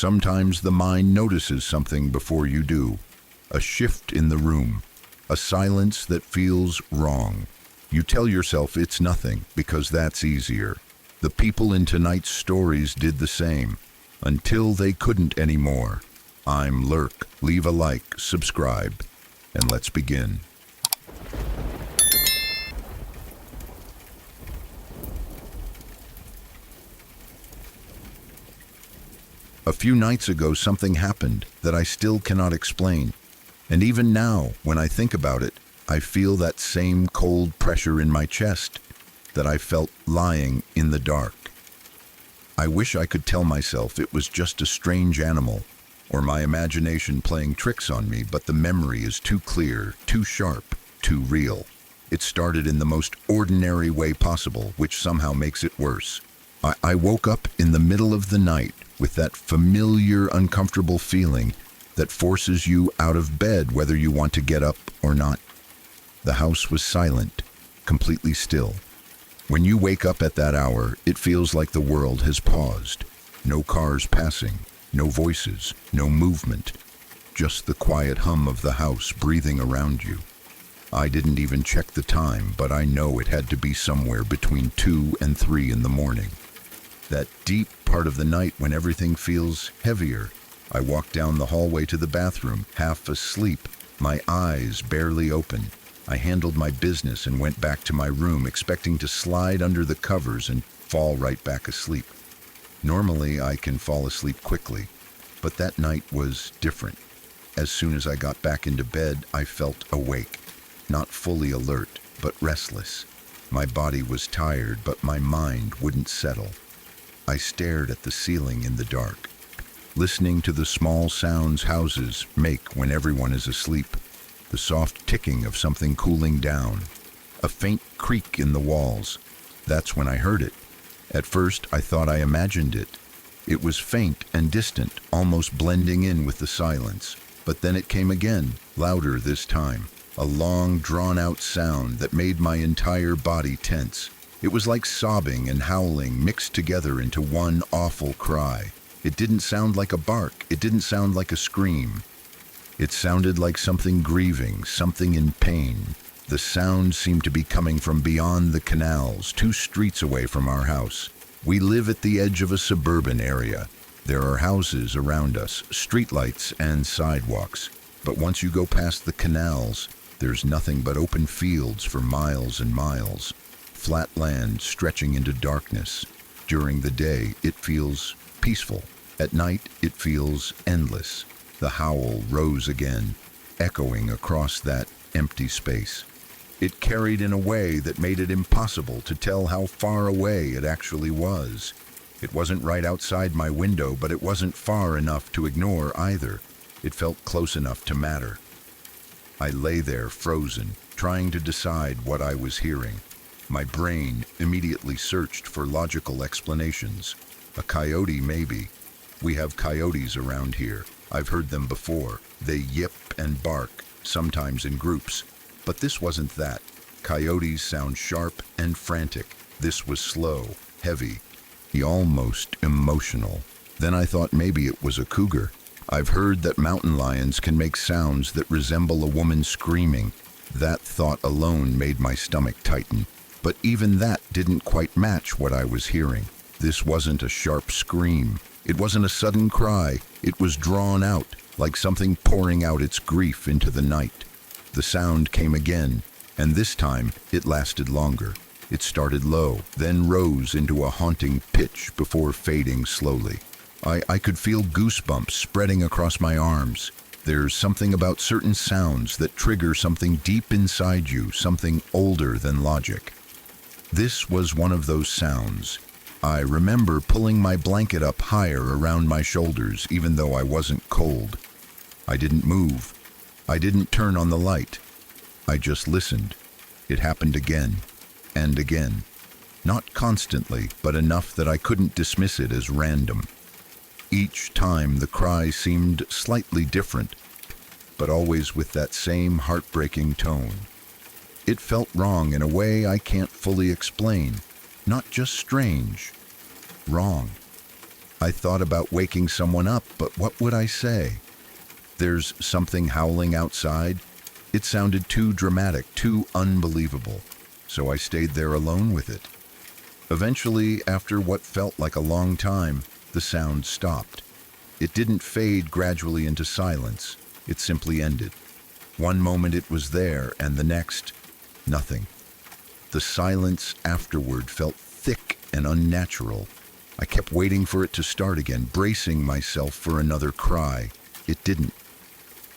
Sometimes the mind notices something before you do. A shift in the room, a silence that feels wrong. You tell yourself it's nothing because that's easier. The people in tonight's stories did the same, until they couldn't anymore. I'm LURK. Leave a like, subscribe, and let's begin. A few nights ago, something happened that I still cannot explain. And even now, when I think about it, I feel that same cold pressure in my chest that I felt lying in the dark. I wish I could tell myself it was just a strange animal or my imagination playing tricks on me, but the memory is too clear, too sharp, too real. It started in the most ordinary way possible, which somehow makes it worse. I woke up in the middle of the night with that familiar, uncomfortable feeling that forces you out of bed whether you want to get up or not. The house was silent, completely still. When you wake up at that hour, it feels like the world has paused. No cars passing, no voices, no movement, just the quiet hum of the house breathing around you. I didn't even check the time, but I know it had to be somewhere between 2 and 3 in the morning. That deep part of the night when everything feels heavier. I walked down the hallway to the bathroom, half asleep, my eyes barely open. I handled my business and went back to my room, expecting to slide under the covers and fall right back asleep. Normally, I can fall asleep quickly, but that night was different. As soon as I got back into bed, I felt awake, not fully alert, but restless. My body was tired, but my mind wouldn't settle. I stared at the ceiling in the dark, listening to the small sounds houses make when everyone is asleep. The soft ticking of something cooling down, a faint creak in the walls. That's when I heard it. At first, I thought I imagined it. It was faint and distant, almost blending in with the silence. But then it came again, louder this time. A long, drawn-out sound that made my entire body tense. It was like sobbing and howling mixed together into one awful cry. It didn't sound like a bark. It didn't sound like a scream. It sounded like something grieving, something in pain. The sound seemed to be coming from beyond the canals, 2 streets away from our house. We live at the edge of a suburban area. There are houses around us, streetlights and sidewalks. But once you go past the canals, there's nothing but open fields for miles and miles. Flat land stretching into darkness. During the day, it feels peaceful. At night, it feels endless. The howl rose again, echoing across that empty space. It carried in a way that made it impossible to tell how far away it actually was. It wasn't right outside my window, but it wasn't far enough to ignore either. It felt close enough to matter. I lay there frozen, trying to decide what I was hearing. My brain immediately searched for logical explanations. A coyote, maybe. We have coyotes around here. I've heard them before. They yip and bark, sometimes in groups. But this wasn't that. Coyotes sound sharp and frantic. This was slow, heavy, almost emotional. Then I thought maybe it was a cougar. I've heard that mountain lions can make sounds that resemble a woman screaming. That thought alone made my stomach tighten. But even that didn't quite match what I was hearing. This wasn't a sharp scream. It wasn't a sudden cry. It was drawn out, like something pouring out its grief into the night. The sound came again, and this time it lasted longer. It started low, then rose into a haunting pitch before fading slowly. I could feel goosebumps spreading across my arms. There's something about certain sounds that trigger something deep inside you, something older than logic. This was one of those sounds. I remember pulling my blanket up higher around my shoulders, even though I wasn't cold. I didn't move. I didn't turn on the light. I just listened. It happened again and again. Not constantly, but enough that I couldn't dismiss it as random. Each time the cry seemed slightly different, but always with that same heartbreaking tone. It felt wrong in a way I can't fully explain. Not just strange. Wrong. I thought about waking someone up, but what would I say? There's something howling outside. It sounded too dramatic, too unbelievable, so I stayed there alone with it. Eventually, after what felt like a long time, the sound stopped. It didn't fade gradually into silence. It simply ended. One moment it was there, and the next, nothing. The silence afterward felt thick and unnatural. I kept waiting for it to start again, bracing myself for another cry. It didn't.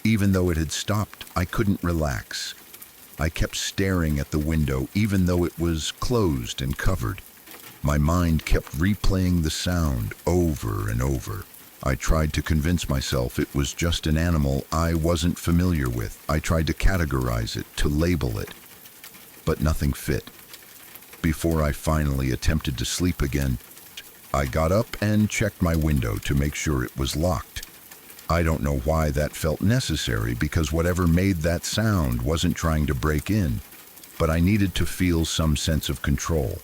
Even though it had stopped, I couldn't relax. I kept staring at the window, even though it was closed and covered. My mind kept replaying the sound over and over. I tried to convince myself it was just an animal I wasn't familiar with. I tried to categorize it, to label it, but nothing fit. Before I finally attempted to sleep again, I got up and checked my window to make sure it was locked. I don't know why that felt necessary, because whatever made that sound wasn't trying to break in, but I needed to feel some sense of control.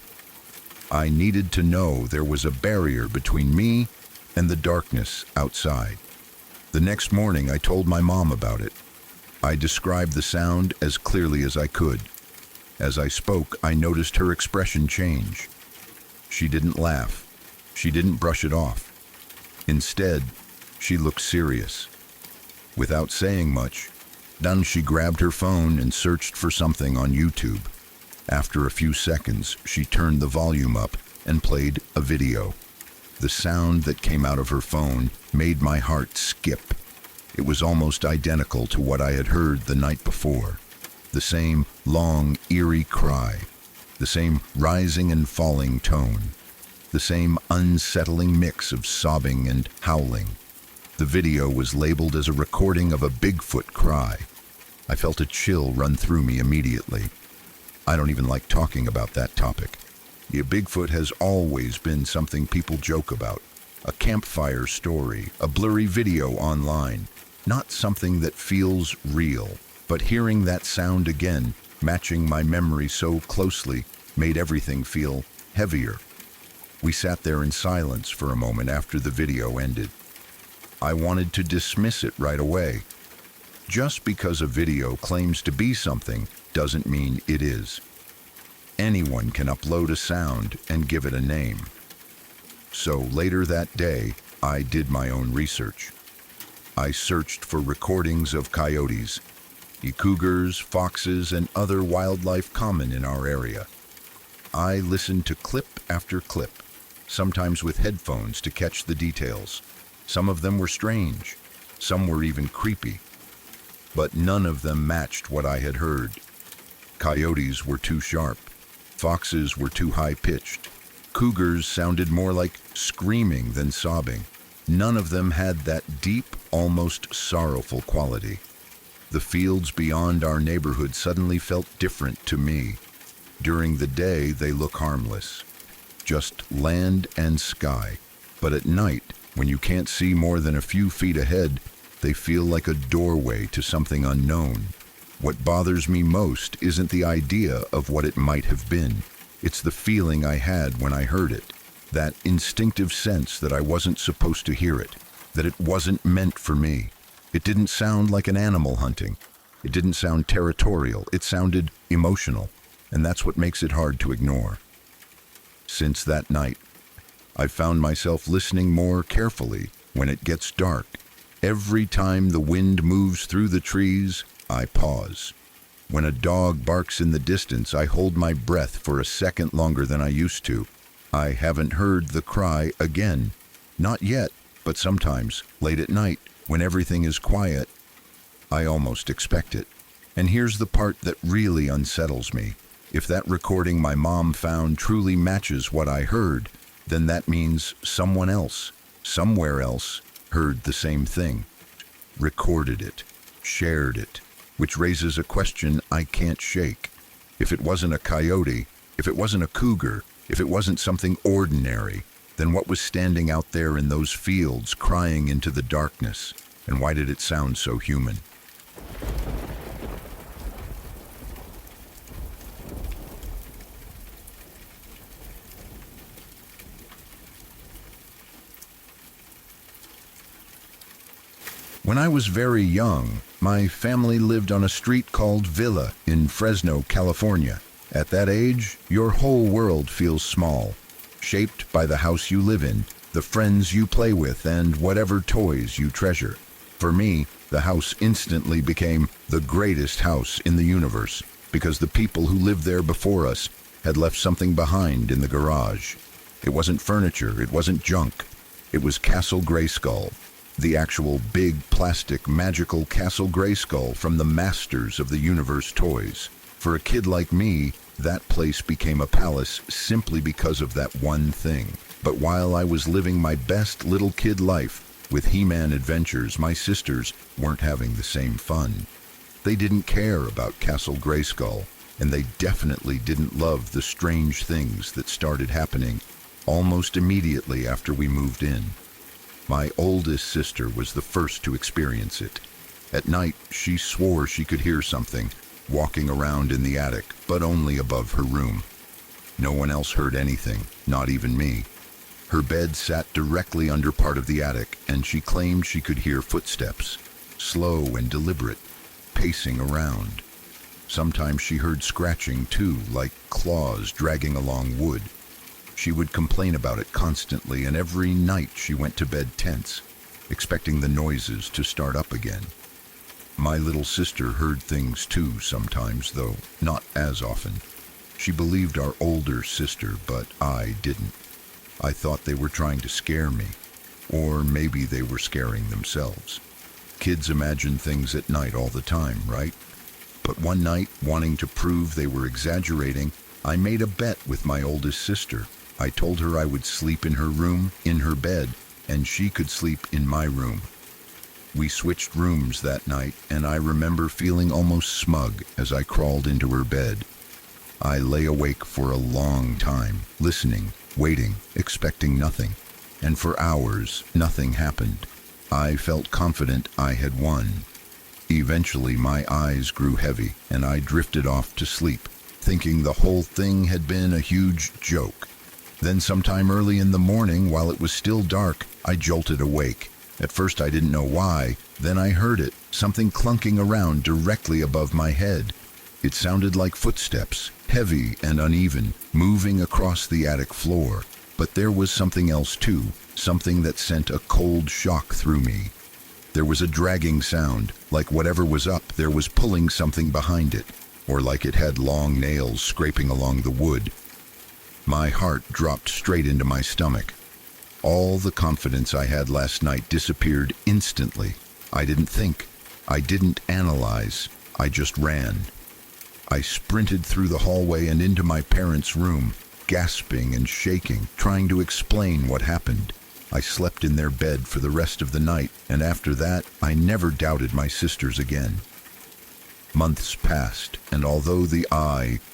I needed to know there was a barrier between me and the darkness outside. The next morning, I told my mom about it. I described the sound as clearly as I could. As I spoke, I noticed her expression change. She didn't laugh. She didn't brush it off. Instead, she looked serious. Without saying much, then she grabbed her phone and searched for something on YouTube. After a few seconds, she turned the volume up and played a video. The sound that came out of her phone made my heart skip. It was almost identical to what I had heard the night before. The same long, eerie cry, the same rising and falling tone, the same unsettling mix of sobbing and howling. The video was labeled as a recording of a Bigfoot cry. I felt a chill run through me immediately. I don't even like talking about that topic. Yeah, Bigfoot has always been something people joke about. A campfire story, a blurry video online. Not something that feels real. But hearing that sound again, matching my memory so closely, made everything feel heavier. We sat there in silence for a moment after the video ended. I wanted to dismiss it right away. Just because a video claims to be something doesn't mean it is. Anyone can upload a sound and give it a name. So later that day, I did my own research. I searched for recordings of coyotes, cougars, foxes, and other wildlife common in our area. I listened to clip after clip, sometimes with headphones to catch the details. Some of them were strange, some were even creepy, but none of them matched what I had heard. Coyotes were too sharp, foxes were too high-pitched, cougars sounded more like screaming than sobbing. None of them had that deep, almost sorrowful quality. The fields beyond our neighborhood suddenly felt different to me. During the day, they look harmless, just land and sky. But at night, when you can't see more than a few feet ahead, they feel like a doorway to something unknown. What bothers me most isn't the idea of what it might have been. It's the feeling I had when I heard it. That instinctive sense that I wasn't supposed to hear it, that it wasn't meant for me. It didn't sound like an animal hunting. It didn't sound territorial. It sounded emotional, and that's what makes it hard to ignore. Since that night, I've found myself listening more carefully when it gets dark. Every time the wind moves through the trees, I pause. When a dog barks in the distance, I hold my breath for a second longer than I used to. I haven't heard the cry again. Not yet, but sometimes, late at night, when everything is quiet, I almost expect it. And here's the part that really unsettles me. If that recording my mom found truly matches what I heard, then that means someone else, somewhere else, heard the same thing, recorded it, shared it, which raises a question I can't shake. If it wasn't a coyote, if it wasn't a cougar, if it wasn't something ordinary, then what was standing out there in those fields crying into the darkness? And why did it sound so human? When I was very young, my family lived on a street called Villa in Fresno, California. At that age, your whole world feels small, shaped by the house you live in, the friends you play with, and whatever toys you treasure. For me, the house instantly became the greatest house in the universe because the people who lived there before us had left something behind in the garage. It wasn't furniture, it wasn't junk. It was Castle Grayskull, the actual big plastic magical Castle Grayskull from the masters of the universe toys. For a kid like me, that place became a palace simply because of that one thing. But while I was living my best little kid life with He-Man adventures, my sisters weren't having the same fun. They didn't care about Castle Grayskull, and they definitely didn't love the strange things that started happening almost immediately after we moved in. My oldest sister was the first to experience it. At night, she swore she could hear something walking around in the attic, but only above her room. No one else heard anything, not even me. Her bed sat directly under part of the attic, and she claimed she could hear footsteps, slow and deliberate, pacing around. Sometimes she heard scratching too, like claws dragging along wood. She would complain about it constantly, and every night she went to bed tense, expecting the noises to start up again. My little sister heard things too sometimes, though not as often. She believed our older sister, but I didn't. I thought they were trying to scare me, or maybe they were scaring themselves. Kids imagine things at night all the time, right? But one night, wanting to prove they were exaggerating, I made a bet with my oldest sister. I told her I would sleep in her room, in her bed, and she could sleep in my room. We switched rooms that night, and I remember feeling almost smug as I crawled into her bed. I lay awake for a long time, listening, waiting, expecting nothing. And for hours, nothing happened. I felt confident I had won. Eventually, my eyes grew heavy, and I drifted off to sleep, thinking the whole thing had been a huge joke. Then sometime early in the morning, while it was still dark, I jolted awake. At first I didn't know why, then I heard it, something clunking around directly above my head. It sounded like footsteps, heavy and uneven, moving across the attic floor. But there was something else too, something that sent a cold shock through me. There was a dragging sound, like whatever was up there was pulling something behind it, or like it had long nails scraping along the wood. My heart dropped straight into my stomach. All the confidence I had last night disappeared instantly. I didn't think. I didn't analyze. I just ran. I sprinted through the hallway and into my parents' room, gasping and shaking, trying to explain what happened. I slept in their bed for the rest of the night, and after that, I never doubted my sisters again. Months passed, and although the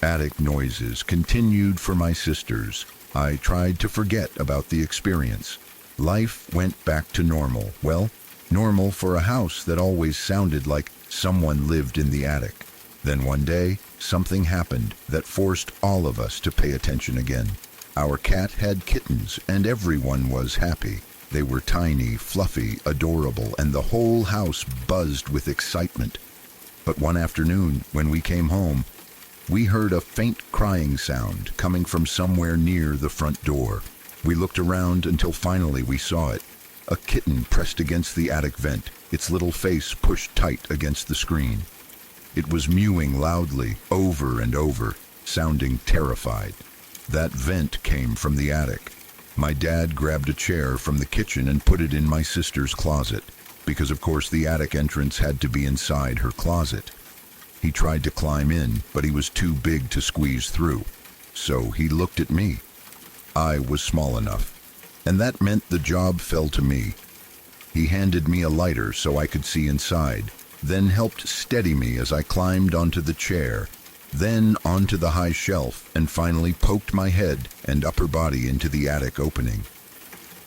attic noises continued for my sisters, I tried to forget about the experience. Life went back to normal. Well, normal for a house that always sounded like someone lived in the attic. Then one day, something happened that forced all of us to pay attention again. Our cat had kittens, and everyone was happy. They were tiny, fluffy, adorable, and the whole house buzzed with excitement. But one afternoon, when we came home, we heard a faint crying sound coming from somewhere near the front door. We looked around until finally we saw it. A kitten pressed against the attic vent, its little face pushed tight against the screen. It was mewing loudly, over and over, sounding terrified. That vent came from the attic. My dad grabbed a chair from the kitchen and put it in my sister's closet, because of course the attic entrance had to be inside her closet. He tried to climb in, but he was too big to squeeze through. So he looked at me. I was small enough, and that meant the job fell to me. He handed me a lighter so I could see inside, then helped steady me as I climbed onto the chair, then onto the high shelf, and finally poked my head and upper body into the attic opening.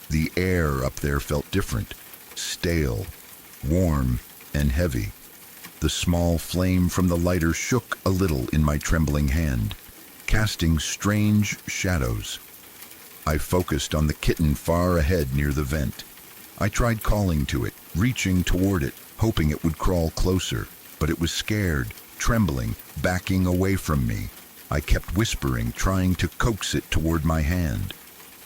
The air up there felt different, stale, warm, and heavy. The small flame from the lighter shook a little in my trembling hand, casting strange shadows. I focused on the kitten far ahead near the vent. I tried calling to it, reaching toward it, hoping it would crawl closer, but it was scared, trembling, backing away from me. I kept whispering, trying to coax it toward my hand.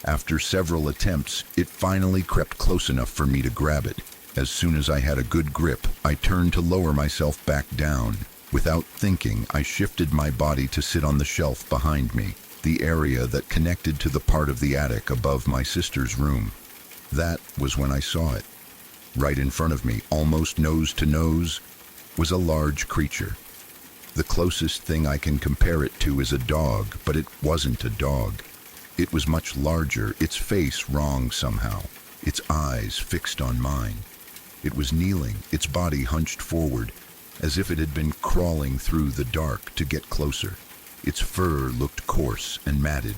After several attempts, it finally crept close enough for me to grab it. As soon as I had a good grip, I turned to lower myself back down. Without thinking, I shifted my body to sit on the shelf behind me, the area that connected to the part of the attic above my sister's room. That was when I saw it. Right in front of me, almost nose to nose, was a large creature. The closest thing I can compare it to is a dog, but it wasn't a dog. It was much larger, its face wrong somehow, its eyes fixed on mine. It was kneeling, its body hunched forward, as if it had been crawling through the dark to get closer. Its fur looked coarse and matted.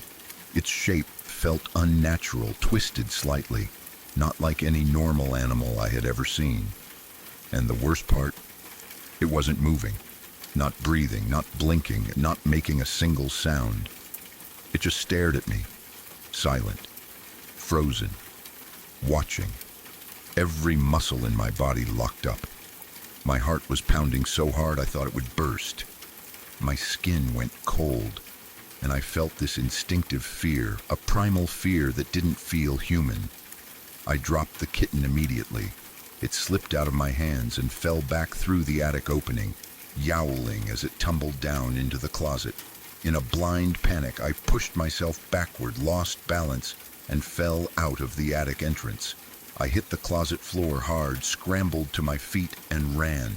Its shape felt unnatural, twisted slightly, not like any normal animal I had ever seen. And the worst part, it wasn't moving, not breathing, not blinking, not making a single sound. It just stared at me, silent, frozen, watching. Every muscle in my body locked up. My heart was pounding so hard I thought it would burst. My skin went cold, and I felt this instinctive fear, a primal fear that didn't feel human. I dropped the kitten immediately. It slipped out of my hands and fell back through the attic opening, yowling as it tumbled down into the closet. In a blind panic, I pushed myself backward, lost balance, and fell out of the attic entrance. I hit the closet floor hard, scrambled to my feet, and ran.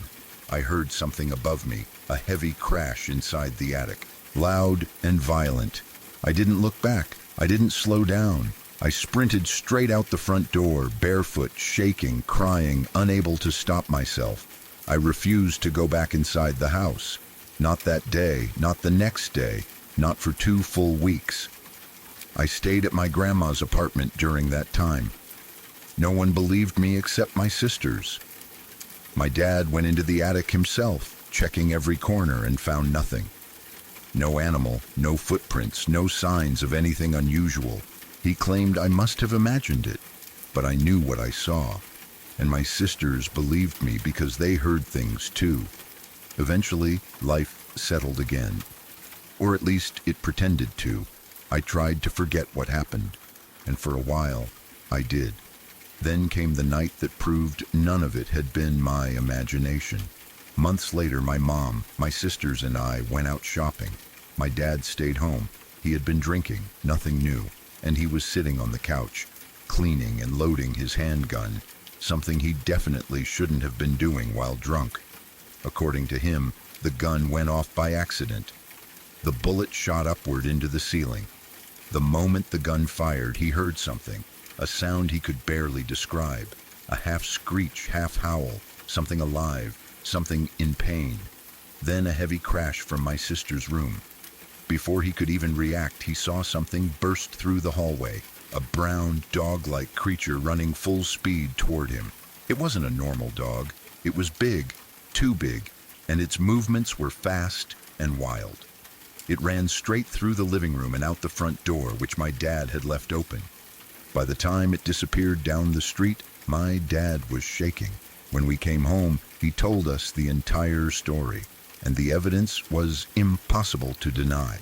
I heard something above me, a heavy crash inside the attic, loud and violent. I didn't look back. I didn't slow down. I sprinted straight out the front door, barefoot, shaking, crying, unable to stop myself. I refused to go back inside the house. Not that day, not the next day, not for 2 full weeks. I stayed at my grandma's apartment during that time. No one believed me except my sisters. My dad went into the attic himself, checking every corner, and found nothing. No animal, no footprints, no signs of anything unusual. He claimed I must have imagined it, but I knew what I saw, and my sisters believed me because they heard things too. Eventually, life settled again, or at least it pretended to. I tried to forget what happened, and for a while, I did. Then came the night that proved none of it had been my imagination. Months later, my mom, my sisters, and I went out shopping. My dad stayed home. He had been drinking, nothing new, and he was sitting on the couch, cleaning and loading his handgun, something he definitely shouldn't have been doing while drunk. According to him, the gun went off by accident. The bullet shot upward into the ceiling. The moment the gun fired, he heard something. A sound he could barely describe, a half screech, half howl, something alive, something in pain. Then a heavy crash from my sister's room. Before he could even react, he saw something burst through the hallway, a brown, dog-like creature running full speed toward him. It wasn't a normal dog. It was big, too big, and its movements were fast and wild. It ran straight through the living room and out the front door, which my dad had left open. By the time it disappeared down the street, my dad was shaking. When we came home, he told us the entire story, and the evidence was impossible to deny.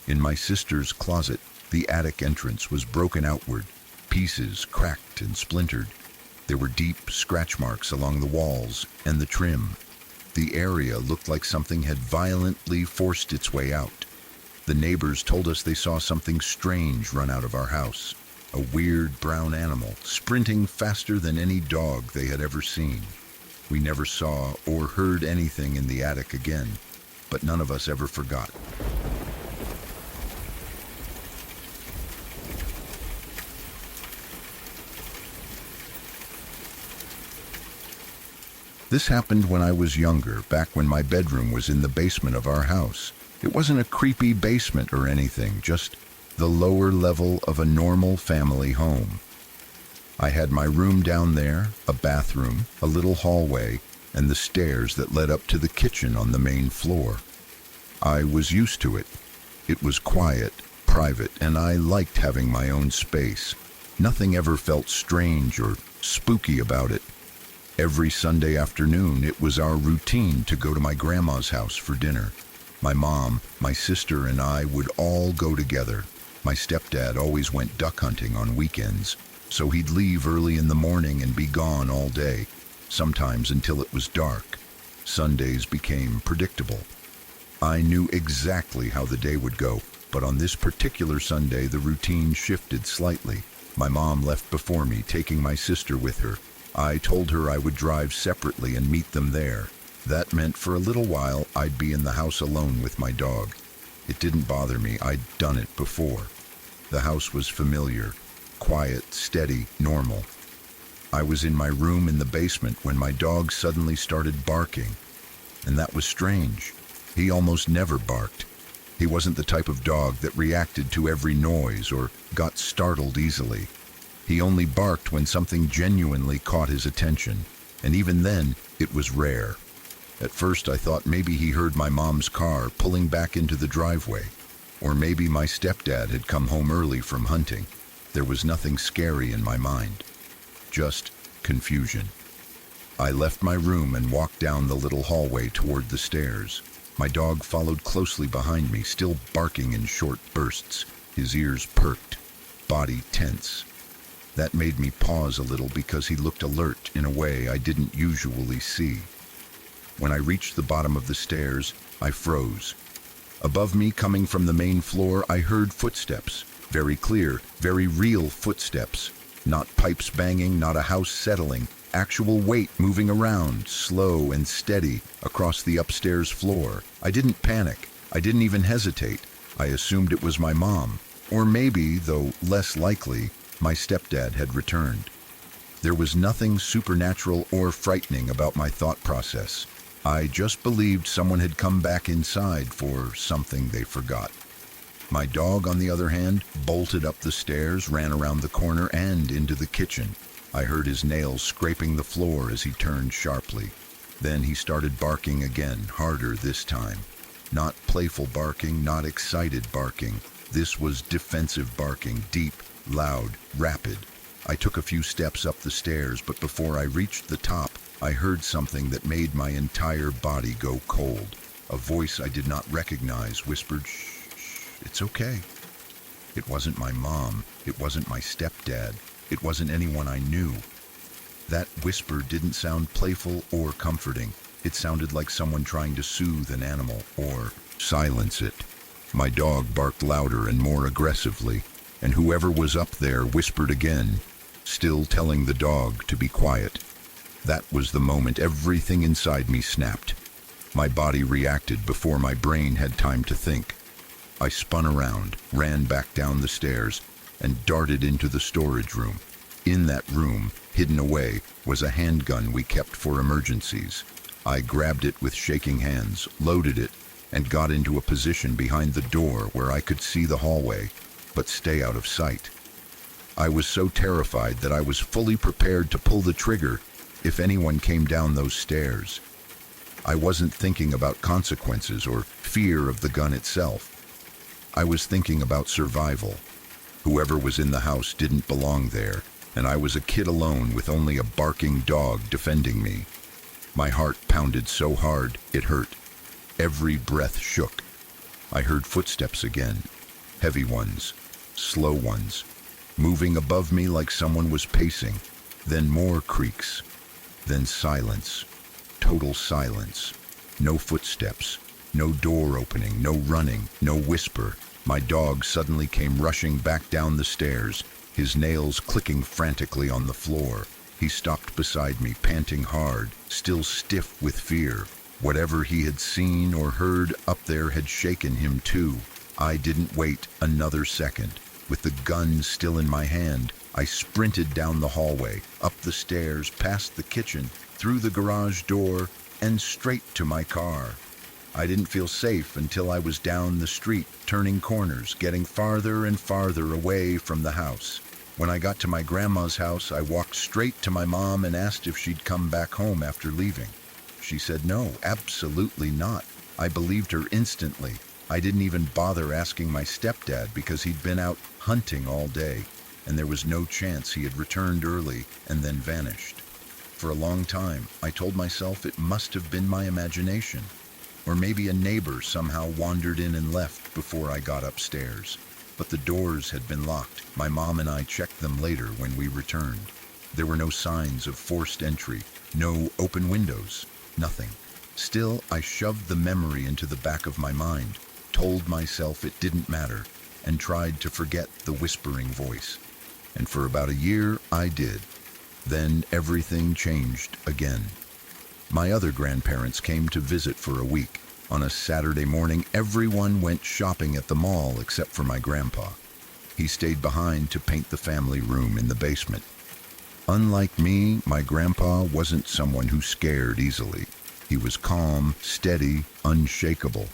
In my sister's closet, the attic entrance was broken outward, pieces cracked and splintered. There were deep scratch marks along the walls and the trim. The area looked like something had violently forced its way out. The neighbors told us they saw something strange run out of our house. A weird brown animal, sprinting faster than any dog they had ever seen. We never saw or heard anything in the attic again, but none of us ever forgot. This happened when I was younger, back when my bedroom was in the basement of our house. It wasn't a creepy basement or anything, just the lower level of a normal family home. I had my room down there, a bathroom, a little hallway, and the stairs that led up to the kitchen on the main floor. I was used to it. It was quiet, private, and I liked having my own space. Nothing ever felt strange or spooky about it. Every Sunday afternoon, it was our routine to go to my grandma's house for dinner. My mom, my sister, and I would all go together. My stepdad always went duck hunting on weekends, so he'd leave early in the morning and be gone all day, sometimes until it was dark. Sundays became predictable. I knew exactly how the day would go, but on this particular Sunday, the routine shifted slightly. My mom left before me, taking my sister with her. I told her I would drive separately and meet them there. That meant for a little while I'd be in the house alone with my dog. It didn't bother me, I'd done it before. The house was familiar, quiet, steady, normal. I was in my room in the basement when my dog suddenly started barking. And that was strange. He almost never barked. He wasn't the type of dog that reacted to every noise or got startled easily. He only barked when something genuinely caught his attention, and even then, it was rare. At first I thought maybe he heard my mom's car pulling back into the driveway, or maybe my stepdad had come home early from hunting. There was nothing scary in my mind, just confusion. I left my room and walked down the little hallway toward the stairs. My dog followed closely behind me, still barking in short bursts, his ears perked, body tense. That made me pause a little because he looked alert in a way I didn't usually see. When I reached the bottom of the stairs, I froze. Above me, coming from the main floor, I heard footsteps. Very clear, very real footsteps. Not pipes banging, not a house settling. Actual weight moving around, slow and steady, across the upstairs floor. I didn't panic. I didn't even hesitate. I assumed it was my mom. Or maybe, though less likely, my stepdad had returned. There was nothing supernatural or frightening about my thought process. I just believed someone had come back inside for something they forgot. My dog, on the other hand, bolted up the stairs, ran around the corner and into the kitchen. I heard his nails scraping the floor as he turned sharply. Then he started barking again, harder this time. Not playful barking, not excited barking. This was defensive barking, deep, loud, rapid. I took a few steps up the stairs, but before I reached the top, I heard something that made my entire body go cold. A voice I did not recognize whispered, "Shh, shh, it's okay." It wasn't my mom. It wasn't my stepdad. It wasn't anyone I knew. That whisper didn't sound playful or comforting. It sounded like someone trying to soothe an animal or silence it. My dog barked louder and more aggressively, and whoever was up there whispered again, still telling the dog to be quiet. That was the moment everything inside me snapped. My body reacted before my brain had time to think. I spun around, ran back down the stairs, and darted into the storage room. In that room, hidden away, was a handgun we kept for emergencies. I grabbed it with shaking hands, loaded it, and got into a position behind the door where I could see the hallway, but stay out of sight. I was so terrified that I was fully prepared to pull the trigger if anyone came down those stairs. I wasn't thinking about consequences or fear of the gun itself. I was thinking about survival. Whoever was in the house didn't belong there, and I was a kid alone with only a barking dog defending me. My heart pounded so hard, it hurt. Every breath shook. I heard footsteps again, heavy ones, slow ones, moving above me like someone was pacing. Then more creaks. Then silence. Total silence. No footsteps. No door opening. No running. No whisper. My dog suddenly came rushing back down the stairs, his nails clicking frantically on the floor. He stopped beside me, panting hard, still stiff with fear. Whatever he had seen or heard up there had shaken him too. I didn't wait another second. With the gun still in my hand, I sprinted down the hallway, up the stairs, past the kitchen, through the garage door, and straight to my car. I didn't feel safe until I was down the street, turning corners, getting farther and farther away from the house. When I got to my grandma's house, I walked straight to my mom and asked if she'd come back home after leaving. She said no, absolutely not. I believed her instantly. I didn't even bother asking my stepdad because he'd been out hunting all day, and there was no chance he had returned early and then vanished. For a long time, I told myself it must have been my imagination, or maybe a neighbor somehow wandered in and left before I got upstairs. But the doors had been locked. My mom and I checked them later when we returned. There were no signs of forced entry, no open windows, nothing. Still, I shoved the memory into the back of my mind, told myself it didn't matter, and tried to forget the whispering voice. And for about a year, I did. Then everything changed again. My other grandparents came to visit for a week. On a Saturday morning, everyone went shopping at the mall except for my grandpa. He stayed behind to paint the family room in the basement. Unlike me, my grandpa wasn't someone who scared easily. He was calm, steady, unshakable.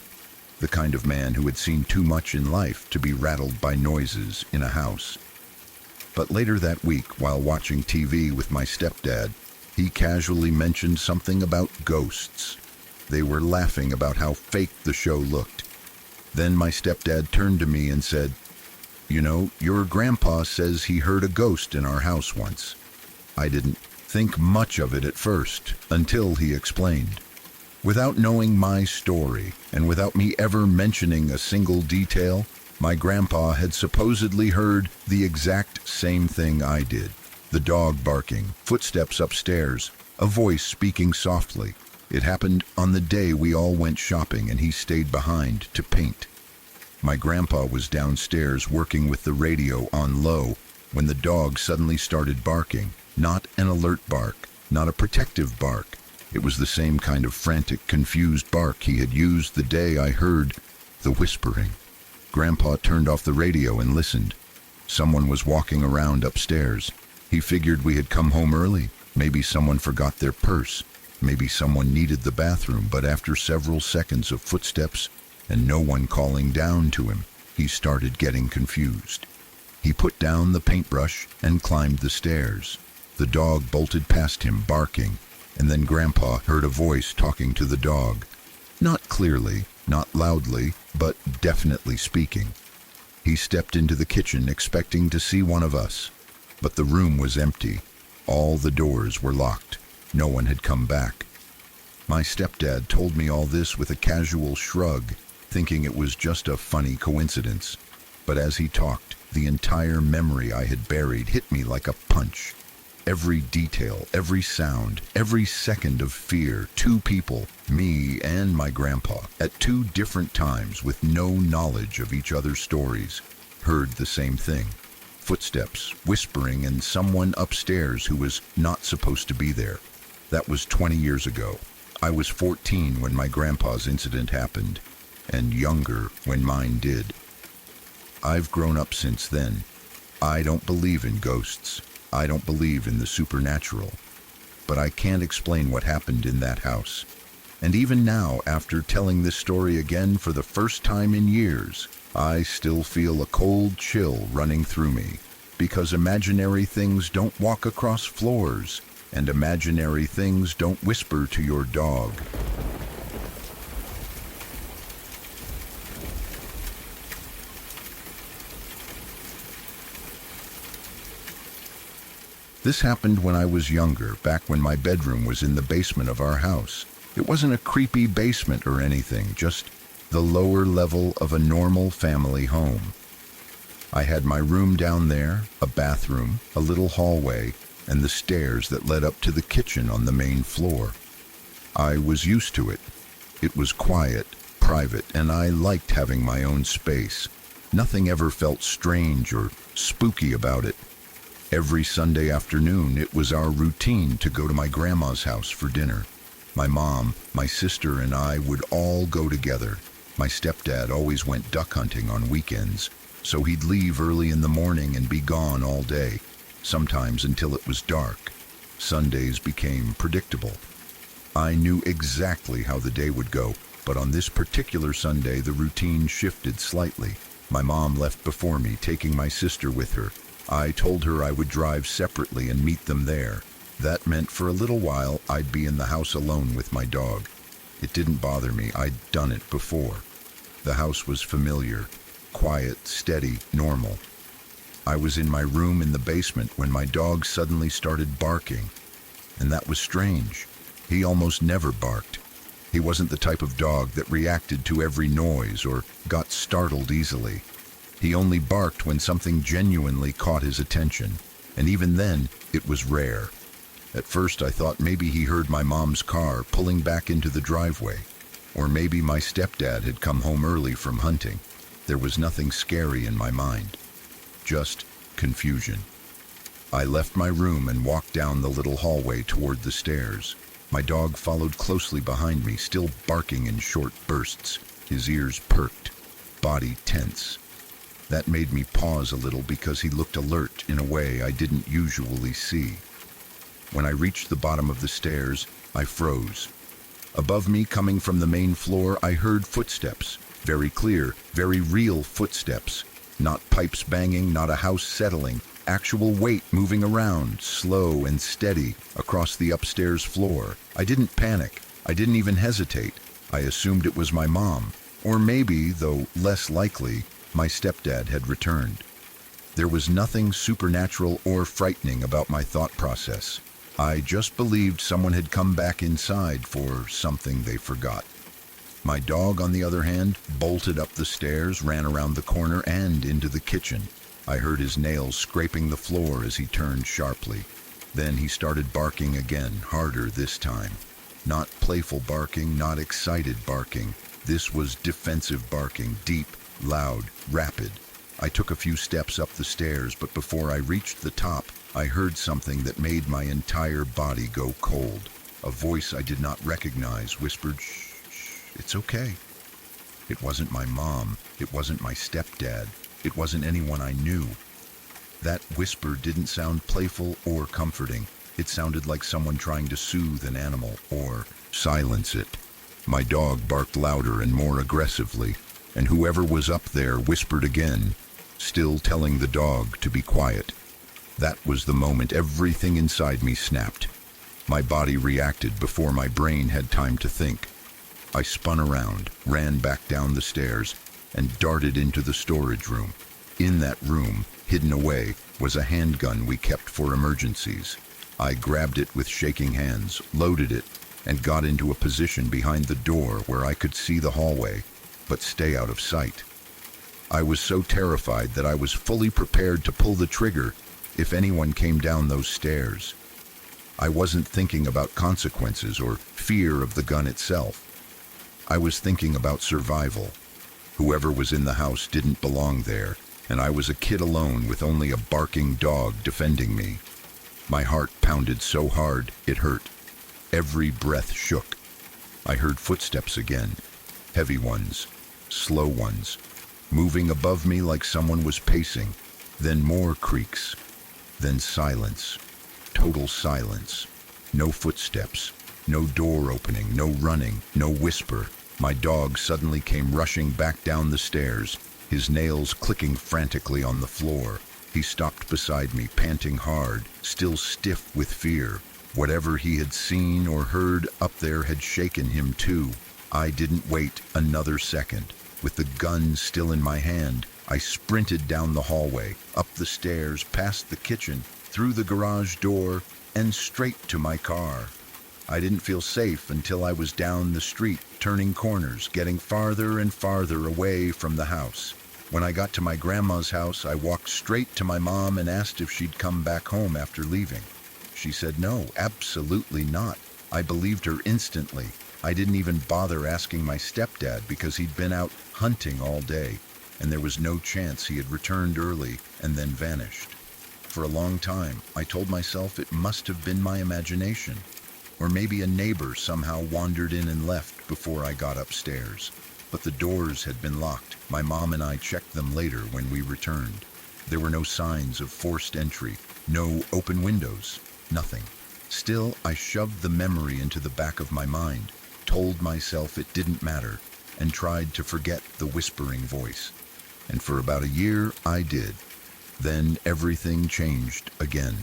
The kind of man who had seen too much in life to be rattled by noises in a house. But later that week, while watching TV with my stepdad, he casually mentioned something about ghosts. They were laughing about how fake the show looked. Then my stepdad turned to me and said, "You know, your grandpa says he heard a ghost in our house once." I didn't think much of it at first, until he explained. Without knowing my story, and without me ever mentioning a single detail, my grandpa had supposedly heard the exact same thing I did. The dog barking, footsteps upstairs, a voice speaking softly. It happened on the day we all went shopping and he stayed behind to paint. My grandpa was downstairs working with the radio on low when the dog suddenly started barking. Not an alert bark, not a protective bark. It was the same kind of frantic, confused bark he had used the day I heard the whispering. Grandpa turned off the radio and listened. Someone was walking around upstairs. He figured we had come home early. Maybe someone forgot their purse. Maybe someone needed the bathroom, but after several seconds of footsteps and no one calling down to him, he started getting confused. He put down the paintbrush and climbed the stairs. The dog bolted past him, barking, and then Grandpa heard a voice talking to the dog. Not clearly, not loudly, but definitely speaking. He stepped into the kitchen expecting to see one of us, but the room was empty. All the doors were locked. No one had come back. My stepdad told me all this with a casual shrug, thinking it was just a funny coincidence. But as he talked, the entire memory I had buried hit me like a punch. Every detail, every sound, every second of fear, two people, me and my grandpa, at two different times with no knowledge of each other's stories, heard the same thing. Footsteps, whispering, and someone upstairs who was not supposed to be there. That was 20 years ago. I was 14 when my grandpa's incident happened, and younger when mine did. I've grown up since then. I don't believe in ghosts. I don't believe in the supernatural. But I can't explain what happened in that house. And even now, after telling this story again for the first time in years, I still feel a cold chill running through me. Because imaginary things don't walk across floors, and imaginary things don't whisper to your dog. This happened when I was younger, back when my bedroom was in the basement of our house. It wasn't a creepy basement or anything, just the lower level of a normal family home. I had my room down there, a bathroom, a little hallway, and the stairs that led up to the kitchen on the main floor. I was used to it. It was quiet, private, and I liked having my own space. Nothing ever felt strange or spooky about it. Every Sunday afternoon, it was our routine to go to my grandma's house for dinner. My mom, my sister, and I would all go together. My stepdad always went duck hunting on weekends, so he'd leave early in the morning and be gone all day, sometimes until it was dark. Sundays became predictable. I knew exactly how the day would go, but on this particular Sunday, the routine shifted slightly. My mom left before me, taking my sister with her. I told her I would drive separately and meet them there. That meant for a little while I'd be in the house alone with my dog. It didn't bother me. I'd done it before. The house was familiar, quiet, steady, normal. I was in my room in the basement when my dog suddenly started barking. and that was strange. He almost never barked. He wasn't the type of dog that reacted to every noise or got startled easily. He only barked when something genuinely caught his attention, and even then, it was rare. At first I thought maybe he heard my mom's car pulling back into the driveway, or maybe my stepdad had come home early from hunting. There was nothing scary in my mind, just confusion. I left my room and walked down the little hallway toward the stairs. My dog followed closely behind me, still barking in short bursts, his ears perked, body tense. That made me pause a little because he looked alert in a way I didn't usually see. When I reached the bottom of the stairs, I froze. Above me, coming from the main floor, I heard footsteps. Very clear, very real footsteps. Not pipes banging, not a house settling. Actual weight moving around, slow and steady, across the upstairs floor. I didn't panic. I didn't even hesitate. I assumed it was my mom. Or maybe, though less likely, my stepdad had returned. There was nothing supernatural or frightening about my thought process. I just believed someone had come back inside for something they forgot. My dog, on the other hand, bolted up the stairs, ran around the corner and into the kitchen. I heard his nails scraping the floor as he turned sharply. Then he started barking again, harder this time. Not playful barking, not excited barking. This was defensive barking, deep, loud, rapid. I took a few steps up the stairs, but before I reached the top, I heard something that made my entire body go cold. A voice I did not recognize whispered, "Shh, shh, it's okay." It wasn't my mom. It wasn't my stepdad. It wasn't anyone I knew. That whisper didn't sound playful or comforting. It sounded like someone trying to soothe an animal or silence it. My dog barked louder and more aggressively, and whoever was up there whispered again, still telling the dog to be quiet. That was the moment everything inside me snapped. My body reacted before my brain had time to think. I spun around, ran back down the stairs, and darted into the storage room. In that room, hidden away, was a handgun we kept for emergencies. I grabbed it with shaking hands, loaded it, and got into a position behind the door where I could see the hallway, but stay out of sight. I was so terrified that I was fully prepared to pull the trigger if anyone came down those stairs. I wasn't thinking about consequences or fear of the gun itself. I was thinking about survival. Whoever was in the house didn't belong there, and I was a kid alone with only a barking dog defending me. My heart pounded so hard it hurt. Every breath shook. I heard footsteps again, heavy ones, slow ones, moving above me like someone was pacing, then more creaks, then silence, total silence. No footsteps, no door opening, no running, no whisper. My dog suddenly came rushing back down the stairs, his nails clicking frantically on the floor. He stopped beside me, panting hard, still stiff with fear. Whatever he had seen or heard up there had shaken him too. I didn't wait another second. With the gun still in my hand, I sprinted down the hallway, up the stairs, past the kitchen, through the garage door, and straight to my car. I didn't feel safe until I was down the street, turning corners, getting farther and farther away from the house. When I got to my grandma's house, I walked straight to my mom and asked if she'd come back home after leaving. She said no, absolutely not. I believed her instantly. I didn't even bother asking my stepdad because he'd been out hunting all day, and there was no chance he had returned early and then vanished. For a long time, I told myself it must have been my imagination. Or maybe a neighbor somehow wandered in and left before I got upstairs. But the doors had been locked. My mom and I checked them later when we returned. There were no signs of forced entry, no open windows, nothing. Still, I shoved the memory into the back of my mind, told myself it didn't matter, and tried to forget the whispering voice. And for about a year, I did. Then everything changed again.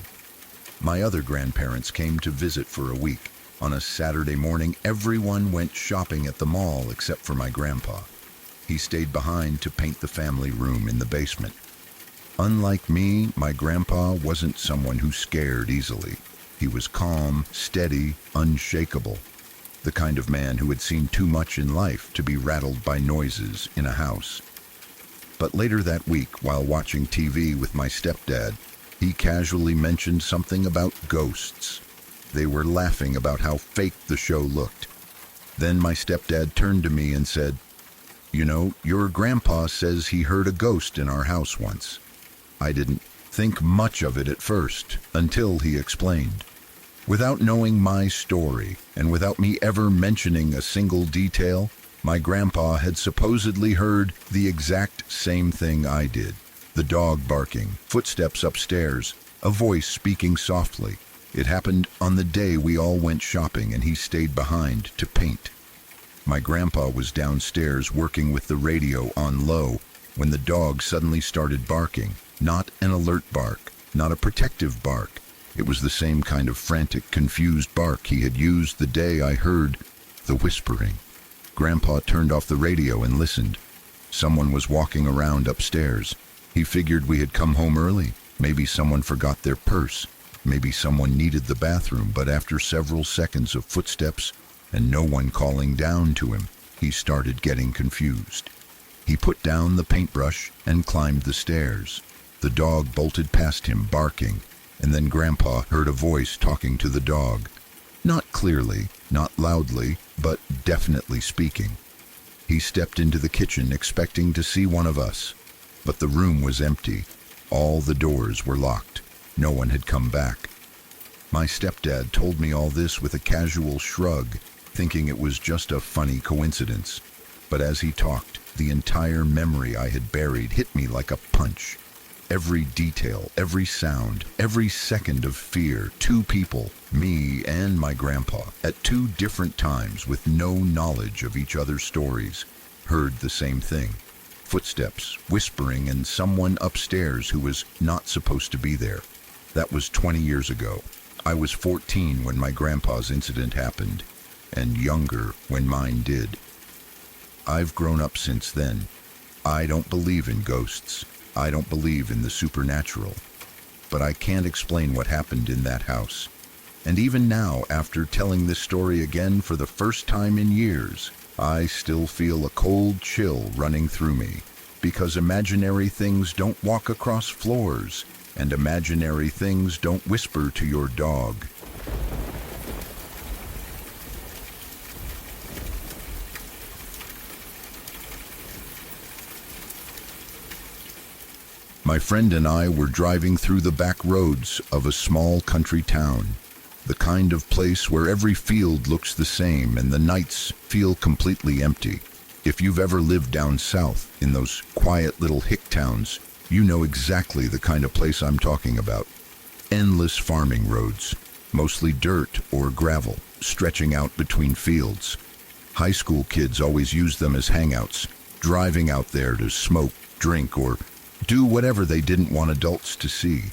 My other grandparents came to visit for a week. On a Saturday morning, everyone went shopping at the mall except for my grandpa. He stayed behind to paint the family room in the basement. Unlike me, my grandpa wasn't someone who scared easily. He was calm, steady, unshakable. The kind of man who had seen too much in life to be rattled by noises in a house. But later that week, while watching TV with my stepdad, he casually mentioned something about ghosts. They were laughing about how fake the show looked. Then my stepdad turned to me and said, "You know, your grandpa says he heard a ghost in our house once." I didn't think much of it at first, until he explained. Without knowing my story, and without me ever mentioning a single detail, my grandpa had supposedly heard the exact same thing I did. The dog barking, footsteps upstairs, a voice speaking softly. It happened on the day we all went shopping and he stayed behind to paint. My grandpa was downstairs working with the radio on low when the dog suddenly started barking. Not an alert bark, not a protective bark. It was the same kind of frantic, confused bark he had used the day I heard the whispering. Grandpa turned off the radio and listened. Someone was walking around upstairs. He figured we had come home early. Maybe someone forgot their purse. Maybe someone needed the bathroom, but after several seconds of footsteps and no one calling down to him, he started getting confused. He put down the paintbrush and climbed the stairs. The dog bolted past him, barking, and then Grandpa heard a voice talking to the dog. Not clearly, not loudly, but definitely speaking. He stepped into the kitchen expecting to see one of us, but the room was empty. All the doors were locked. No one had come back. My stepdad told me all this with a casual shrug, thinking it was just a funny coincidence. But as he talked, the entire memory I had buried hit me like a punch. Every detail, every sound, every second of fear, two people, me and my grandpa, at two different times with no knowledge of each other's stories, heard the same thing. Footsteps, whispering, and someone upstairs who was not supposed to be there. That was 20 years ago. I was 14 when my grandpa's incident happened, and younger when mine did. I've grown up since then. I don't believe in ghosts. I don't believe in the supernatural. But I can't explain what happened in that house. And even now, after telling this story again for the first time in years, I still feel a cold chill running through me. Because imaginary things don't walk across floors, and imaginary things don't whisper to your dog. My friend and I were driving through the back roads of a small country town, the kind of place where every field looks the same and the nights feel completely empty. If you've ever lived down south in those quiet little hick towns, you know exactly the kind of place I'm talking about. Endless farming roads, mostly dirt or gravel, stretching out between fields. High school kids always use them as hangouts, driving out there to smoke, drink, or do whatever they didn't want adults to see.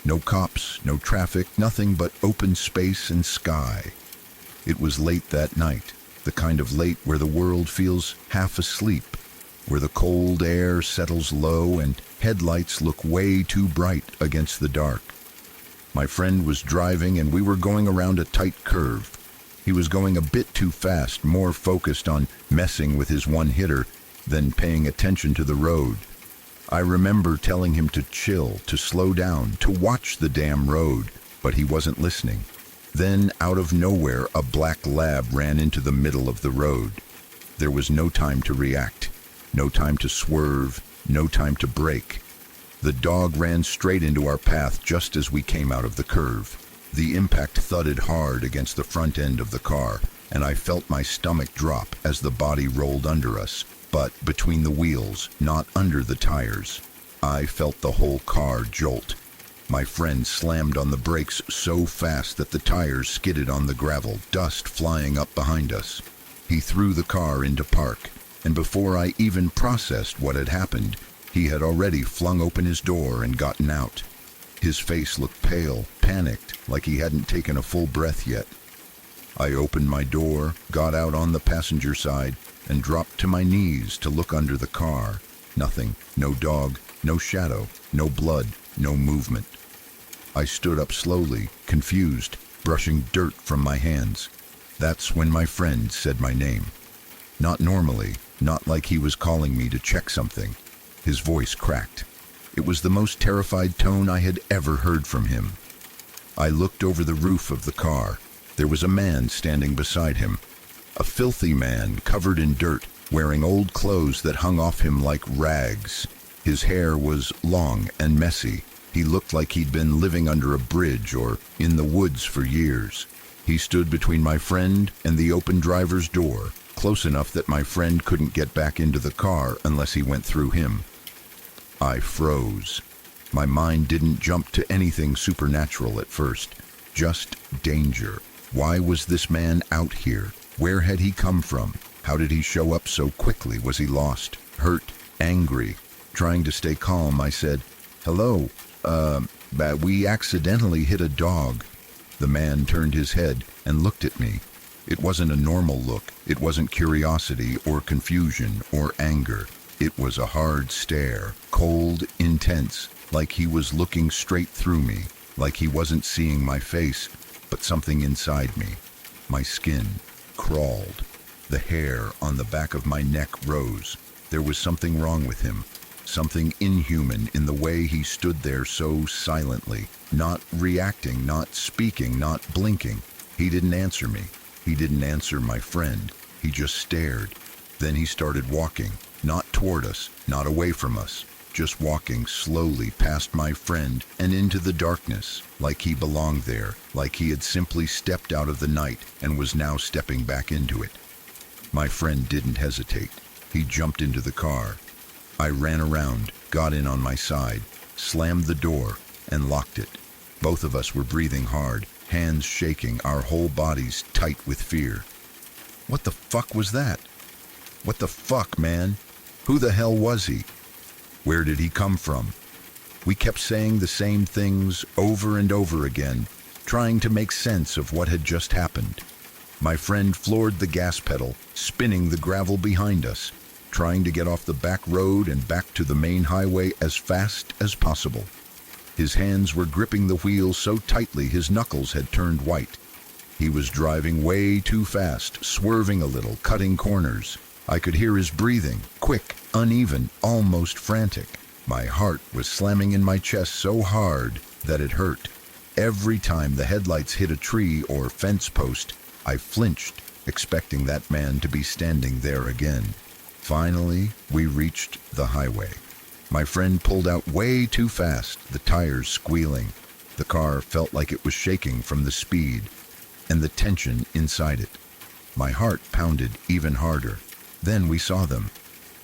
No cops, no traffic, nothing but open space and sky. It was late that night, the kind of late where the world feels half asleep, where the cold air settles low and headlights look way too bright against the dark. My friend was driving and we were going around a tight curve. He was going a bit too fast, more focused on messing with his one-hitter than paying attention to the road. I remember telling him to chill, to slow down, to watch the damn road, but he wasn't listening. Then, out of nowhere, a black lab ran into the middle of the road. There was no time to react, no time to swerve, no time to brake. The dog ran straight into our path just as we came out of the curve. The impact thudded hard against the front end of the car, and I felt my stomach drop as the body rolled under us, but between the wheels, not under the tires. I felt the whole car jolt. My friend slammed on the brakes so fast that the tires skidded on the gravel, dust flying up behind us. He threw the car into park, and before I even processed what had happened, he had already flung open his door and gotten out. His face looked pale, panicked, like he hadn't taken a full breath yet. I opened my door, got out on the passenger side, and dropped to my knees to look under the car. Nothing, no dog, no shadow, no blood, no movement. I stood up slowly, confused, brushing dirt from my hands. That's when my friend said my name. Not normally, not like he was calling me to check something. His voice cracked. It was the most terrified tone I had ever heard from him. I looked over the roof of the car. There was a man standing beside him. A filthy man covered in dirt, wearing old clothes that hung off him like rags. His hair was long and messy. He looked like he'd been living under a bridge or in the woods for years. He stood between my friend and the open driver's door, close enough that my friend couldn't get back into the car unless he went through him. I froze. My mind didn't jump to anything supernatural at first, just danger. Why was this man out here? Where had he come from? How did he show up so quickly? Was he lost, hurt, angry? Trying to stay calm, I said, "Hello, we accidentally hit a dog." The man turned his head and looked at me. It wasn't a normal look. It wasn't curiosity or confusion or anger. It was a hard stare, cold, intense, like he was looking straight through me, like he wasn't seeing my face, but something inside me. My skin crawled. The hair on the back of my neck rose. There was something wrong with him, something inhuman in the way he stood there so silently, not reacting, not speaking, not blinking. He didn't answer me. He didn't answer my friend. He just stared. Then he started walking, not toward us, not away from us, just walking slowly past my friend and into the darkness, like he belonged there, like he had simply stepped out of the night and was now stepping back into it. My friend didn't hesitate. He jumped into the car. I ran around, got in on my side, slammed the door, and locked it. Both of us were breathing hard, hands shaking, our whole bodies tight with fear. What the fuck was that? What the fuck, man? Who the hell was he? Where did he come from? We kept saying the same things over and over again, trying to make sense of what had just happened. My friend floored the gas pedal, spinning the gravel behind us, trying to get off the back road and back to the main highway as fast as possible. His hands were gripping the wheel so tightly his knuckles had turned white. He was driving way too fast, swerving a little, cutting corners. I could hear his breathing, quick, uneven, almost frantic. My heart was slamming in my chest so hard that it hurt. Every time the headlights hit a tree or fence post, I flinched, expecting that man to be standing there again. Finally, we reached the highway. My friend pulled out way too fast, the tires squealing. The car felt like it was shaking from the speed and the tension inside it. My heart pounded even harder. Then we saw them.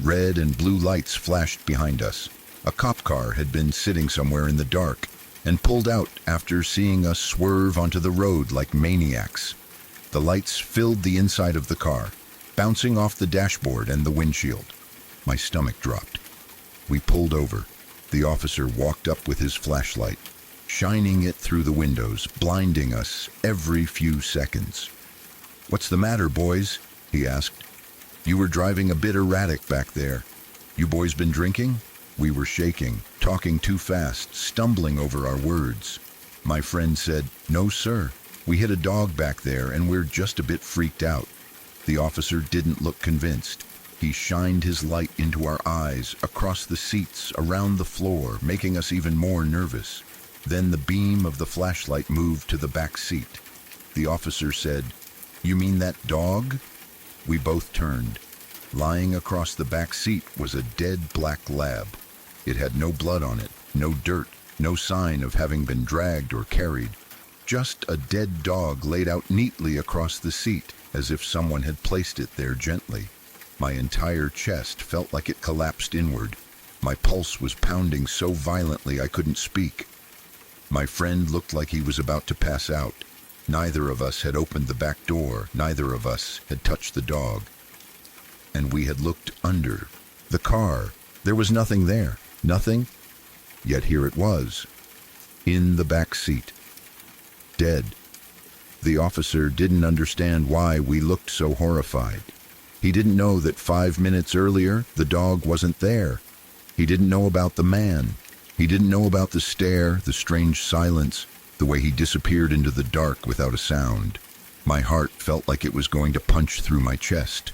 Red and blue lights flashed behind us. A cop car had been sitting somewhere in the dark and pulled out after seeing us swerve onto the road like maniacs. The lights filled the inside of the car, bouncing off the dashboard and the windshield. My stomach dropped. We pulled over. The officer walked up with his flashlight, shining it through the windows, blinding us every few seconds. "What's the matter, boys?" he asked. "You were driving a bit erratic back there. You boys been drinking?" We were shaking, talking too fast, stumbling over our words. My friend said, "No, sir. We hit a dog back there and we're just a bit freaked out." The officer didn't look convinced. He shined his light into our eyes, across the seats, around the floor, making us even more nervous. Then the beam of the flashlight moved to the back seat. The officer said, "You mean that dog?" We both turned. Lying across the back seat was a dead black lab. It had no blood on it, no dirt, no sign of having been dragged or carried. Just a dead dog laid out neatly across the seat, as if someone had placed it there gently. My entire chest felt like it collapsed inward. My pulse was pounding so violently I couldn't speak. My friend looked like he was about to pass out. Neither of us had opened the back door. Neither of us had touched the dog. And we had looked under. The car. There was nothing there. Nothing. Yet here it was. In the back seat. Dead. The officer didn't understand why we looked so horrified. He didn't know that 5 minutes earlier, the dog wasn't there. He didn't know about the man. He didn't know about the stare, the strange silence. the way he disappeared into the dark without a sound. My heart felt like it was going to punch through my chest.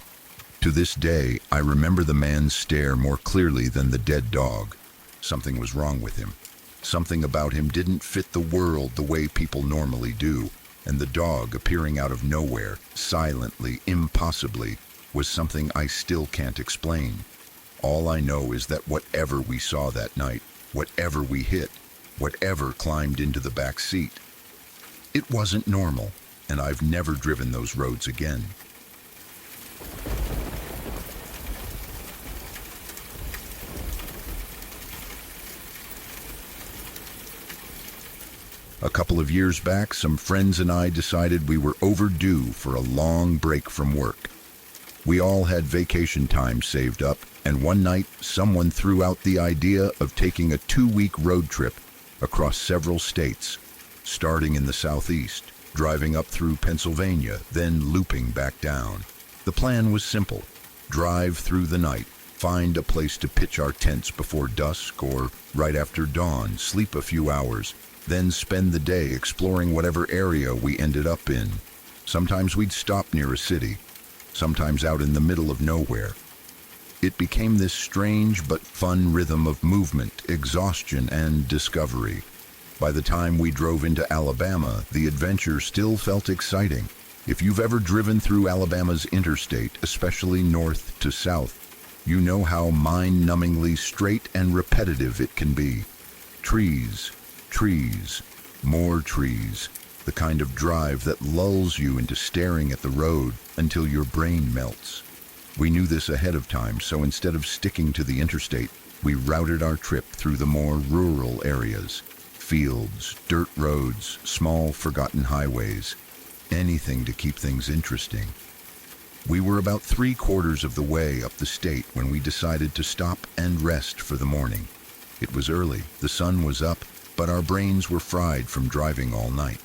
To this day, I remember the man's stare more clearly than the dead dog. Something was wrong with him. Something about him didn't fit the world the way people normally do, and the dog appearing out of nowhere, silently, impossibly, was something I still can't explain. All I know is that whatever we saw that night, whatever we hit, whatever climbed into the back seat, it wasn't normal, and I've never driven those roads again. A couple of years back, some friends and I decided we were overdue for a long break from work. We all had vacation time saved up, and one night someone threw out the idea of taking a 2-week road trip across several states, starting in the southeast, driving up through Pennsylvania, then looping back down. The plan was simple: drive through the night, find a place to pitch our tents before dusk or right after dawn, sleep a few hours, then spend the day exploring whatever area we ended up in. Sometimes we'd stop near a city, sometimes out in the middle of nowhere. It became this strange but fun rhythm of movement, exhaustion, and discovery. By the time we drove into Alabama, the adventure still felt exciting. If you've ever driven through Alabama's interstate, especially north to south, you know how mind-numbingly straight and repetitive it can be. Trees, trees, more trees, the kind of drive that lulls you into staring at the road until your brain melts. We knew this ahead of time, so instead of sticking to the interstate, we routed our trip through the more rural areas. Fields, dirt roads, small forgotten highways, anything to keep things interesting. We were about 3/4 of the way up the state when we decided to stop and rest for the morning. It was early, the sun was up, but our brains were fried from driving all night.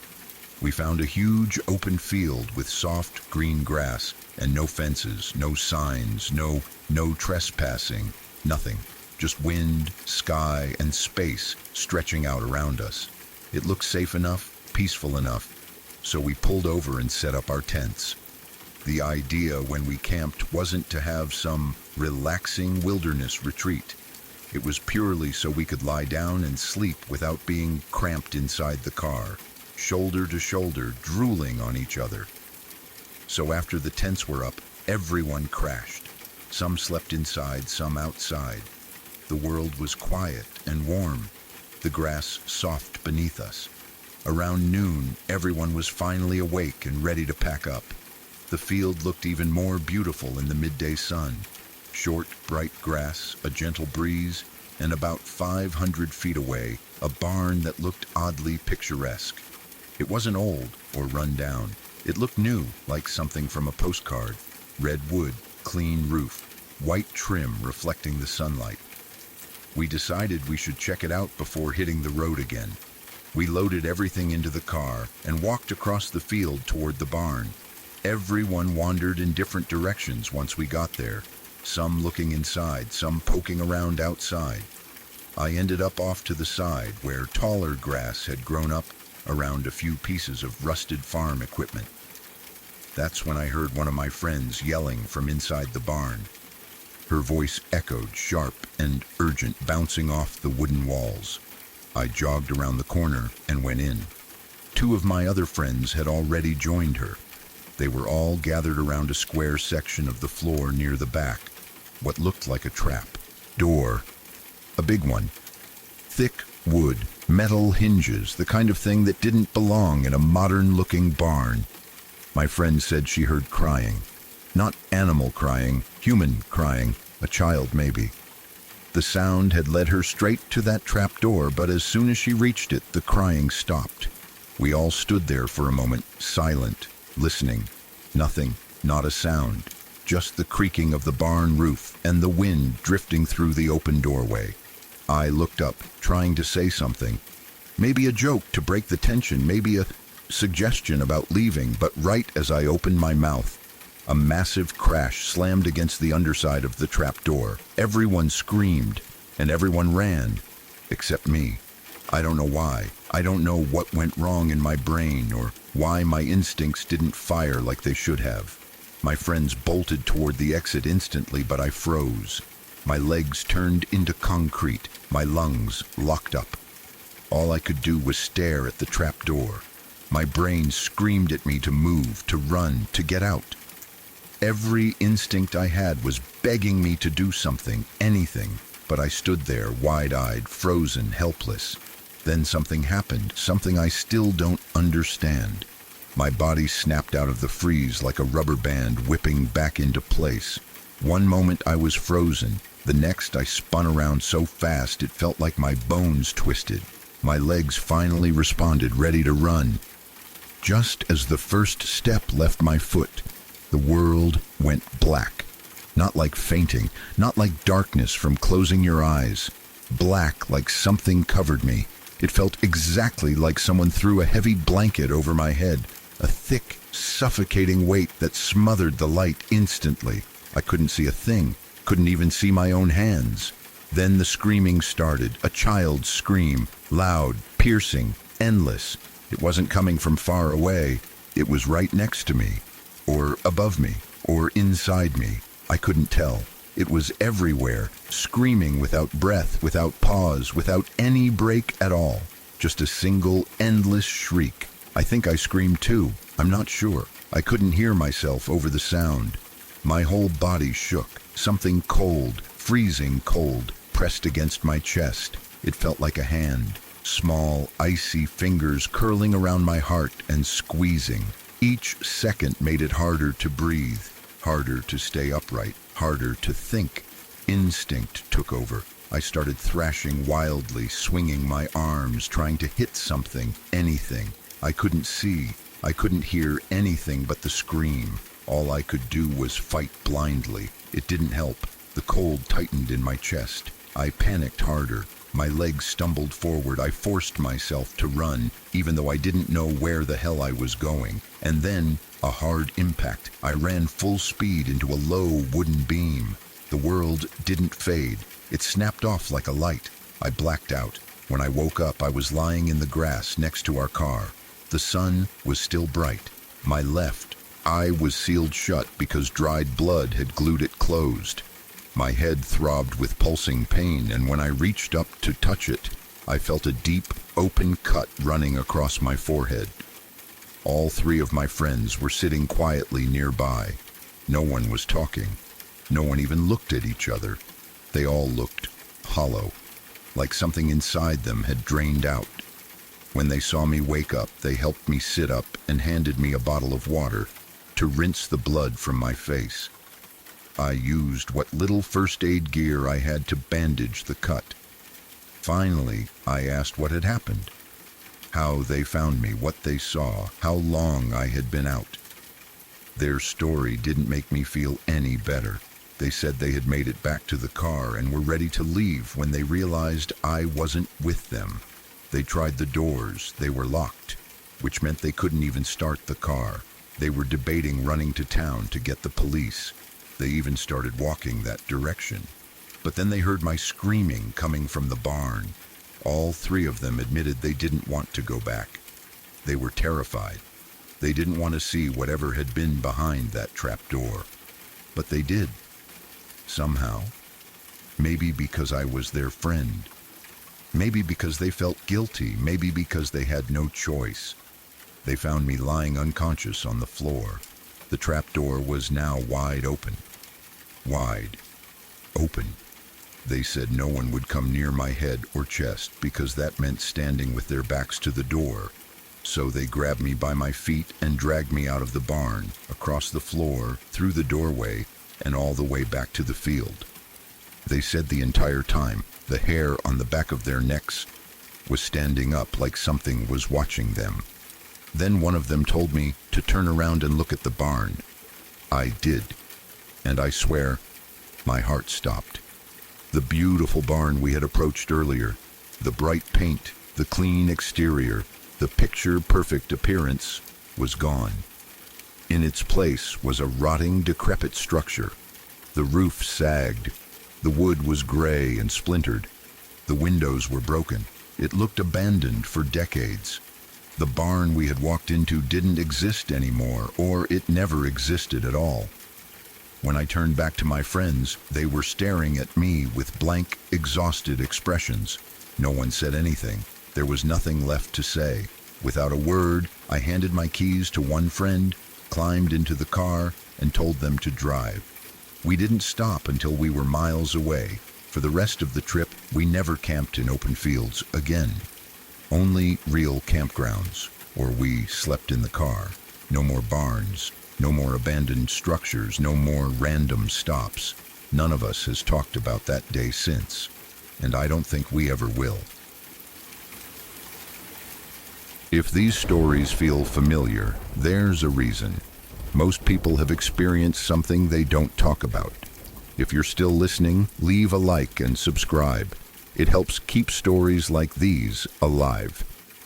We found a huge open field with soft green grass and no fences, no signs, no trespassing, nothing. Just wind, sky, and space stretching out around us. It looked safe enough, peaceful enough, so we pulled over and set up our tents. The idea when we camped wasn't to have some relaxing wilderness retreat. It was purely so we could lie down and sleep without being cramped inside the car, shoulder to shoulder, drooling on each other. So after the tents were up, everyone crashed. Some slept inside, some outside. The world was quiet and warm, the grass soft beneath us. Around noon, everyone was finally awake and ready to pack up. The field looked even more beautiful in the midday sun. Short, bright grass, a gentle breeze, and about 500 feet away, a barn that looked oddly picturesque. It wasn't old or run down. It looked new, like something from a postcard. Red wood, clean roof, white trim reflecting the sunlight. We decided we should check it out before hitting the road again. We loaded everything into the car and walked across the field toward the barn. Everyone wandered in different directions once we got there, some looking inside, some poking around outside. I ended up off to the side where taller grass had grown up around a few pieces of rusted farm equipment. That's when I heard one of my friends yelling from inside the barn. Her voice echoed, sharp and urgent, bouncing off the wooden walls. I jogged around the corner and went in. 2 of my other friends had already joined her. They were all gathered around a square section of the floor near the back, what looked like a trap door. A big one. Thick wood, metal hinges, the kind of thing that didn't belong in a modern-looking barn. My friend said she heard crying. Not animal crying, human crying, a child maybe. The sound had led her straight to that trap door, but as soon as she reached it, the crying stopped. We all stood there for a moment, silent, listening. Nothing, not a sound, just the creaking of the barn roof and the wind drifting through the open doorway. I looked up, trying to say something. Maybe a joke to break the tension, maybe a suggestion about leaving, but right as I opened my mouth, a massive crash slammed against the underside of the trap door. Everyone screamed, and everyone ran, except me. I don't know why. I don't know what went wrong in my brain or why my instincts didn't fire like they should have. My friends bolted toward the exit instantly, but I froze. My legs turned into concrete, my lungs locked up. All I could do was stare at the trap door. My brain screamed at me to move, to run, to get out. Every instinct I had was begging me to do something, anything, but I stood there, wide-eyed, frozen, helpless. Then something happened, something I still don't understand. My body snapped out of the freeze like a rubber band whipping back into place. One moment I was frozen, the next I spun around so fast it felt like my bones twisted. My legs finally responded, ready to run. Just as the first step left my foot, the world went black. Not like fainting, not like darkness from closing your eyes. Black like something covered me. It felt exactly like someone threw a heavy blanket over my head, a thick, suffocating weight that smothered the light instantly. I couldn't see a thing, couldn't even see my own hands. Then the screaming started, a child's scream, loud, piercing, endless. It wasn't coming from far away. It was right next to me, or above me, or inside me. I couldn't tell. It was everywhere, screaming without breath, without pause, without any break at all. Just a single, endless shriek. I think I screamed too. I'm not sure. I couldn't hear myself over the sound. My whole body shook. Something cold, freezing cold, pressed against my chest. It felt like a hand. Small, icy fingers curling around my heart and squeezing. Each second made it harder to breathe, harder to stay upright, harder to think. Instinct took over. I started thrashing wildly, swinging my arms, trying to hit something, anything. I couldn't see. I couldn't hear anything but the scream. All I could do was fight blindly. It didn't help. The cold tightened in my chest. I panicked harder. My legs stumbled forward. I forced myself to run, even though I didn't know where the hell I was going. And then, a hard impact. I ran full speed into a low wooden beam. The world didn't fade. It snapped off like a light. I blacked out. When I woke up, I was lying in the grass next to our car. The sun was still bright. My left eye was sealed shut because dried blood had glued it closed. My head throbbed with pulsing pain, and when I reached up to touch it, I felt a deep, open cut running across my forehead. All three of my friends were sitting quietly nearby. No one was talking. No one even looked at each other. They all looked hollow, like something inside them had drained out. When they saw me wake up, they helped me sit up and handed me a bottle of water to rinse the blood from my face. I used what little first aid gear I had to bandage the cut. Finally, I asked what had happened, how they found me, what they saw, how long I had been out. Their story didn't make me feel any better. They said they had made it back to the car and were ready to leave when they realized I wasn't with them. They tried the doors. They were locked, which meant they couldn't even start the car. They were debating running to town to get the police. They even started walking that direction. But then they heard my screaming coming from the barn. All three of them admitted they didn't want to go back. They were terrified. They didn't want to see whatever had been behind that trap door. But they did. Somehow. Maybe because I was their friend. Maybe because they felt guilty. Maybe because they had no choice. They found me lying unconscious on the floor. The trap door was now wide open. Wide open. They said no one would come near my head or chest because that meant standing with their backs to the door. So they grabbed me by my feet and dragged me out of the barn, across the floor, through the doorway, and all the way back to the field. They said the entire time, the hair on the back of their necks was standing up like something was watching them. Then one of them told me to turn around and look at the barn. I did, and I swear, my heart stopped. The beautiful barn we had approached earlier, the bright paint, the clean exterior, the picture-perfect appearance was gone. In its place was a rotting, decrepit structure. The roof sagged. The wood was gray and splintered. The windows were broken. It looked abandoned for decades. The barn we had walked into didn't exist anymore, or it never existed at all. When I turned back to my friends, they were staring at me with blank, exhausted expressions. No one said anything. There was nothing left to say. Without a word, I handed my keys to one friend, climbed into the car, and told them to drive. We didn't stop until we were miles away. For the rest of the trip, we never camped in open fields again. Only real campgrounds, or we slept in the car. No more barns, no more abandoned structures, no more random stops. None of us has talked about that day since, and I don't think we ever will. If these stories feel familiar, there's a reason. Most people have experienced something they don't talk about. If you're still listening, leave a like and subscribe. It helps keep stories like these alive.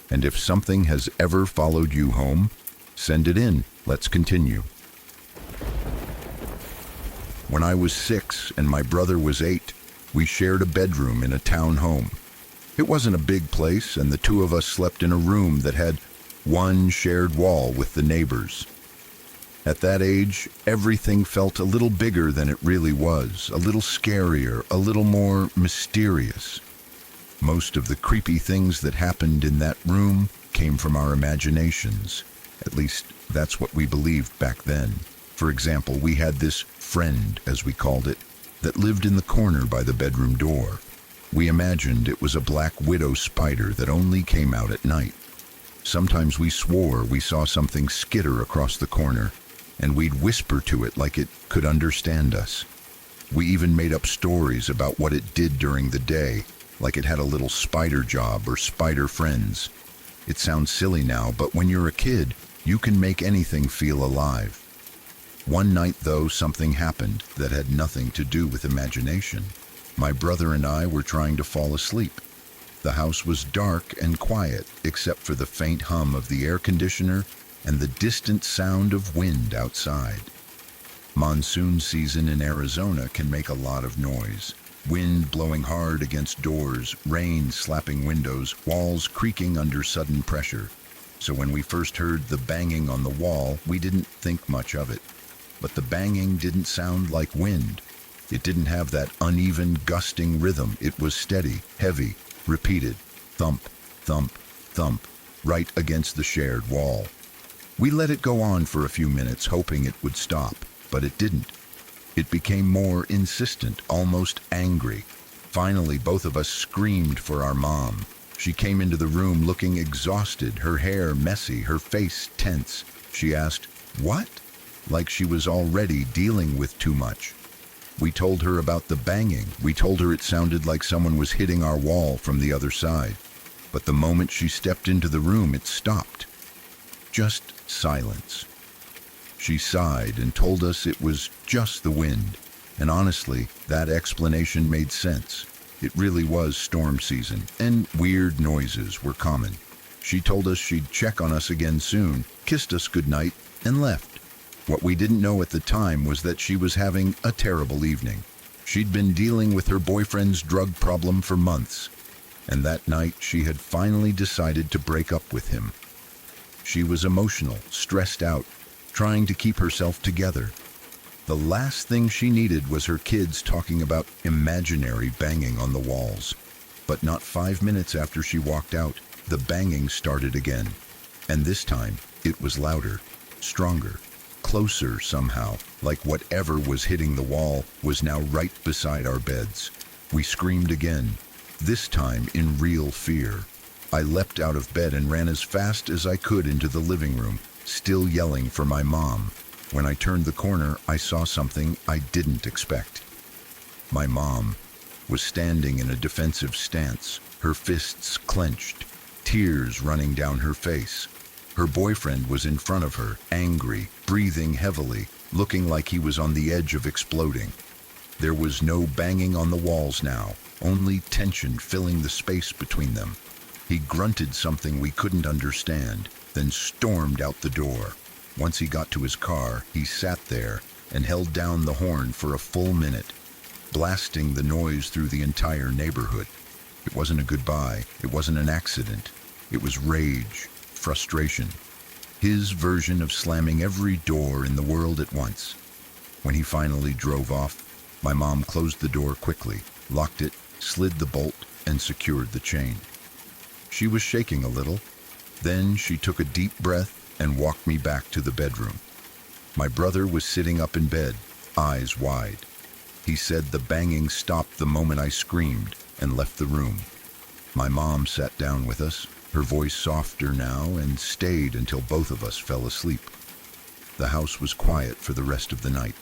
And if something has ever followed you home, send it in. Let's continue. When I was 6 and my brother was 8, we shared a bedroom in a town home. It wasn't a big place, and the two of us slept in a room that had one shared wall with the neighbors. At that age, everything felt a little bigger than it really was, a little scarier, a little more mysterious. Most of the creepy things that happened in that room came from our imaginations. At least, that's what we believed back then. For example, we had this friend, as we called it, that lived in the corner by the bedroom door. We imagined it was a black widow spider that only came out at night. Sometimes we swore we saw something skitter across the corner, and we'd whisper to it like it could understand us. We even made up stories about what it did during the day, like it had a little spider job or spider friends. It sounds silly now, but when you're a kid, you can make anything feel alive. One night, though, something happened that had nothing to do with imagination. My brother and I were trying to fall asleep. The house was dark and quiet, except for the faint hum of the air conditioner and the distant sound of wind outside. Monsoon season in Arizona can make a lot of noise. Wind blowing hard against doors, rain slapping windows, walls creaking under sudden pressure. So when we first heard the banging on the wall, we didn't think much of it. But the banging didn't sound like wind. It didn't have that uneven, gusting rhythm. It was steady, heavy, repeated, thump, thump, thump, right against the shared wall. We let it go on for a few minutes, hoping it would stop, but it didn't. It became more insistent, almost angry. Finally, both of us screamed for our mom. She came into the room looking exhausted, her hair messy, her face tense. She asked, "What?" Like she was already dealing with too much. We told her about the banging. We told her it sounded like someone was hitting our wall from the other side. But the moment she stepped into the room, it stopped. Just silence. She sighed and told us it was just the wind. And honestly, that explanation made sense. It really was storm season, and weird noises were common. She told us she'd check on us again soon, kissed us goodnight, and left. What we didn't know at the time was that she was having a terrible evening. She'd been dealing with her boyfriend's drug problem for months, and that night she had finally decided to break up with him. She was emotional, stressed out, trying to keep herself together. The last thing she needed was her kids talking about imaginary banging on the walls. But not 5 minutes after she walked out, the banging started again. And this time, it was louder, stronger, closer somehow, like whatever was hitting the wall was now right beside our beds. We screamed again, this time in real fear. I leapt out of bed and ran as fast as I could into the living room, still yelling for my mom. When I turned the corner, I saw something I didn't expect. My mom was standing in a defensive stance, her fists clenched, tears running down her face. Her boyfriend was in front of her, angry, breathing heavily, looking like he was on the edge of exploding. There was no banging on the walls now, only tension filling the space between them. He grunted something we couldn't understand, then stormed out the door. Once he got to his car, he sat there and held down the horn for a full minute, blasting the noise through the entire neighborhood. It wasn't a goodbye. It wasn't an accident. It was rage, frustration. His version of slamming every door in the world at once. When he finally drove off, my mom closed the door quickly, locked it, slid the bolt, and secured the chain. She was shaking a little. Then she took a deep breath and walked me back to the bedroom. My brother was sitting up in bed, eyes wide. He said the banging stopped the moment I screamed and left the room. My mom sat down with us, her voice softer now, and stayed until both of us fell asleep. The house was quiet for the rest of the night.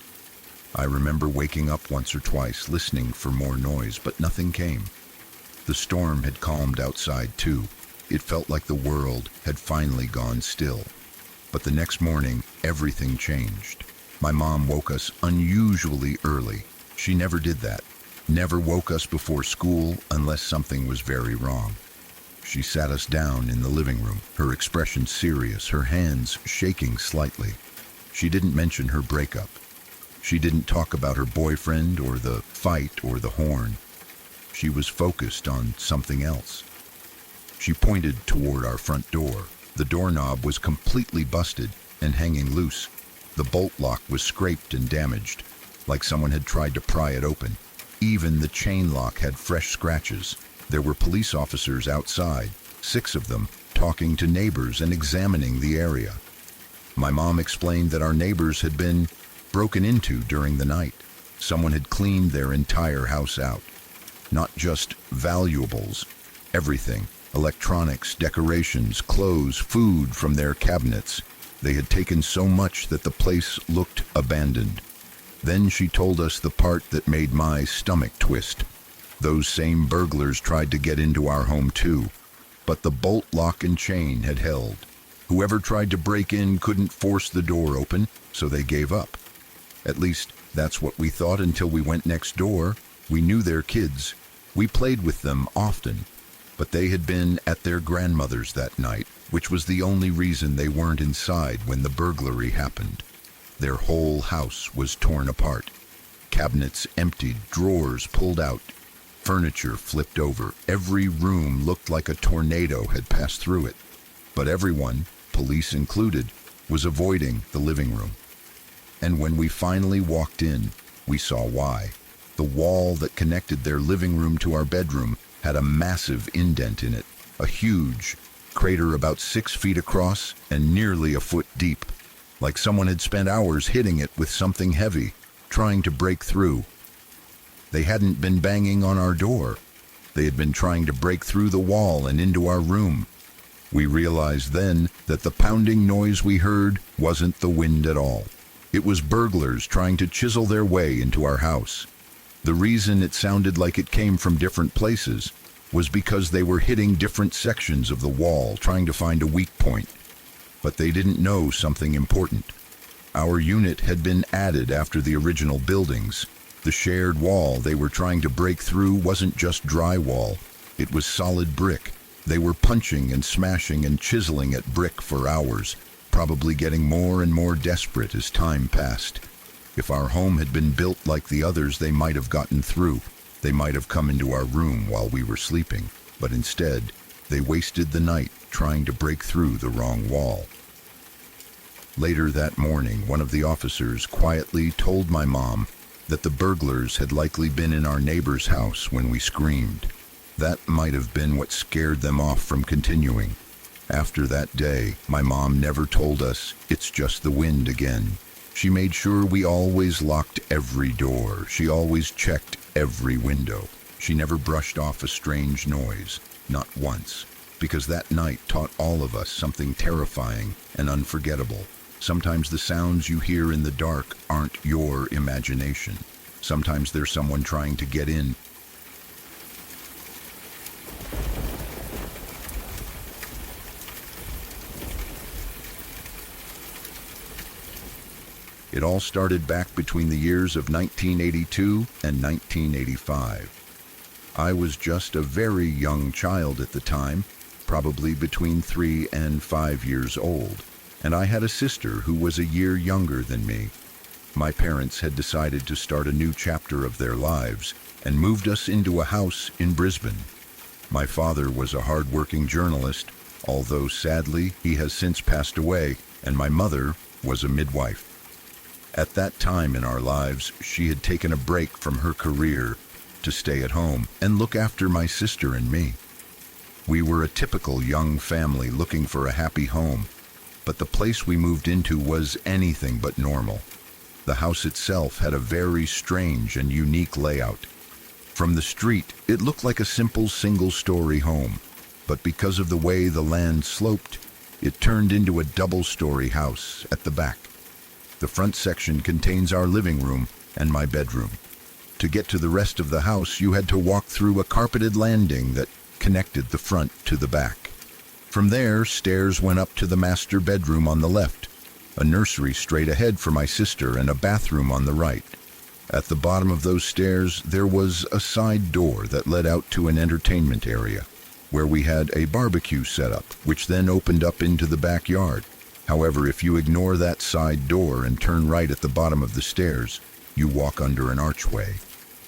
I remember waking up once or twice, listening for more noise, but nothing came. The storm had calmed outside too. It felt like the world had finally gone still. But the next morning, everything changed. My mom woke us unusually early. She never did that. Never woke us before school unless something was very wrong. She sat us down in the living room, her expression serious, her hands shaking slightly. She didn't mention her breakup. She didn't talk about her boyfriend or the fight or the horn. She was focused on something else. She pointed toward our front door. The doorknob was completely busted and hanging loose. The bolt lock was scraped and damaged, like someone had tried to pry it open. Even the chain lock had fresh scratches. There were police officers outside, 6 of them, talking to neighbors and examining the area. My mom explained that our neighbors had been broken into during the night. Someone had cleaned their entire house out. Not just valuables, everything. Electronics, decorations, clothes, food from their cabinets. They had taken so much that the place looked abandoned. Then she told us the part that made my stomach twist. Those same burglars tried to get into our home too, but the bolt, lock, and chain had held. Whoever tried to break in couldn't force the door open, so they gave up. At least, that's what we thought until we went next door. We knew their kids. We played with them often. But they had been at their grandmother's that night, which was the only reason they weren't inside when the burglary happened. Their whole house was torn apart. Cabinets emptied, drawers pulled out, furniture flipped over. Every room looked like a tornado had passed through it. But everyone, police included, was avoiding the living room. And when we finally walked in, we saw why. The wall that connected their living room to our bedroom had a massive indent in it, a huge crater about 6 feet across and nearly a foot deep, like someone had spent hours hitting it with something heavy, trying to break through. They hadn't been banging on our door. They had been trying to break through the wall and into our room. We realized then that the pounding noise we heard wasn't the wind at all. It was burglars trying to chisel their way into our house. The reason it sounded like it came from different places was because they were hitting different sections of the wall, trying to find a weak point. But they didn't know something important. Our unit had been added after the original buildings. The shared wall they were trying to break through wasn't just drywall. It was solid brick. They were punching and smashing and chiseling at brick for hours, probably getting more and more desperate as time passed. If our home had been built like the others, they might have gotten through. They might have come into our room while we were sleeping, but instead, they wasted the night trying to break through the wrong wall. Later that morning, one of the officers quietly told my mom that the burglars had likely been in our neighbor's house when we screamed. That might have been what scared them off from continuing. After that day, my mom never told us, "It's just the wind again." She made sure we always locked every door. She always checked every window. She never brushed off a strange noise, not once, because that night taught all of us something terrifying and unforgettable. Sometimes the sounds you hear in the dark aren't your imagination. Sometimes there's someone trying to get in. It all started back between the years of 1982 and 1985. I was just a very young child at the time, probably between 3 and 5 years old, and I had a sister who was a year younger than me. My parents had decided to start a new chapter of their lives and moved us into a house in Brisbane. My father was a hard-working journalist, although sadly he has since passed away, and my mother was a midwife. At that time in our lives, she had taken a break from her career to stay at home and look after my sister and me. We were a typical young family looking for a happy home, but the place we moved into was anything but normal. The house itself had a very strange and unique layout. From the street, it looked like a simple single-story home, but because of the way the land sloped, it turned into a double-story house at the back. The front section contains our living room and my bedroom. To get to the rest of the house, you had to walk through a carpeted landing that connected the front to the back. From there, stairs went up to the master bedroom on the left, a nursery straight ahead for my sister, and a bathroom on the right. At the bottom of those stairs, there was a side door that led out to an entertainment area, where we had a barbecue set up, which then opened up into the backyard. However, if you ignore that side door and turn right at the bottom of the stairs, you walk under an archway.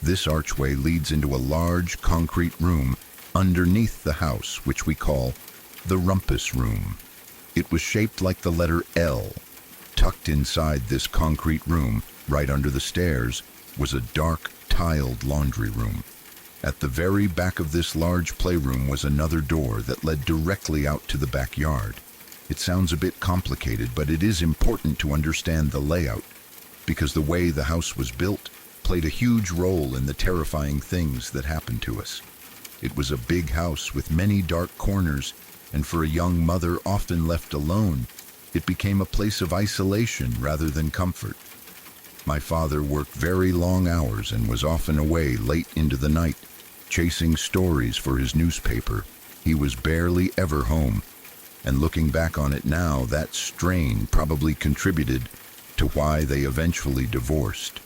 This archway leads into a large concrete room underneath the house, which we call the rumpus room. It was shaped like the letter L. Tucked inside this concrete room, right under the stairs, was a dark, tiled laundry room. At the very back of this large playroom was another door that led directly out to the backyard. It sounds a bit complicated, but it is important to understand the layout, because the way the house was built played a huge role in the terrifying things that happened to us. It was a big house with many dark corners, and for a young mother often left alone, it became a place of isolation rather than comfort. My father worked very long hours and was often away late into the night, chasing stories for his newspaper. He was barely ever home, and looking back on it now, that strain probably contributed to why they eventually divorced.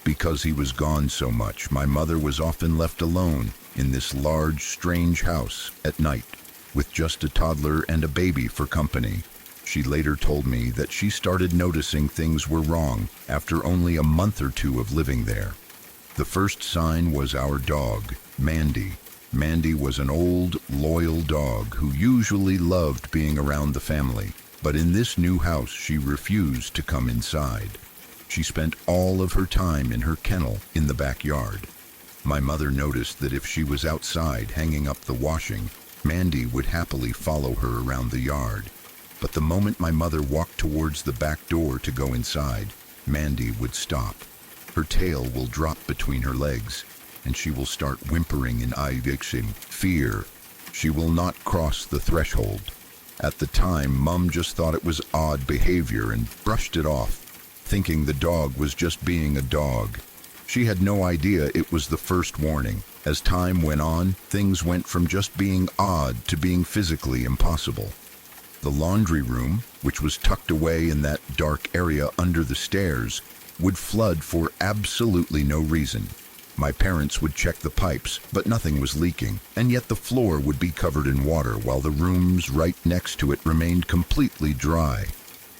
Because he was gone so much, my mother was often left alone in this large, strange house at night, with just a toddler and a baby for company. She later told me that she started noticing things were wrong after only a month or two of living there. The first sign was our dog, Mandy. Mandy was an old, loyal dog who usually loved being around the family, but in this new house she refused to come inside. She spent all of her time in her kennel in the backyard. My mother noticed that if she was outside hanging up the washing, Mandy would happily follow her around the yard. But the moment my mother walked towards the back door to go inside, Mandy would stop. Her tail will drop between her legs, and she will start whimpering in eviction, fear. She will not cross the threshold. At the time, Mum just thought it was odd behavior and brushed it off, thinking the dog was just being a dog. She had no idea it was the first warning. As time went on, things went from just being odd to being physically impossible. The laundry room, which was tucked away in that dark area under the stairs, would flood for absolutely no reason. My parents would check the pipes, but nothing was leaking, and yet the floor would be covered in water while the rooms right next to it remained completely dry.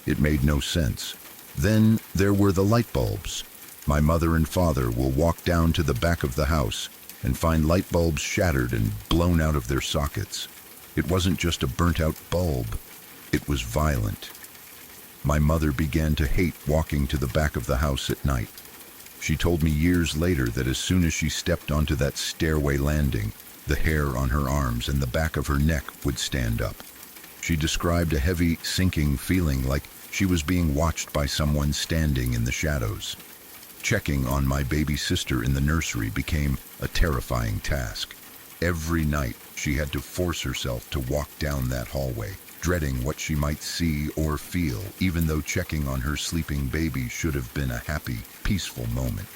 It made no sense. Then there were the light bulbs. My mother and father will walk down to the back of the house and find light bulbs shattered and blown out of their sockets. It wasn't just a burnt-out bulb. It was violent. My mother began to hate walking to the back of the house at night. She told me years later that as soon as she stepped onto that stairway landing, the hair on her arms and the back of her neck would stand up. She described a heavy, sinking feeling like she was being watched by someone standing in the shadows. Checking on my baby sister in the nursery became a terrifying task. Every night, she had to force herself to walk down that hallway, dreading what she might see or feel, even though checking on her sleeping baby should have been a happy, peaceful moment.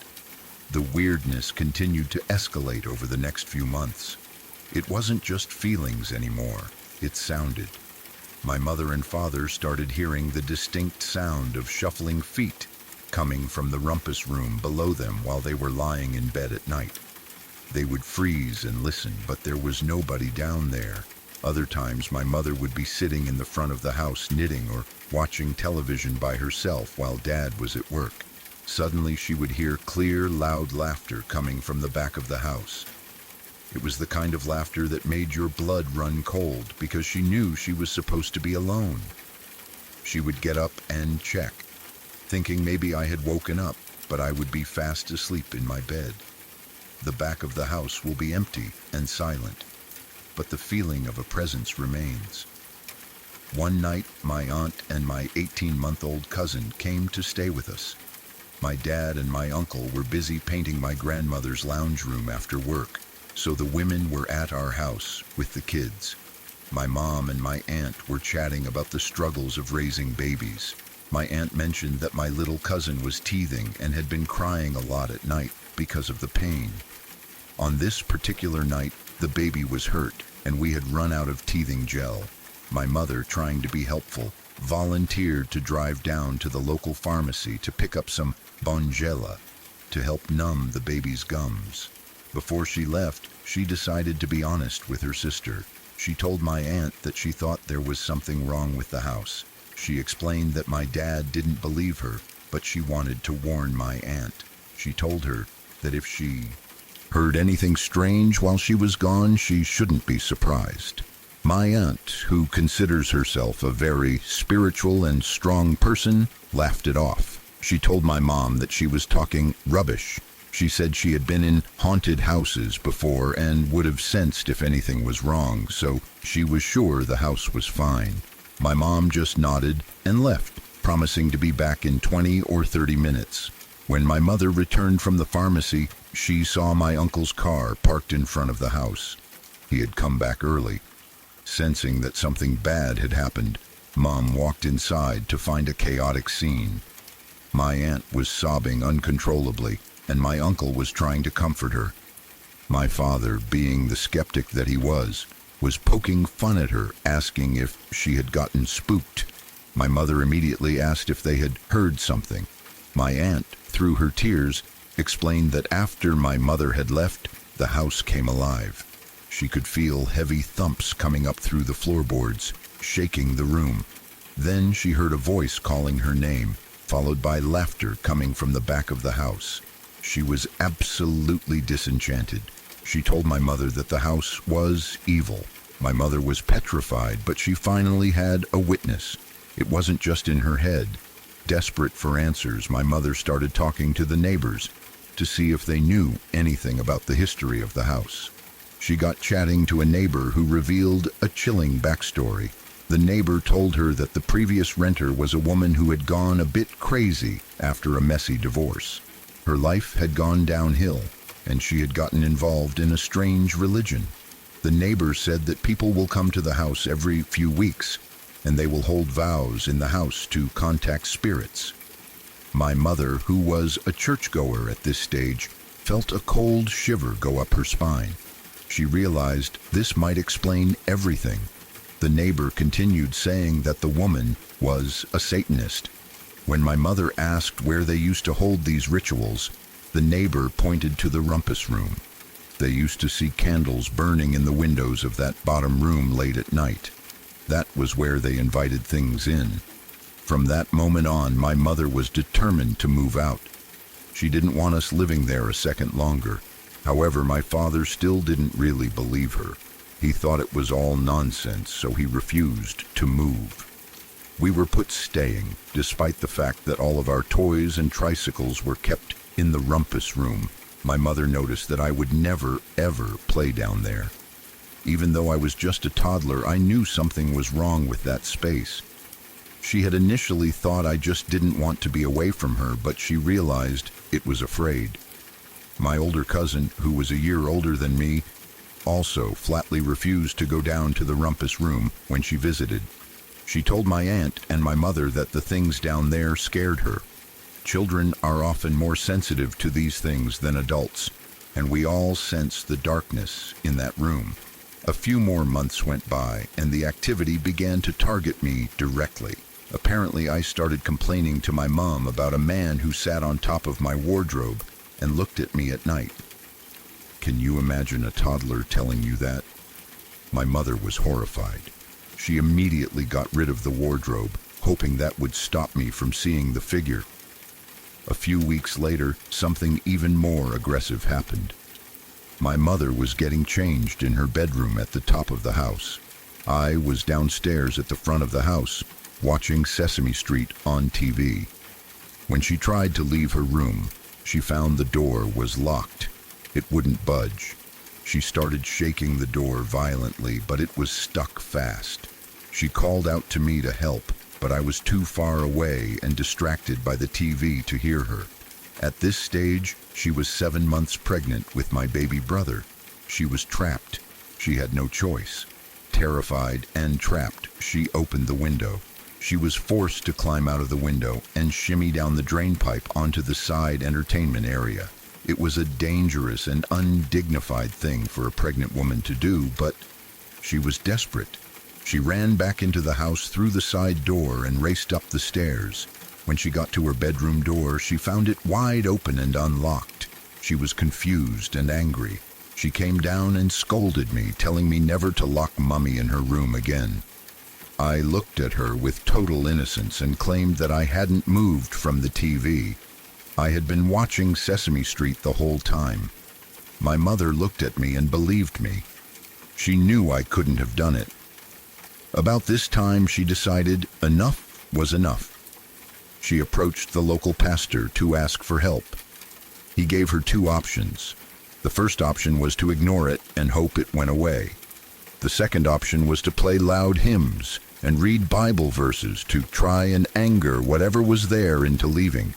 The weirdness continued to escalate over the next few months. It wasn't just feelings anymore, it sounded. My mother and father started hearing the distinct sound of shuffling feet coming from the rumpus room below them while they were lying in bed at night. They would freeze and listen, but there was nobody down there. Other times, my mother would be sitting in the front of the house knitting or watching television by herself while Dad was at work. Suddenly, she would hear clear, loud laughter coming from the back of the house. It was the kind of laughter that made your blood run cold because she knew she was supposed to be alone. She would get up and check, thinking maybe I had woken up, but I would be fast asleep in my bed. The back of the house will be empty and silent, but the feeling of a presence remains. One night, my aunt and my 18-month-old cousin came to stay with us. My dad and my uncle were busy painting my grandmother's lounge room after work, so the women were at our house with the kids. My mom and my aunt were chatting about the struggles of raising babies. My aunt mentioned that my little cousin was teething and had been crying a lot at night because of the pain. On this particular night, the baby was hurt, and we had run out of teething gel. My mother, trying to be helpful, volunteered to drive down to the local pharmacy to pick up some Bongela to help numb the baby's gums. Before she left, she decided to be honest with her sister. She told my aunt that she thought there was something wrong with the house. She explained that my dad didn't believe her, but she wanted to warn my aunt. She told her that if she heard anything strange while she was gone, she shouldn't be surprised. My aunt, who considers herself a very spiritual and strong person, laughed it off. She told my mom that she was talking rubbish. She said she had been in haunted houses before and would have sensed if anything was wrong, so she was sure the house was fine. My mom just nodded and left, promising to be back in 20 or 30 minutes. When my mother returned from the pharmacy, she saw my uncle's car parked in front of the house. He had come back early. Sensing that something bad had happened, Mom walked inside to find a chaotic scene. My aunt was sobbing uncontrollably, and my uncle was trying to comfort her. My father, being the skeptic that he was poking fun at her, asking if she had gotten spooked. My mother immediately asked if they had heard something. My aunt, through her tears, explained that after my mother had left, the house came alive. She could feel heavy thumps coming up through the floorboards, shaking the room. Then she heard a voice calling her name, followed by laughter coming from the back of the house. She was absolutely disenchanted. She told my mother that the house was evil. My mother was petrified, but she finally had a witness. It wasn't just in her head. Desperate for answers, my mother started talking to the neighbors to see if they knew anything about the history of the house. She got chatting to a neighbor who revealed a chilling backstory. The neighbor told her that the previous renter was a woman who had gone a bit crazy after a messy divorce. Her life had gone downhill, and she had gotten involved in a strange religion. The neighbor said that people will come to the house every few weeks, and they will hold vows in the house to contact spirits. My mother, who was a churchgoer at this stage, felt a cold shiver go up her spine. She realized this might explain everything. The neighbor continued saying that the woman was a Satanist. When my mother asked where they used to hold these rituals, the neighbor pointed to the rumpus room. They used to see candles burning in the windows of that bottom room late at night. That was where they invited things in. From that moment on, my mother was determined to move out. She didn't want us living there a second longer. However, my father still didn't really believe her. He thought it was all nonsense, so he refused to move. We were put staying, despite the fact that all of our toys and tricycles were kept in the rumpus room. My mother noticed that I would never, ever play down there. Even though I was just a toddler, I knew something was wrong with that space. She had initially thought I just didn't want to be away from her, but she realized it was afraid. My older cousin, who was a year older than me, also flatly refused to go down to the rumpus room when she visited. She told my aunt and my mother that the things down there scared her. Children are often more sensitive to these things than adults, and we all sensed the darkness in that room. A few more months went by, and the activity began to target me directly. Apparently, I started complaining to my mom about a man who sat on top of my wardrobe and looked at me at night. Can you imagine a toddler telling you that? My mother was horrified. She immediately got rid of the wardrobe, hoping that would stop me from seeing the figure. A few weeks later, something even more aggressive happened. My mother was getting changed in her bedroom at the top of the house. I was downstairs at the front of the house, watching Sesame Street on TV. When she tried to leave her room, she found the door was locked. It wouldn't budge. She started shaking the door violently, but it was stuck fast. She called out to me to help, but I was too far away and distracted by the TV to hear her. At this stage, she was 7 months pregnant with my baby brother. She was trapped. She had no choice. Terrified and trapped, she opened the window. She was forced to climb out of the window and shimmy down the drain pipe onto the side entertainment area. It was a dangerous and undignified thing for a pregnant woman to do, but she was desperate. She ran back into the house through the side door and raced up the stairs. When she got to her bedroom door, she found it wide open and unlocked. She was confused and angry. She came down and scolded me, telling me never to lock Mummy in her room again. I looked at her with total innocence and claimed that I hadn't moved from the TV. I had been watching Sesame Street the whole time. My mother looked at me and believed me. She knew I couldn't have done it. About this time, she decided enough was enough. She approached the local pastor to ask for help. He gave her 2 options. The first option was to ignore it and hope it went away. The second option was to play loud hymns and read Bible verses to try and anger whatever was there into leaving.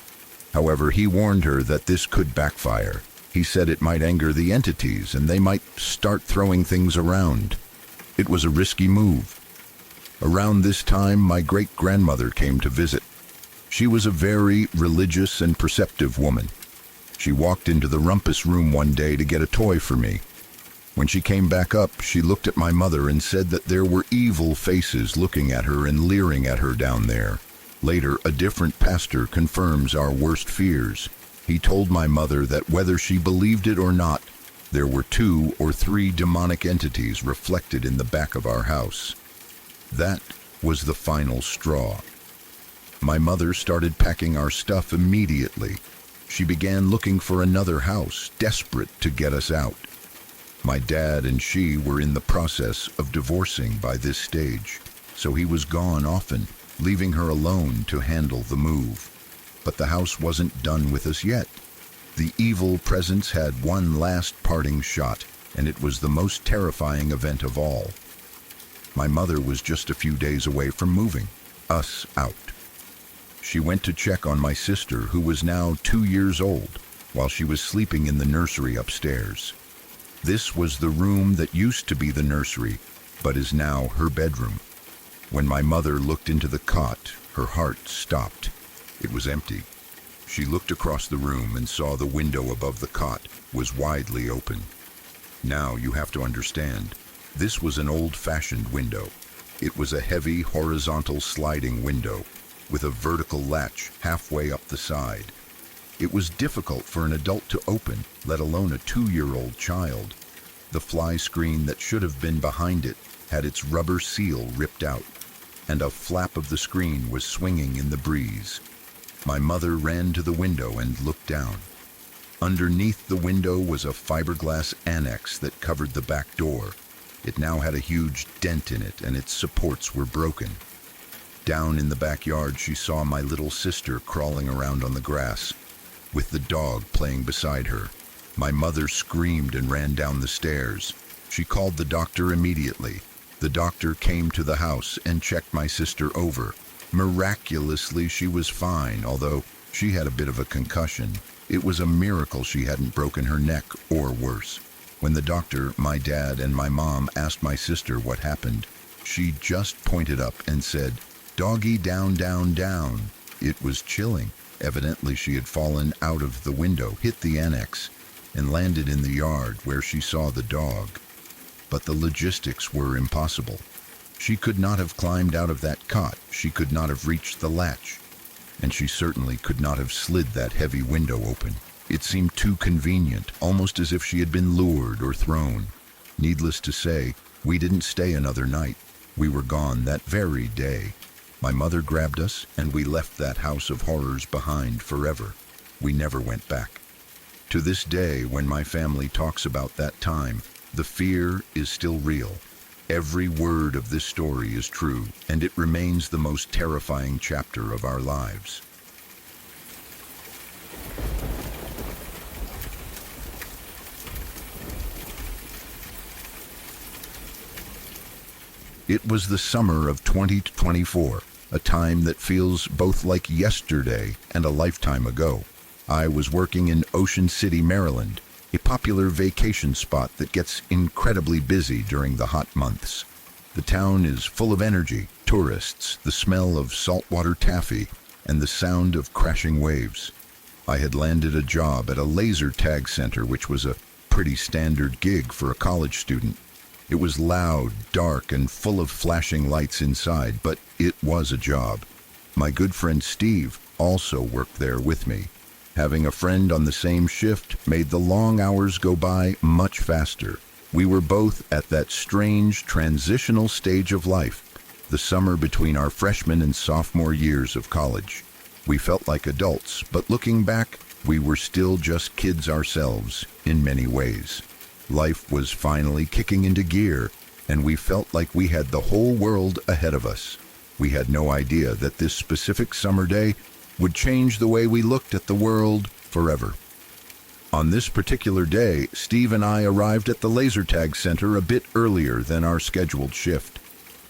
However, he warned her that this could backfire. He said it might anger the entities and they might start throwing things around. It was a risky move. Around this time, my great-grandmother came to visit. She was a very religious and perceptive woman. She walked into the rumpus room one day to get a toy for me. When she came back up, she looked at my mother and said that there were evil faces looking at her and leering at her down there. Later, a different pastor confirms our worst fears. He told my mother that whether she believed it or not, there were 2 or 3 demonic entities reflected in the back of our house. That was the final straw. My mother started packing our stuff immediately. She began looking for another house, desperate to get us out. My dad and she were in the process of divorcing by this stage, so he was gone often, leaving her alone to handle the move. But the house wasn't done with us yet. The evil presence had one last parting shot, and it was the most terrifying event of all. My mother was just a few days away from moving us out. She went to check on my sister, who was now 2 years old, while she was sleeping in the nursery upstairs. This was the room that used to be the nursery, but is now her bedroom. When my mother looked into the cot, her heart stopped. It was empty. She looked across the room and saw the window above the cot was widely open. Now you have to understand, this was an old-fashioned window. It was a heavy horizontal sliding window with a vertical latch halfway up the side. It was difficult for an adult to open, let alone a 2-year-old child. The fly screen that should have been behind it had its rubber seal ripped out, and a flap of the screen was swinging in the breeze. My mother ran to the window and looked down. Underneath the window was a fiberglass annex that covered the back door. It now had a huge dent in it, and its supports were broken. Down in the backyard, she saw my little sister crawling around on the grass, with the dog playing beside her. My mother screamed and ran down the stairs. She called the doctor immediately. The doctor came to the house and checked my sister over. Miraculously, she was fine, although she had a bit of a concussion. It was a miracle she hadn't broken her neck or worse. When the doctor, my dad, and my mom asked my sister what happened, she just pointed up and said, "Doggy, down, down, down." It was chilling. Evidently, she had fallen out of the window, hit the annex, and landed in the yard where she saw the dog. But the logistics were impossible. She could not have climbed out of that cot, she could not have reached the latch, and she certainly could not have slid that heavy window open. It seemed too convenient, almost as if she had been lured or thrown. Needless to say, we didn't stay another night. We were gone that very day. My mother grabbed us, and we left that house of horrors behind forever. We never went back. To this day, when my family talks about that time, the fear is still real. Every word of this story is true, and it remains the most terrifying chapter of our lives. It was the summer of 2024, a time that feels both like yesterday and a lifetime ago. I was working in Ocean City, Maryland, a popular vacation spot that gets incredibly busy during the hot months. The town is full of energy, tourists, the smell of saltwater taffy, and the sound of crashing waves. I had landed a job at a laser tag center, which was a pretty standard gig for a college student. It was loud, dark, and full of flashing lights inside, but it was a job. My good friend Steve also worked there with me. Having a friend on the same shift made the long hours go by much faster. We were both at that strange transitional stage of life, the summer between our freshman and sophomore years of college. We felt like adults, but looking back, we were still just kids ourselves in many ways. Life was finally kicking into gear, and we felt like we had the whole world ahead of us. We had no idea that this specific summer day would change the way we looked at the world forever. On this particular day, Steve and I arrived at the laser tag center a bit earlier than our scheduled shift.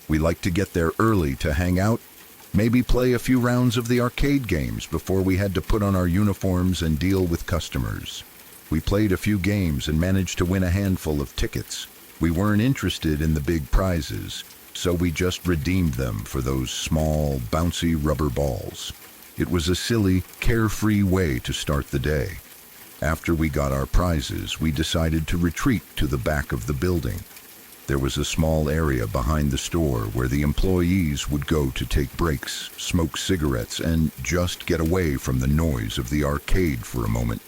We liked to get there early to hang out, maybe play a few rounds of the arcade games before we had to put on our uniforms and deal with customers. We played a few games and managed to win a handful of tickets. We weren't interested in the big prizes, so we just redeemed them for those small, bouncy rubber balls. It was a silly, carefree way to start the day. After we got our prizes, we decided to retreat to the back of the building. There was a small area behind the store where the employees would go to take breaks, smoke cigarettes, and just get away from the noise of the arcade for a moment.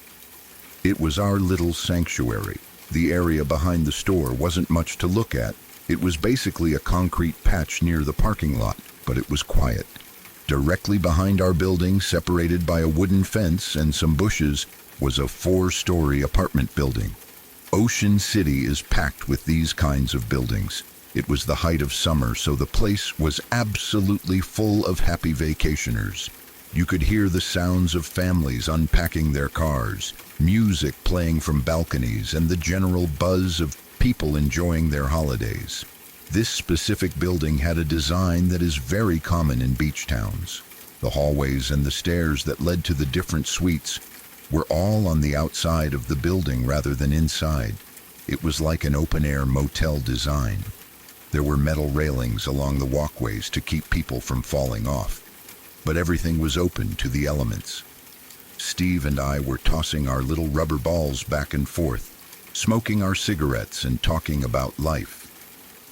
It was our little sanctuary. The area behind the store wasn't much to look at. It was basically a concrete patch near the parking lot, but it was quiet. Directly behind our building, separated by a wooden fence and some bushes, was a 4-story apartment building. Ocean City is packed with these kinds of buildings. It was the height of summer, so the place was absolutely full of happy vacationers. You could hear the sounds of families unpacking their cars, music playing from balconies, and the general buzz of people enjoying their holidays. This specific building had a design that is very common in beach towns. The hallways and the stairs that led to the different suites were all on the outside of the building rather than inside. It was like an open-air motel design. There were metal railings along the walkways to keep people from falling off, but everything was open to the elements. Steve and I were tossing our little rubber balls back and forth, smoking our cigarettes and talking about life.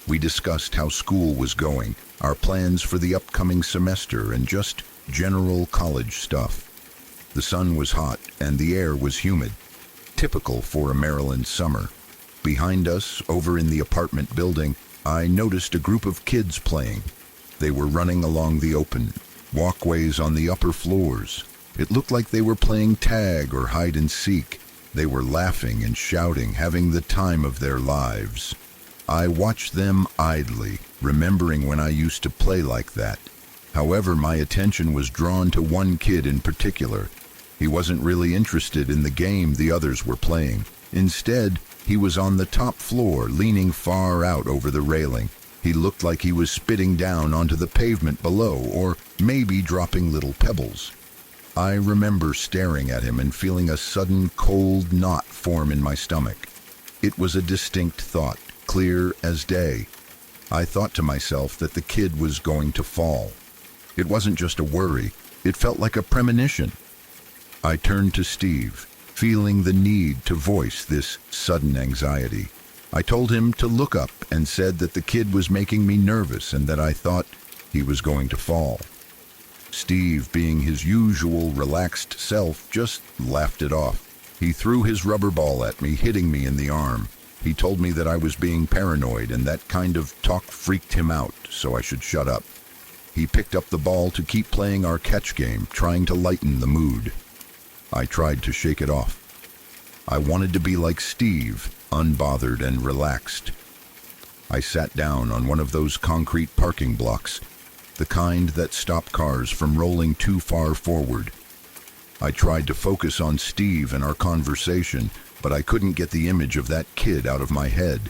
We discussed how school was going, our plans for the upcoming semester, and just general college stuff. The sun was hot and the air was humid, typical for a Maryland summer. Behind us, over in the apartment building, I noticed a group of kids playing. They were running along the open walkways on the upper floors. It looked like they were playing tag or hide and seek. They were laughing and shouting, having the time of their lives. I watched them idly, remembering when I used to play like that. However, my attention was drawn to one kid in particular. He wasn't really interested in the game the others were playing. Instead, he was on the top floor, leaning far out over the railing. He looked like he was spitting down onto the pavement below, or maybe dropping little pebbles. I remember staring at him and feeling a sudden cold knot form in my stomach. It was a distinct thought, clear as day. I thought to myself that the kid was going to fall. It wasn't just a worry, it felt like a premonition. I turned to Steve, feeling the need to voice this sudden anxiety. I told him to look up and said that the kid was making me nervous and that I thought he was going to fall. Steve, being his usual relaxed self, just laughed it off. He threw his rubber ball at me, hitting me in the arm. He told me that I was being paranoid and that kind of talk freaked him out, so I should shut up. He picked up the ball to keep playing our catch game, trying to lighten the mood. I tried to shake it off. I wanted to be like Steve, unbothered and relaxed. I sat down on one of those concrete parking blocks, the kind that stop cars from rolling too far forward. I tried to focus on Steve and our conversation, but I couldn't get the image of that kid out of my head.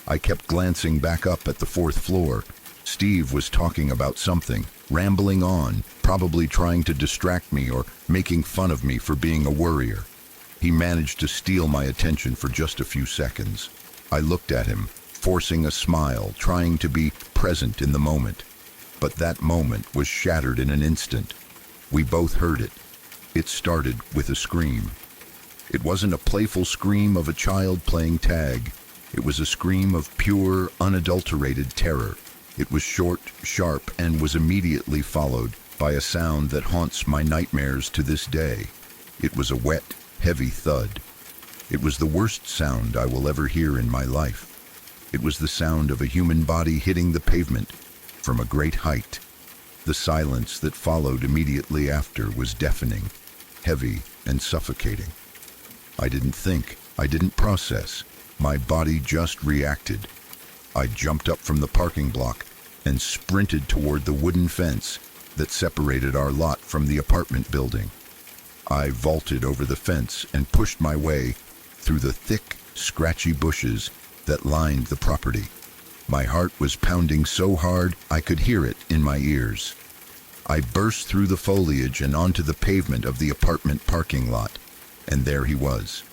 I kept glancing back up at the fourth floor. Steve was talking about something, rambling on, probably trying to distract me or making fun of me for being a worrier. He managed to steal my attention for just a few seconds. I looked at him, forcing a smile, trying to be present in the moment. But that moment was shattered in an instant. We both heard it. It started with a scream. It wasn't a playful scream of a child playing tag. It was a scream of pure, unadulterated terror. It was short, sharp, and was immediately followed by a sound that haunts my nightmares to this day. It was a wet, heavy thud. It was the worst sound I will ever hear in my life. It was the sound of a human body hitting the pavement from a great height. The silence that followed immediately after was deafening, heavy, and suffocating. I didn't think, I didn't process. My body just reacted. I jumped up from the parking block and sprinted toward the wooden fence that separated our lot from the apartment building. I vaulted over the fence and pushed my way through the thick, scratchy bushes that lined the property. My heart was pounding so hard I could hear it in my ears. I burst through the foliage and onto the pavement of the apartment parking lot, and there he was.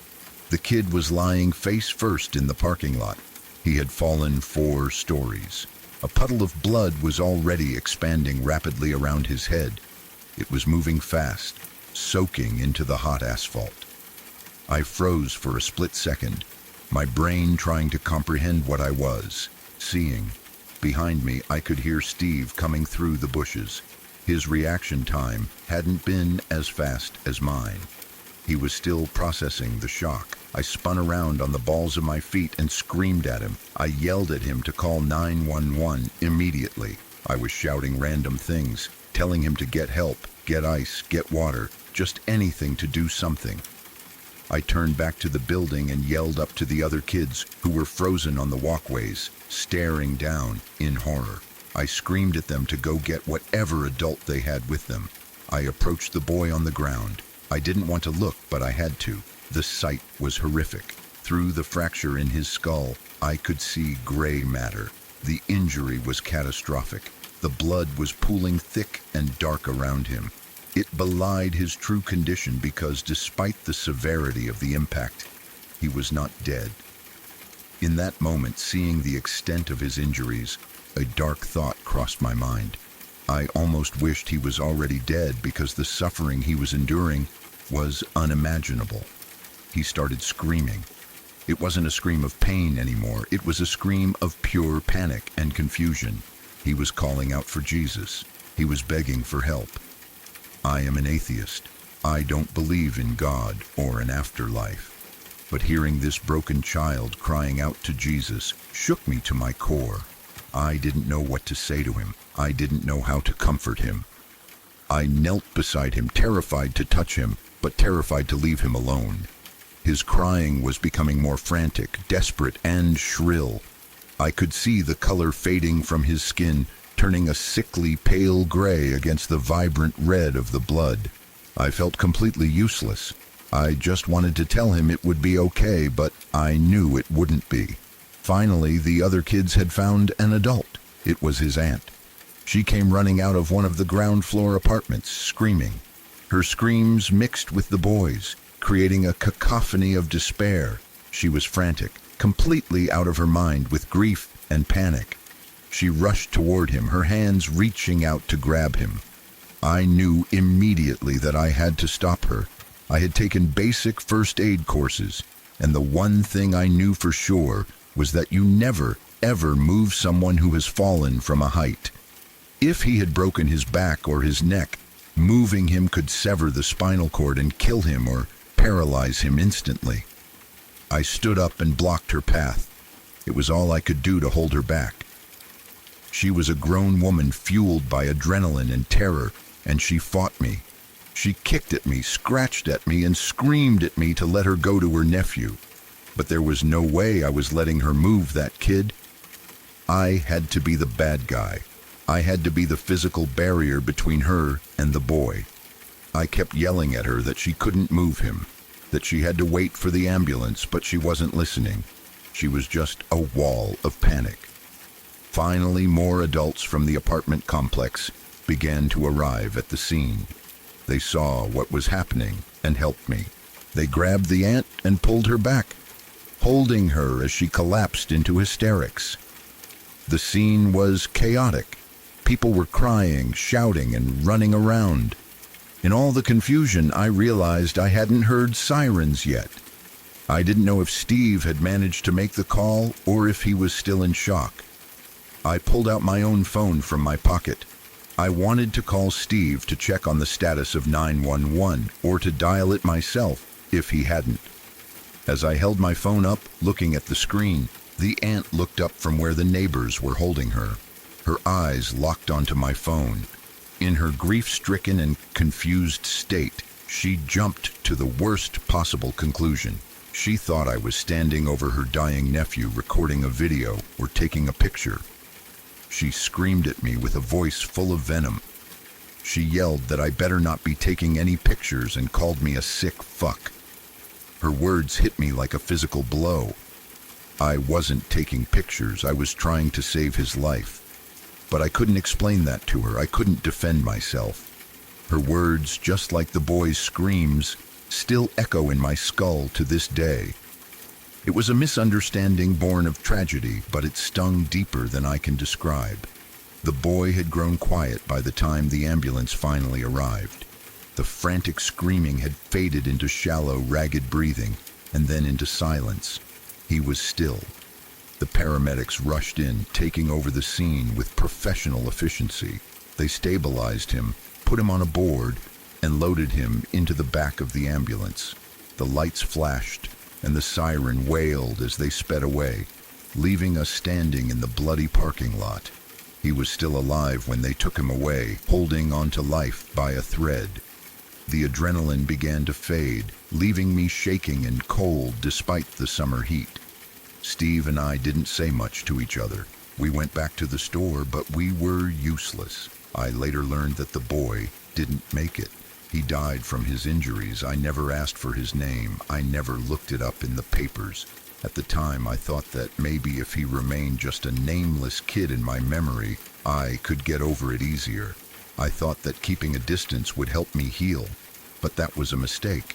The kid was lying face first in the parking lot. He had fallen 4 stories. A puddle of blood was already expanding rapidly around his head. It was moving fast, soaking into the hot asphalt. I froze for a split second, my brain trying to comprehend what I was seeing. Behind me, I could hear Steve coming through the bushes. His reaction time hadn't been as fast as mine. He was still processing the shock. I spun around on the balls of my feet and screamed at him. I yelled at him to call 911 immediately. I was shouting random things, telling him to get help, get ice, get water, just anything to do something. I turned back to the building and yelled up to the other kids who were frozen on the walkways, staring down in horror. I screamed at them to go get whatever adult they had with them. I approached the boy on the ground. I didn't want to look, but I had to. The sight was horrific. Through the fracture in his skull, I could see gray matter. The injury was catastrophic. The blood was pooling thick and dark around him. It belied his true condition because despite the severity of the impact, he was not dead. In that moment, seeing the extent of his injuries, a dark thought crossed my mind. I almost wished he was already dead because the suffering he was enduring was unimaginable. He started screaming. It wasn't a scream of pain anymore. It was a scream of pure panic and confusion. He was calling out for Jesus. He was begging for help. I am an atheist. I don't believe in God or an afterlife. But hearing this broken child crying out to Jesus shook me to my core. I didn't know what to say to him. I didn't know how to comfort him. I knelt beside him, terrified to touch him, but terrified to leave him alone. His crying was becoming more frantic, desperate, and shrill. I could see the color fading from his skin, turning a sickly pale gray against the vibrant red of the blood. I felt completely useless. I just wanted to tell him it would be okay, but I knew it wouldn't be. Finally, the other kids had found an adult. It was his aunt. She came running out of one of the ground floor apartments, screaming. Her screams mixed with the boys, creating a cacophony of despair. She was frantic, completely out of her mind with grief and panic. She rushed toward him, her hands reaching out to grab him. I knew immediately that I had to stop her. I had taken basic first aid courses, and the one thing I knew for sure was that you never, ever move someone who has fallen from a height. If he had broken his back or his neck, moving him could sever the spinal cord and kill him or paralyze him instantly. I stood up and blocked her path. It was all I could do to hold her back. She was a grown woman fueled by adrenaline and terror, and she fought me. She kicked at me, scratched at me, and screamed at me to let her go to her nephew. But there was no way I was letting her move that kid. I had to be the bad guy. I had to be the physical barrier between her and the boy. I kept yelling at her that she couldn't move him, that she had to wait for the ambulance, but she wasn't listening. She was just a wall of panic. Finally, more adults from the apartment complex began to arrive at the scene. They saw what was happening and helped me. They grabbed the aunt and pulled her back, holding her as she collapsed into hysterics. The scene was chaotic. People were crying, shouting, and running around. In all the confusion, I realized I hadn't heard sirens yet. I didn't know if Steve had managed to make the call or if he was still in shock. I pulled out my own phone from my pocket. I wanted to call Steve to check on the status of 911 or to dial it myself if he hadn't. As I held my phone up, looking at the screen, the aunt looked up from where the neighbors were holding her. Her eyes locked onto my phone. In her grief-stricken and confused state, she jumped to the worst possible conclusion. She thought I was standing over her dying nephew recording a video or taking a picture. She screamed at me with a voice full of venom. She yelled that I better not be taking any pictures and called me a sick fuck. Her words hit me like a physical blow. I wasn't taking pictures, I was trying to save his life. But I couldn't explain that to her, I couldn't defend myself. Her words, just like the boy's screams, still echo in my skull to this day. It was a misunderstanding born of tragedy, but it stung deeper than I can describe. The boy had grown quiet by the time the ambulance finally arrived. The frantic screaming had faded into shallow, ragged breathing, and then into silence. He was still. The paramedics rushed in, taking over the scene with professional efficiency. They stabilized him, put him on a board, and loaded him into the back of the ambulance. The lights flashed, and the siren wailed as they sped away, leaving us standing in the bloody parking lot. He was still alive when they took him away, holding on to life by a thread. The adrenaline began to fade, leaving me shaking and cold despite the summer heat. Steve and I didn't say much to each other. We went back to the store, but we were useless. I later learned that the boy didn't make it. He died from his injuries. I never asked for his name. I never looked it up in the papers. At the time, I thought that maybe if he remained just a nameless kid in my memory, I could get over it easier. I thought that keeping a distance would help me heal, but that was a mistake.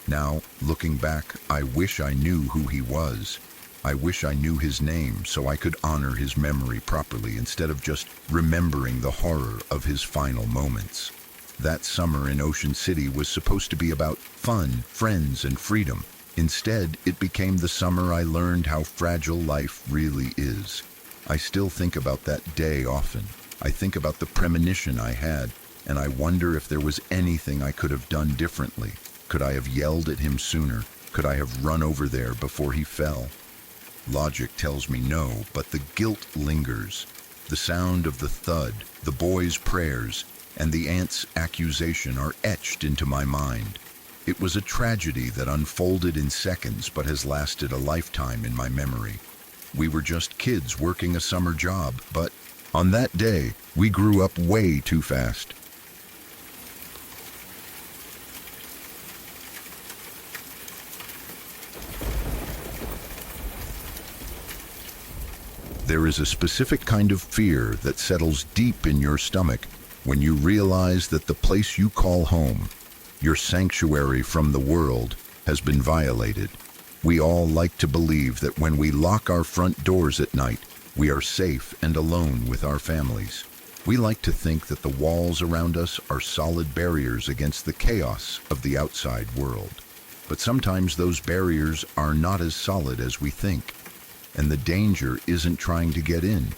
Now, looking back, I wish I knew who he was. I wish I knew his name so I could honor his memory properly instead of just remembering the horror of his final moments. That summer in Ocean City was supposed to be about fun, friends, and freedom. Instead, it became the summer I learned how fragile life really is. I still think about that day often. I think about the premonition I had, and I wonder if there was anything I could have done differently. Could I have yelled at him sooner? Could I have run over there before he fell? Logic tells me no, but the guilt lingers. The sound of the thud, the boy's prayers, and the aunt's accusation are etched into my mind. It was a tragedy that unfolded in seconds but has lasted a lifetime in my memory. We were just kids working a summer job, but on that day, we grew up way too fast. There is a specific kind of fear that settles deep in your stomach when you realize that the place you call home, your sanctuary from the world, has been violated. We all like to believe that when we lock our front doors at night, we are safe and alone with our families. We like to think that the walls around us are solid barriers against the chaos of the outside world. But sometimes those barriers are not as solid as we think. And the danger isn't trying to get in,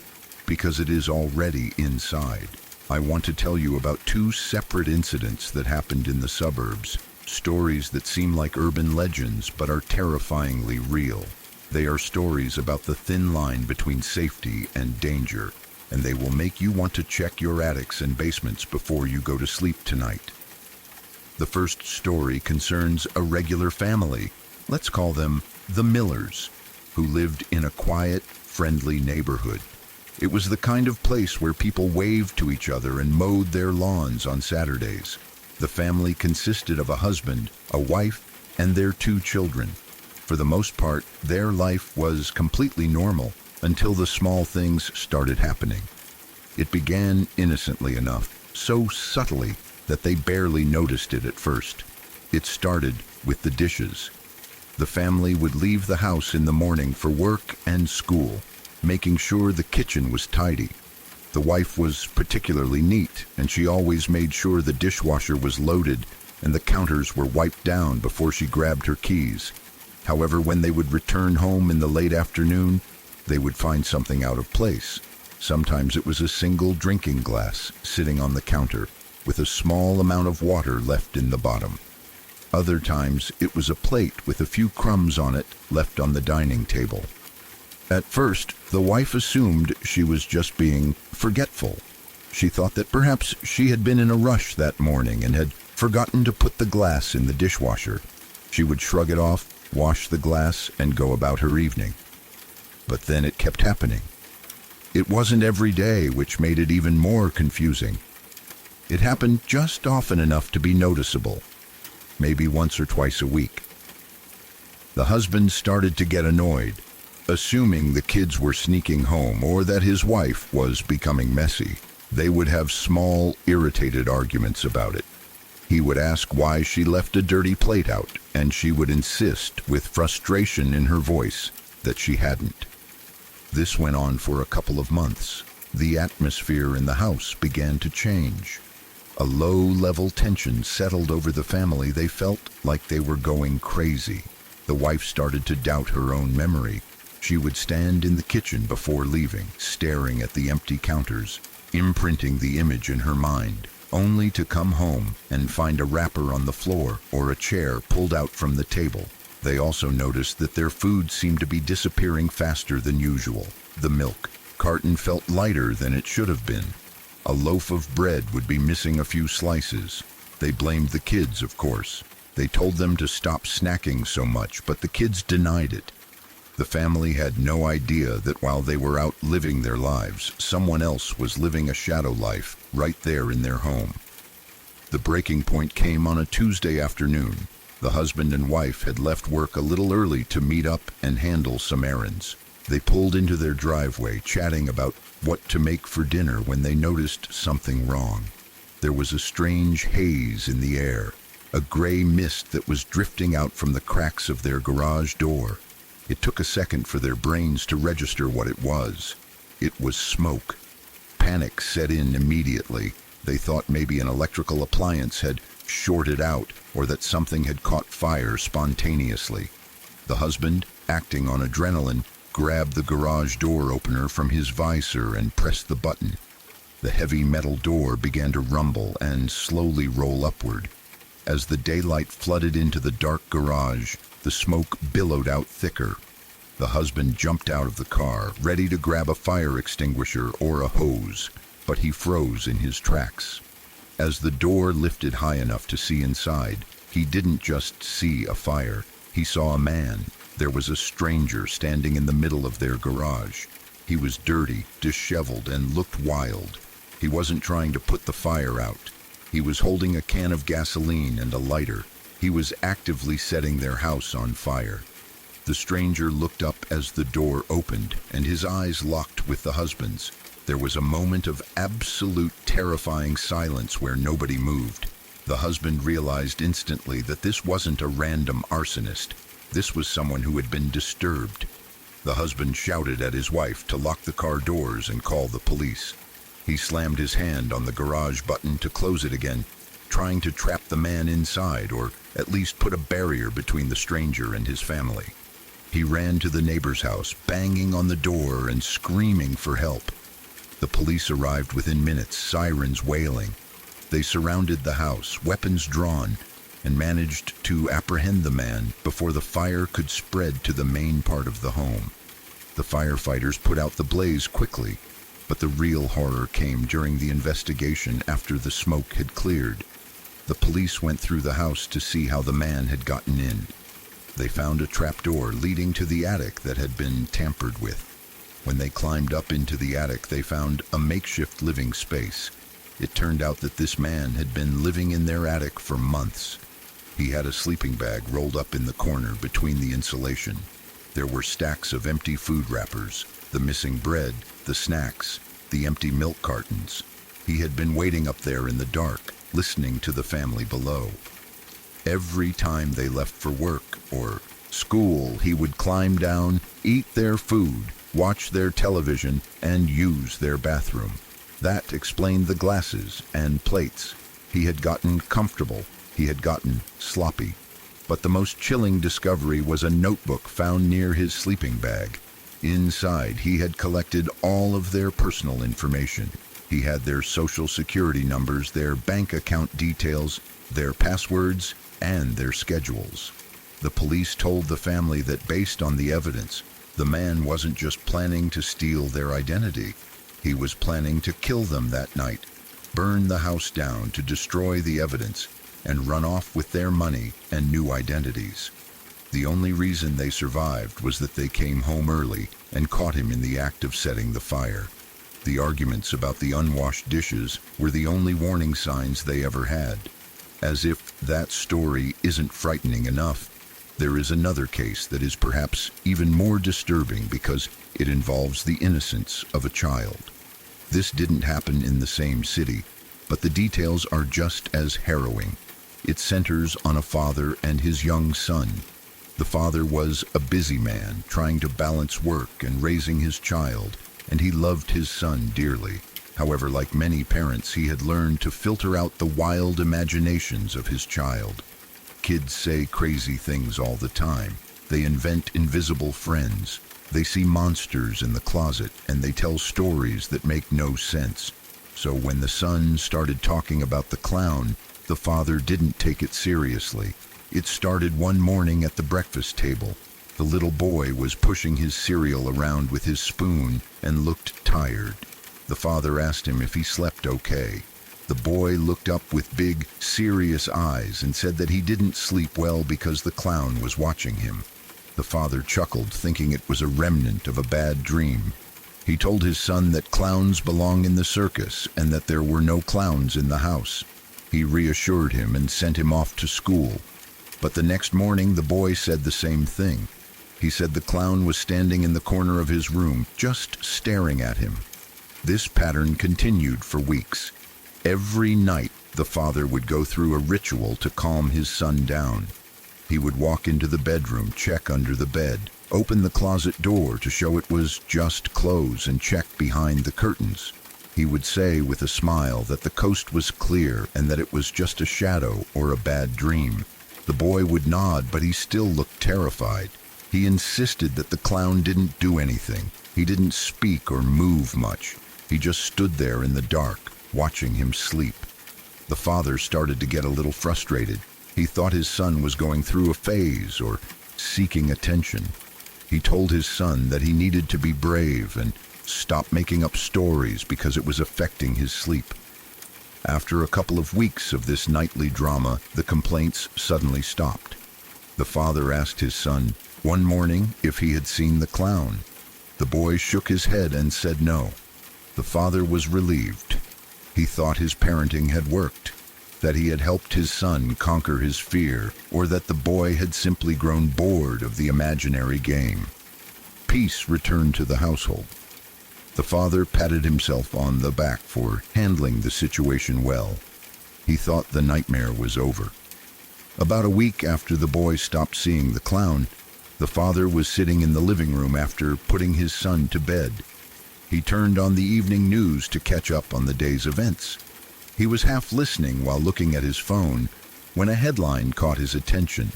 because it is already inside. I want to tell you about two separate incidents that happened in the suburbs, stories that seem like urban legends but are terrifyingly real. They are stories about the thin line between safety and danger, and they will make you want to check your attics and basements before you go to sleep tonight. The first story concerns a regular family, let's call them the Millers, who lived in a quiet, friendly neighborhood. It was the kind of place where people waved to each other and mowed their lawns on Saturdays. The family consisted of a husband, a wife, and their 2 children. For the most part, their life was completely normal until the small things started happening. It began innocently enough, so subtly that they barely noticed it at first. It started with the dishes. The family would leave the house in the morning for work and school, making sure the kitchen was tidy. The wife was particularly neat, and she always made sure the dishwasher was loaded and the counters were wiped down before she grabbed her keys. However, when they would return home in the late afternoon, they would find something out of place. Sometimes it was a single drinking glass sitting on the counter with a small amount of water left in the bottom. Other times it was a plate with a few crumbs on it left on the dining table. At first, the wife assumed she was just being forgetful. She thought that perhaps she had been in a rush that morning and had forgotten to put the glass in the dishwasher. She would shrug it off, wash the glass, and go about her evening. But then it kept happening. It wasn't every day, which made it even more confusing. It happened just often enough to be noticeable, maybe once or twice a week. The husband started to get annoyed, assuming the kids were sneaking home or that his wife was becoming messy. They would have small, irritated arguments about it. He would ask why she left a dirty plate out, and she would insist, with frustration in her voice, that she hadn't. This went on for a couple of months. The atmosphere in the house began to change. A low-level tension settled over the family. They felt like they were going crazy. The wife started to doubt her own memory. She would stand in the kitchen before leaving, staring at the empty counters, imprinting the image in her mind, only to come home and find a wrapper on the floor or a chair pulled out from the table. They also noticed that their food seemed to be disappearing faster than usual. The milk carton felt lighter than it should have been. A loaf of bread would be missing a few slices. They blamed the kids, of course. They told them to stop snacking so much, but the kids denied it. The family had no idea that while they were out living their lives, someone else was living a shadow life right there in their home. The breaking point came on a Tuesday afternoon. The husband and wife had left work a little early to meet up and handle some errands. They pulled into their driveway, chatting about what to make for dinner when they noticed something wrong. There was a strange haze in the air, a gray mist that was drifting out from the cracks of their garage door. It took a second for their brains to register what it was. It was smoke. Panic set in immediately. They thought maybe an electrical appliance had shorted out or that something had caught fire spontaneously. The husband, acting on adrenaline, grabbed the garage door opener from his visor and pressed the button. The heavy metal door began to rumble and slowly roll upward. As the daylight flooded into the dark garage, the smoke billowed out thicker. The husband jumped out of the car, ready to grab a fire extinguisher or a hose, but he froze in his tracks. As the door lifted high enough to see inside, he didn't just see a fire. He saw a man. There was a stranger standing in the middle of their garage. He was dirty, disheveled, and looked wild. He wasn't trying to put the fire out. He was holding a can of gasoline and a lighter. He was actively setting their house on fire. The stranger looked up as the door opened, and his eyes locked with the husband's. There was a moment of absolute terrifying silence where nobody moved. The husband realized instantly that this wasn't a random arsonist. This was someone who had been disturbed. The husband shouted at his wife to lock the car doors and call the police. He slammed his hand on the garage button to close it again, trying to trap the man inside or at least put a barrier between the stranger and his family. He ran to the neighbor's house, banging on the door and screaming for help. The police arrived within minutes, sirens wailing. They surrounded the house, weapons drawn, and managed to apprehend the man before the fire could spread to the main part of the home. The firefighters put out the blaze quickly, but the real horror came during the investigation after the smoke had cleared. The police went through the house to see how the man had gotten in. They found a trapdoor leading to the attic that had been tampered with. When they climbed up into the attic, they found a makeshift living space. It turned out that this man had been living in their attic for months. He had a sleeping bag rolled up in the corner between the insulation. There were stacks of empty food wrappers, the missing bread, the snacks, the empty milk cartons. He had been waiting up there in the dark, listening to the family below. Every time they left for work or school, he would climb down, eat their food, watch their television, and use their bathroom. That explained the glasses and plates. He had gotten comfortable. He had gotten sloppy. But the most chilling discovery was a notebook found near his sleeping bag. Inside, he had collected all of their personal information. He had their social security numbers, their bank account details, their passwords, and their schedules. The police told the family that based on the evidence, the man wasn't just planning to steal their identity. He was planning to kill them that night, burn the house down to destroy the evidence, and run off with their money and new identities. The only reason they survived was that they came home early and caught him in the act of setting the fire. The arguments about the unwashed dishes were the only warning signs they ever had. As if that story isn't frightening enough, there is another case that is perhaps even more disturbing because it involves the innocence of a child. This didn't happen in the same city, but the details are just as harrowing. It centers on a father and his young son. The father was a busy man trying to balance work and raising his child, and he loved his son dearly. However, like many parents, he had learned to filter out the wild imaginations of his child. Kids say crazy things all the time. They invent invisible friends. They see monsters in the closet, and they tell stories that make no sense. So when the son started talking about the clown, the father didn't take it seriously. It started one morning at the breakfast table. The little boy was pushing his cereal around with his spoon and looked tired. The father asked him if he slept okay. The boy looked up with big, serious eyes and said that he didn't sleep well because the clown was watching him. The father chuckled, thinking it was a remnant of a bad dream. He told his son that clowns belong in the circus and that there were no clowns in the house. He reassured him and sent him off to school. But the next morning, the boy said the same thing. He said the clown was standing in the corner of his room, just staring at him. This pattern continued for weeks. Every night, the father would go through a ritual to calm his son down. He would walk into the bedroom, check under the bed, open the closet door to show it was just clothes, and check behind the curtains. He would say with a smile that the coast was clear and that it was just a shadow or a bad dream. The boy would nod, but he still looked terrified. He insisted that the clown didn't do anything. He didn't speak or move much. He just stood there in the dark, watching him sleep. The father started to get a little frustrated. He thought his son was going through a phase or seeking attention. He told his son that he needed to be brave and stop making up stories because it was affecting his sleep. After a couple of weeks of this nightly drama, the complaints suddenly stopped. The father asked his son one morning if he had seen the clown. The boy shook his head and said no. The father was relieved. He thought his parenting had worked, that he had helped his son conquer his fear, or that the boy had simply grown bored of the imaginary game. Peace returned to the household. The father patted himself on the back for handling the situation well. He thought the nightmare was over. About a week after the boy stopped seeing the clown, the father was sitting in the living room after putting his son to bed. He turned on the evening news to catch up on the day's events. He was half listening while looking at his phone when a headline caught his attention.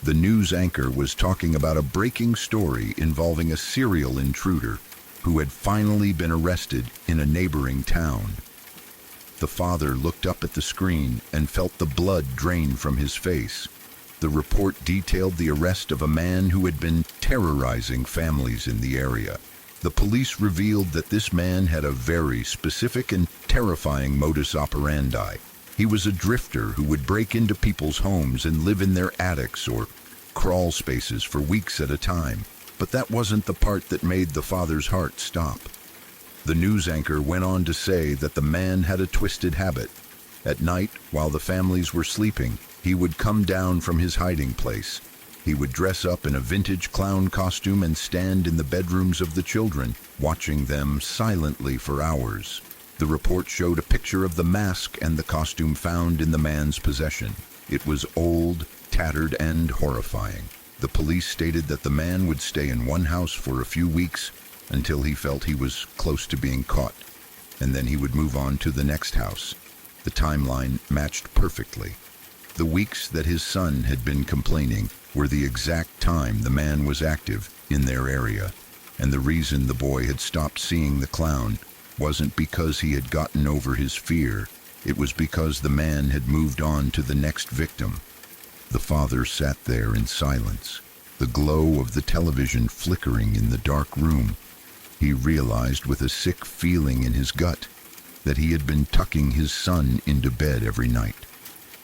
The news anchor was talking about a breaking story involving a serial intruder who had finally been arrested in a neighboring town. The father looked up at the screen and felt the blood drain from his face. The report detailed the arrest of a man who had been terrorizing families in the area. The police revealed that this man had a very specific and terrifying modus operandi. He was a drifter who would break into people's homes and live in their attics or crawl spaces for weeks at a time. But that wasn't the part that made the father's heart stop. The news anchor went on to say that the man had a twisted habit. At night, while the families were sleeping, he would come down from his hiding place. He would dress up in a vintage clown costume and stand in the bedrooms of the children, watching them silently for hours. The report showed a picture of the mask and the costume found in the man's possession. It was old, tattered, and horrifying. The police stated that the man would stay in one house for a few weeks until he felt he was close to being caught, and then he would move on to the next house. The timeline matched perfectly. The weeks that his son had been complaining were the exact time the man was active in their area, and the reason the boy had stopped seeing the clown wasn't because he had gotten over his fear. It was because the man had moved on to the next victim. The father sat there in silence, the glow of the television flickering in the dark room. He realized with a sick feeling in his gut that he had been tucking his son into bed every night,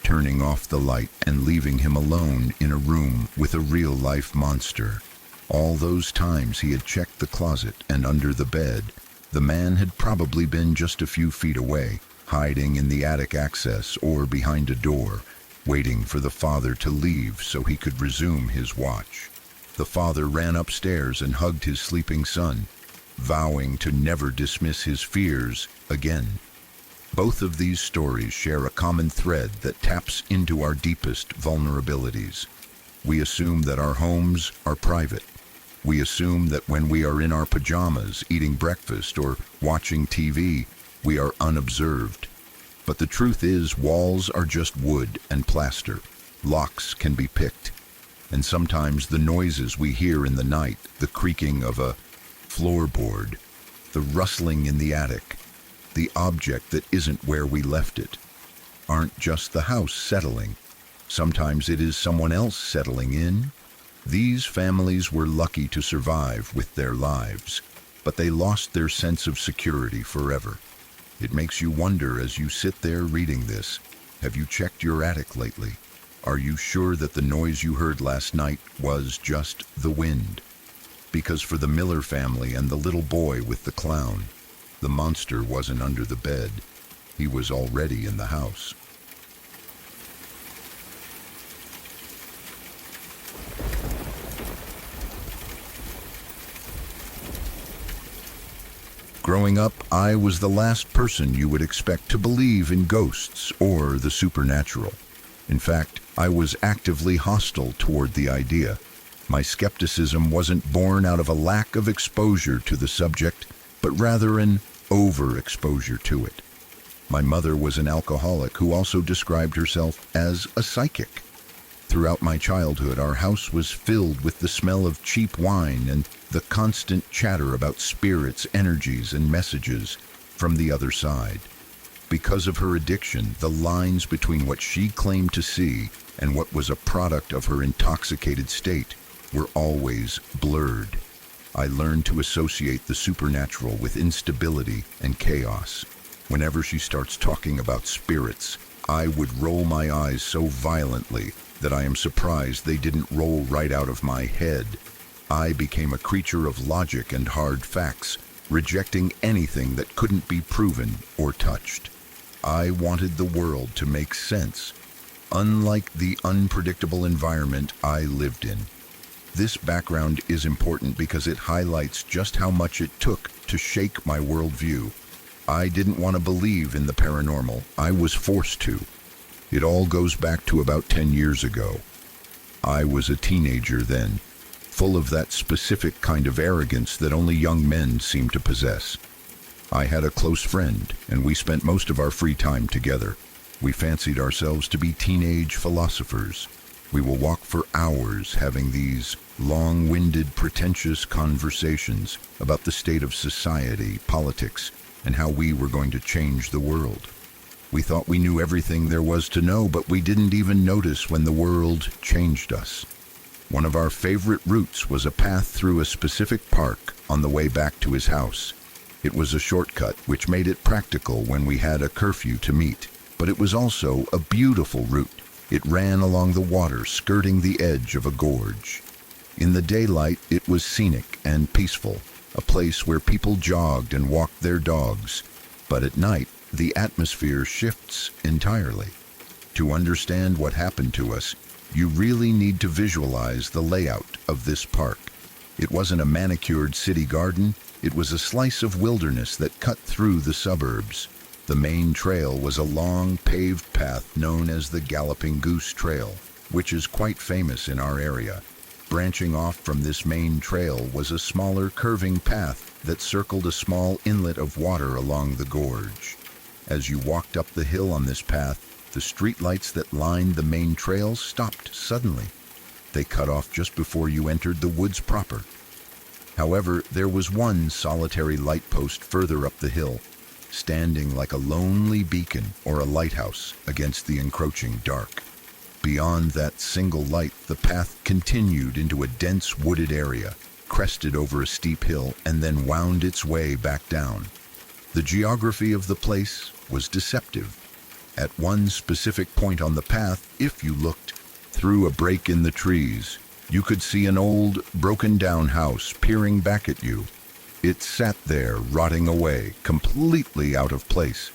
turning off the light and leaving him alone in a room with a real-life monster. All those times he had checked the closet and under the bed, the man had probably been just a few feet away, hiding in the attic access or behind a door, waiting for the father to leave so he could resume his watch. The father ran upstairs and hugged his sleeping son, vowing to never dismiss his fears again. Both of these stories share a common thread that taps into our deepest vulnerabilities. We assume that our homes are private. We assume that when we are in our pajamas, eating breakfast, or watching TV, we are unobserved. But the truth is, walls are just wood and plaster. Locks can be picked. And sometimes the noises we hear in the night, the creaking of a floorboard, the rustling in the attic, the object that isn't where we left it, aren't just the house settling. Sometimes it is someone else settling in. These families were lucky to survive with their lives, but they lost their sense of security forever. It makes you wonder as you sit there reading this, have you checked your attic lately? Are you sure that the noise you heard last night was just the wind? Because for the Miller family and the little boy with the clown, the monster wasn't under the bed. He was already in the house. Growing up, I was the last person you would expect to believe in ghosts or the supernatural. In fact, I was actively hostile toward the idea. My skepticism wasn't born out of a lack of exposure to the subject, but rather an overexposure to it. My mother was an alcoholic who also described herself as a psychic. Throughout my childhood, our house was filled with the smell of cheap wine and the constant chatter about spirits, energies, and messages from the other side. Because of her addiction, the lines between what she claimed to see and what was a product of her intoxicated state were always blurred. I learned to associate the supernatural with instability and chaos. Whenever she starts talking about spirits, I would roll my eyes so violently that I am surprised they didn't roll right out of my head. I became a creature of logic and hard facts, rejecting anything that couldn't be proven or touched. I wanted the world to make sense, unlike the unpredictable environment I lived in. This background is important because it highlights just how much it took to shake my worldview. I didn't want to believe in the paranormal. I was forced to. It all goes back to about 10 years ago. I was a teenager then, full of that specific kind of arrogance that only young men seem to possess. I had a close friend, and we spent most of our free time together. We fancied ourselves to be teenage philosophers. We will walk for hours having these long-winded, pretentious conversations about the state of society, politics, and how we were going to change the world. We thought we knew everything there was to know, but we didn't even notice when the world changed us. One of our favorite routes was a path through a specific park on the way back to his house. It was a shortcut, which made it practical when we had a curfew to meet. but it was also a beautiful route. It ran along the water, skirting the edge of a gorge. In the daylight, it was scenic and peaceful, a place where people jogged and walked their dogs. But at night, the atmosphere shifts entirely. To understand what happened to us, you really need to visualize the layout of this park. It wasn't a manicured city garden, it was a slice of wilderness that cut through the suburbs. The main trail was a long, paved path known as the Galloping Goose Trail, which is quite famous in our area. Branching off from this main trail was a smaller, curving path that circled a small inlet of water along the gorge. As you walked up the hill on this path, the streetlights that lined the main trail stopped suddenly. They cut off just before you entered the woods proper. However, there was one solitary light post further up the hill, standing like a lonely beacon or a lighthouse against the encroaching dark. Beyond that single light, the path continued into a dense wooded area, crested over a steep hill, and then wound its way back down. The geography of the place was deceptive. At one specific point on the path, if you looked through a break in the trees, you could see an old, broken-down house peering back at you. It sat there, rotting away, completely out of place.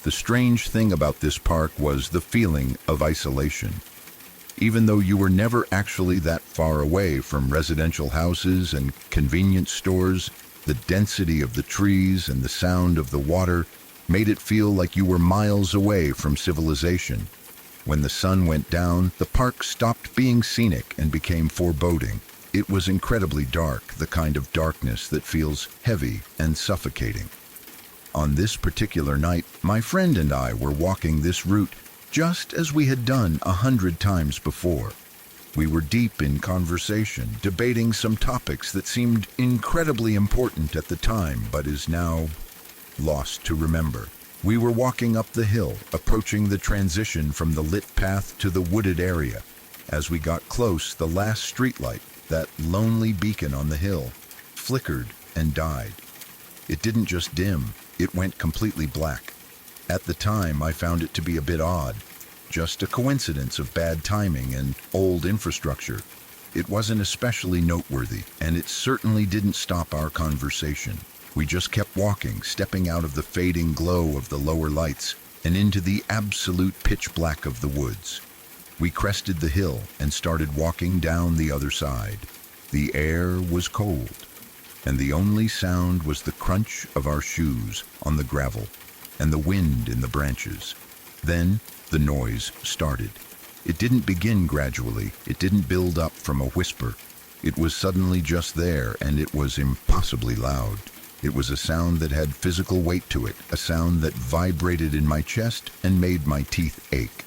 The strange thing about this park was the feeling of isolation. Even though you were never actually that far away from residential houses and convenience stores, the density of the trees and the sound of the water made it feel like you were miles away from civilization. When the sun went down, the park stopped being scenic and became foreboding. It was incredibly dark, the kind of darkness that feels heavy and suffocating. On this particular night, my friend and I were walking this route just as we had done 100 times before. We were deep in conversation, debating some topics that seemed incredibly important at the time, but is now lost to remember. We were walking up the hill, approaching the transition from the lit path to the wooded area. As we got close, the last streetlight, that lonely beacon on the hill, flickered and died. It didn't just dim, it went completely black. At the time, I found it to be a bit odd, just a coincidence of bad timing and old infrastructure. It wasn't especially noteworthy, and it certainly didn't stop our conversation. We just kept walking, stepping out of the fading glow of the lower lights and into the absolute pitch black of the woods. We crested the hill and started walking down the other side. The air was cold, and the only sound was the crunch of our shoes on the gravel and the wind in the branches. Then the noise started. It didn't begin gradually, it didn't build up from a whisper. It was suddenly just there, and it was impossibly loud. It was a sound that had physical weight to it, a sound that vibrated in my chest and made my teeth ache.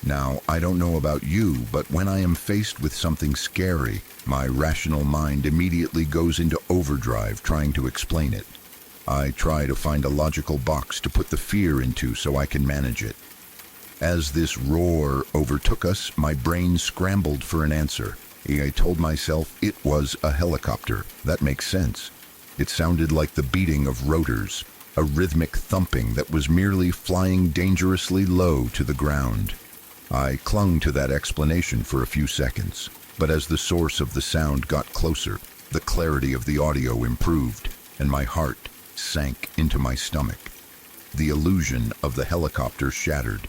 Now, I don't know about you, but when I am faced with something scary, my rational mind immediately goes into overdrive trying to explain it. I try to find a logical box to put the fear into so I can manage it. As this roar overtook us, my brain scrambled for an answer. I told myself it was a helicopter. That makes sense. It sounded like the beating of rotors, a rhythmic thumping that was merely flying dangerously low to the ground. I clung to that explanation for a few seconds, but as the source of the sound got closer, the clarity of the audio improved, and my heart sank into my stomach. The illusion of the helicopter shattered.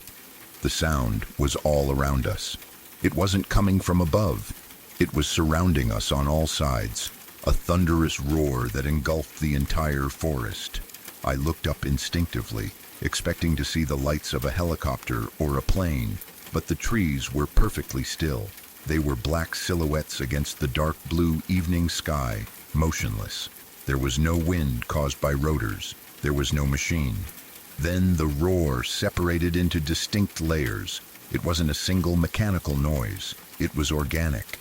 The sound was all around us. It wasn't coming from above. It was surrounding us on all sides, a thunderous roar that engulfed the entire forest. I looked up instinctively, expecting to see the lights of a helicopter or a plane, but the trees were perfectly still. They were black silhouettes against the dark blue evening sky, motionless. There was no wind caused by rotors. There was no machine. Then the roar separated into distinct layers. It wasn't a single mechanical noise. It was organic.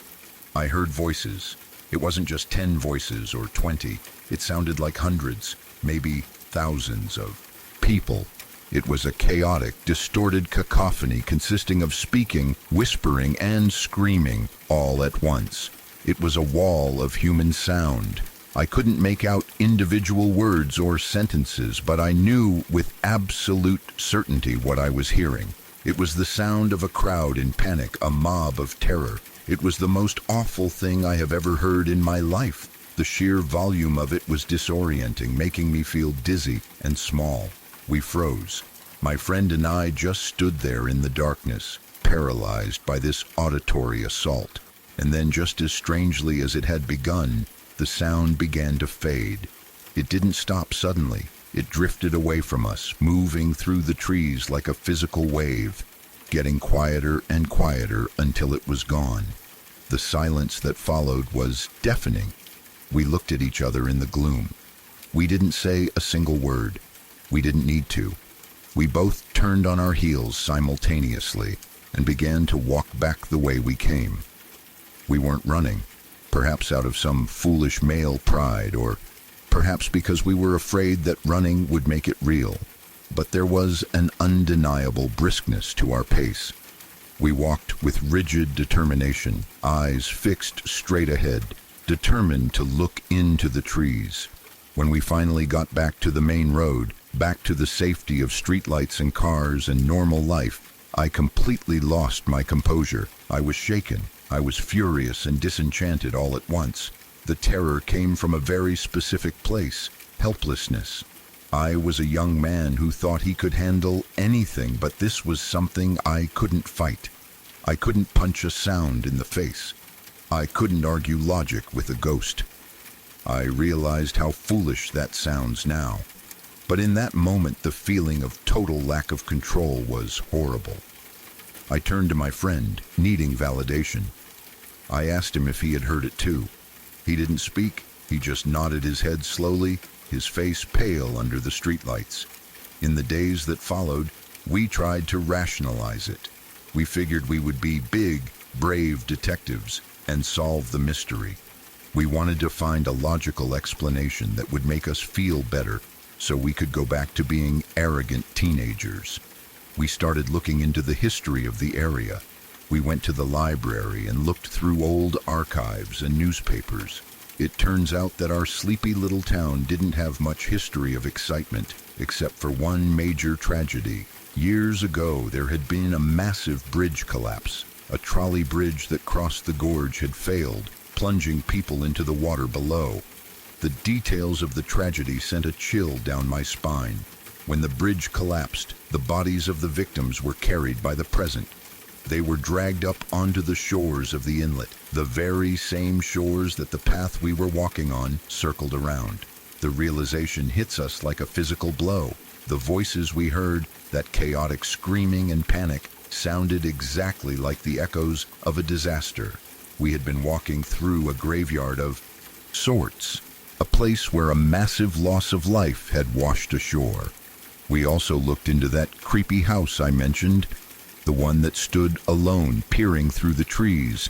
I heard voices. It wasn't just 10 voices or 20. It sounded like hundreds, maybe thousands of people. It was a chaotic, distorted cacophony consisting of speaking, whispering, and screaming all at once. It was a wall of human sound. I couldn't make out individual words or sentences, but I knew with absolute certainty what I was hearing. It was the sound of a crowd in panic, a mob of terror. It was the most awful thing I have ever heard in my life. The sheer volume of it was disorienting, making me feel dizzy and small. We froze. My friend and I just stood there in the darkness, paralyzed by this auditory assault. And then, just as strangely as it had begun, the sound began to fade. It didn't stop suddenly. It drifted away from us, moving through the trees like a physical wave, getting quieter and quieter until it was gone. The silence that followed was deafening. We looked at each other in the gloom. We didn't say a single word. We didn't need to. We both turned on our heels simultaneously and began to walk back the way we came. We weren't running, perhaps out of some foolish male pride, or perhaps because we were afraid that running would make it real. But there was an undeniable briskness to our pace. We walked with rigid determination, eyes fixed straight ahead, determined to look into the trees. When we finally got back to the main road, back to the safety of streetlights and cars and normal life, I completely lost my composure. I was shaken. I was furious and disenchanted all at once. The terror came from a very specific place: helplessness. I was a young man who thought he could handle anything, but this was something I couldn't fight. I couldn't punch a sound in the face. I couldn't argue logic with a ghost. I realized how foolish that sounds now. But in that moment, the feeling of total lack of control was horrible. I turned to my friend, needing validation. I asked him if he had heard it too. He didn't speak. He just nodded his head slowly, his face pale under the streetlights. In the days that followed, we tried to rationalize it. We figured we would be big, brave detectives and solve the mystery. We wanted to find a logical explanation that would make us feel better, so we could go back to being arrogant teenagers. We started looking into the history of the area. We went to the library and looked through old archives and newspapers. It turns out that our sleepy little town didn't have much history of excitement, except for one major tragedy. Years ago, there had been a massive bridge collapse. A trolley bridge that crossed the gorge had failed, plunging people into the water below. The details of the tragedy sent a chill down my spine. When the bridge collapsed, the bodies of the victims were carried by the present. They were dragged up onto the shores of the inlet, the very same shores that the path we were walking on circled around. The realization hits us like a physical blow. The voices we heard, that chaotic screaming and panic, sounded exactly like the echoes of a disaster. We had been walking through a graveyard of sorts, a place where a massive loss of life had washed ashore. We also looked into that creepy house I mentioned, the one that stood alone, peering through the trees,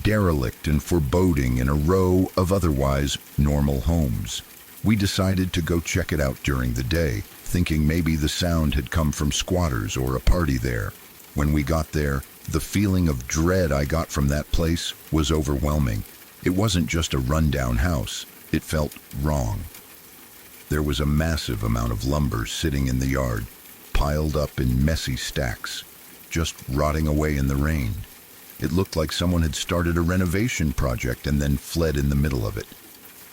derelict and foreboding in a row of otherwise normal homes. We decided to go check it out during the day, thinking maybe the sound had come from squatters or a party there. When we got there, the feeling of dread I got from that place was overwhelming. It wasn't just a rundown house. It felt wrong. There was a massive amount of lumber sitting in the yard, piled up in messy stacks, just rotting away in the rain. It looked like someone had started a renovation project and then fled in the middle of it.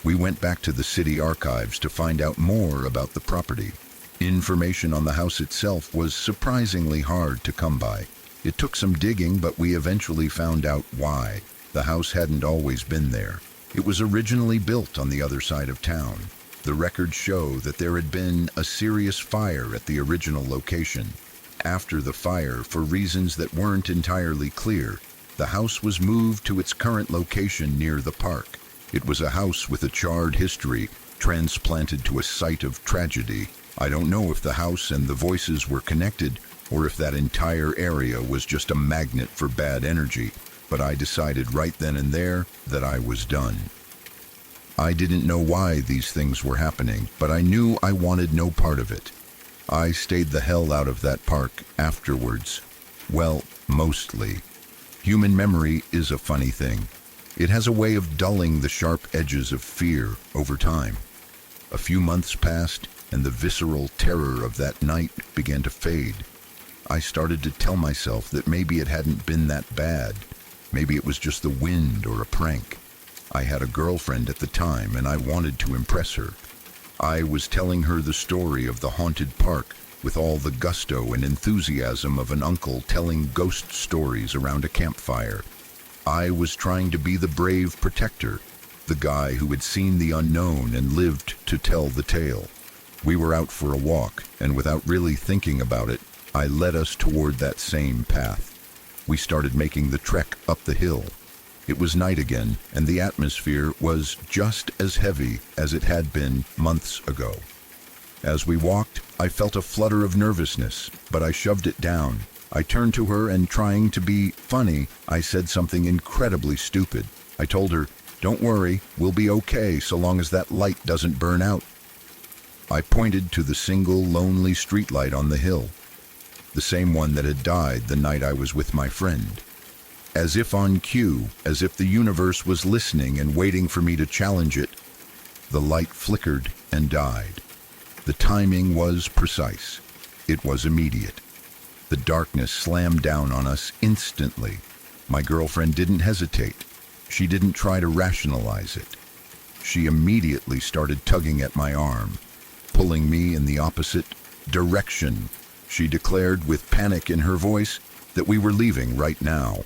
We went back to the city archives to find out more about the property. Information on the house itself was surprisingly hard to come by. It took some digging, but we eventually found out why. The house hadn't always been there. It was originally built on the other side of town. The records show that there had been a serious fire at the original location. After the fire, for reasons that weren't entirely clear, the house was moved to its current location near the park. It was a house with a charred history, transplanted to a site of tragedy. I don't know if the house and the voices were connected, or if that entire area was just a magnet for bad energy, but I decided right then and there that I was done. I didn't know why these things were happening, but I knew I wanted no part of it. I stayed the hell out of that park afterwards. Well, mostly. Human memory is a funny thing. It has a way of dulling the sharp edges of fear over time. A few months passed, and the visceral terror of that night began to fade. I started to tell myself that maybe it hadn't been that bad. Maybe it was just the wind or a prank. I had a girlfriend at the time, and I wanted to impress her. I was telling her the story of the haunted park with all the gusto and enthusiasm of an uncle telling ghost stories around a campfire. I was trying to be the brave protector, the guy who had seen the unknown and lived to tell the tale. We were out for a walk, and without really thinking about it, I led us toward that same path. We started making the trek up the hill. It was night again, and the atmosphere was just as heavy as it had been months ago. As we walked, I felt a flutter of nervousness, but I shoved it down. I turned to her and, trying to be funny, I said something incredibly stupid. I told her, "Don't worry, we'll be okay so long as that light doesn't burn out." I pointed to the single lonely streetlight on the hill, the same one that had died the night I was with my friend. As if on cue, as if the universe was listening and waiting for me to challenge it, the light flickered and died. The timing was precise. It was immediate. The darkness slammed down on us instantly. My girlfriend didn't hesitate. She didn't try to rationalize it. She immediately started tugging at my arm, pulling me in the opposite direction. She declared with panic in her voice that we were leaving right now.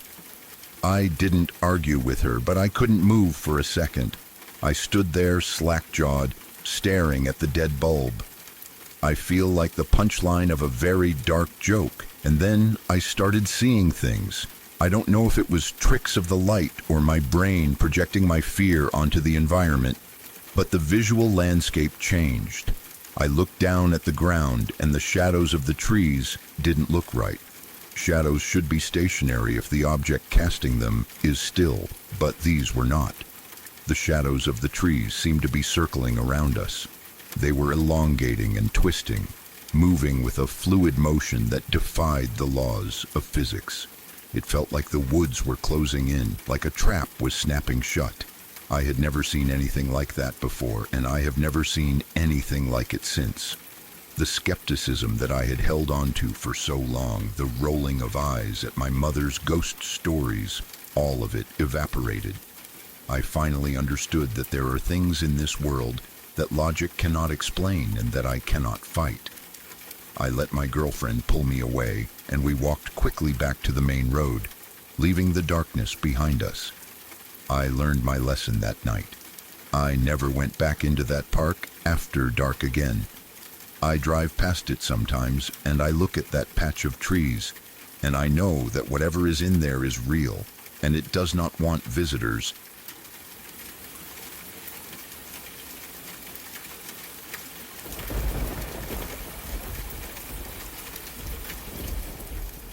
I didn't argue with her, but I couldn't move for a second. I stood there slack-jawed, staring at the dead bulb. I feel like the punchline of a very dark joke, and then I started seeing things. I don't know if it was tricks of the light or my brain projecting my fear onto the environment, but the visual landscape changed. I looked down at the ground, and the shadows of the trees didn't look right. Shadows should be stationary if the object casting them is still, but these were not. The shadows of the trees seemed to be circling around us. They were elongating and twisting, moving with a fluid motion that defied the laws of physics. It felt like the woods were closing in, like a trap was snapping shut. I had never seen anything like that before, and I have never seen anything like it since. The skepticism that I had held on to for so long, the rolling of eyes at my mother's ghost stories, all of it evaporated. I finally understood that there are things in this world that logic cannot explain and that I cannot fight. I let my girlfriend pull me away, and we walked quickly back to the main road, leaving the darkness behind us. I learned my lesson that night. I never went back into that park after dark again. I drive past it sometimes, and I look at that patch of trees, and I know that whatever is in there is real, and it does not want visitors.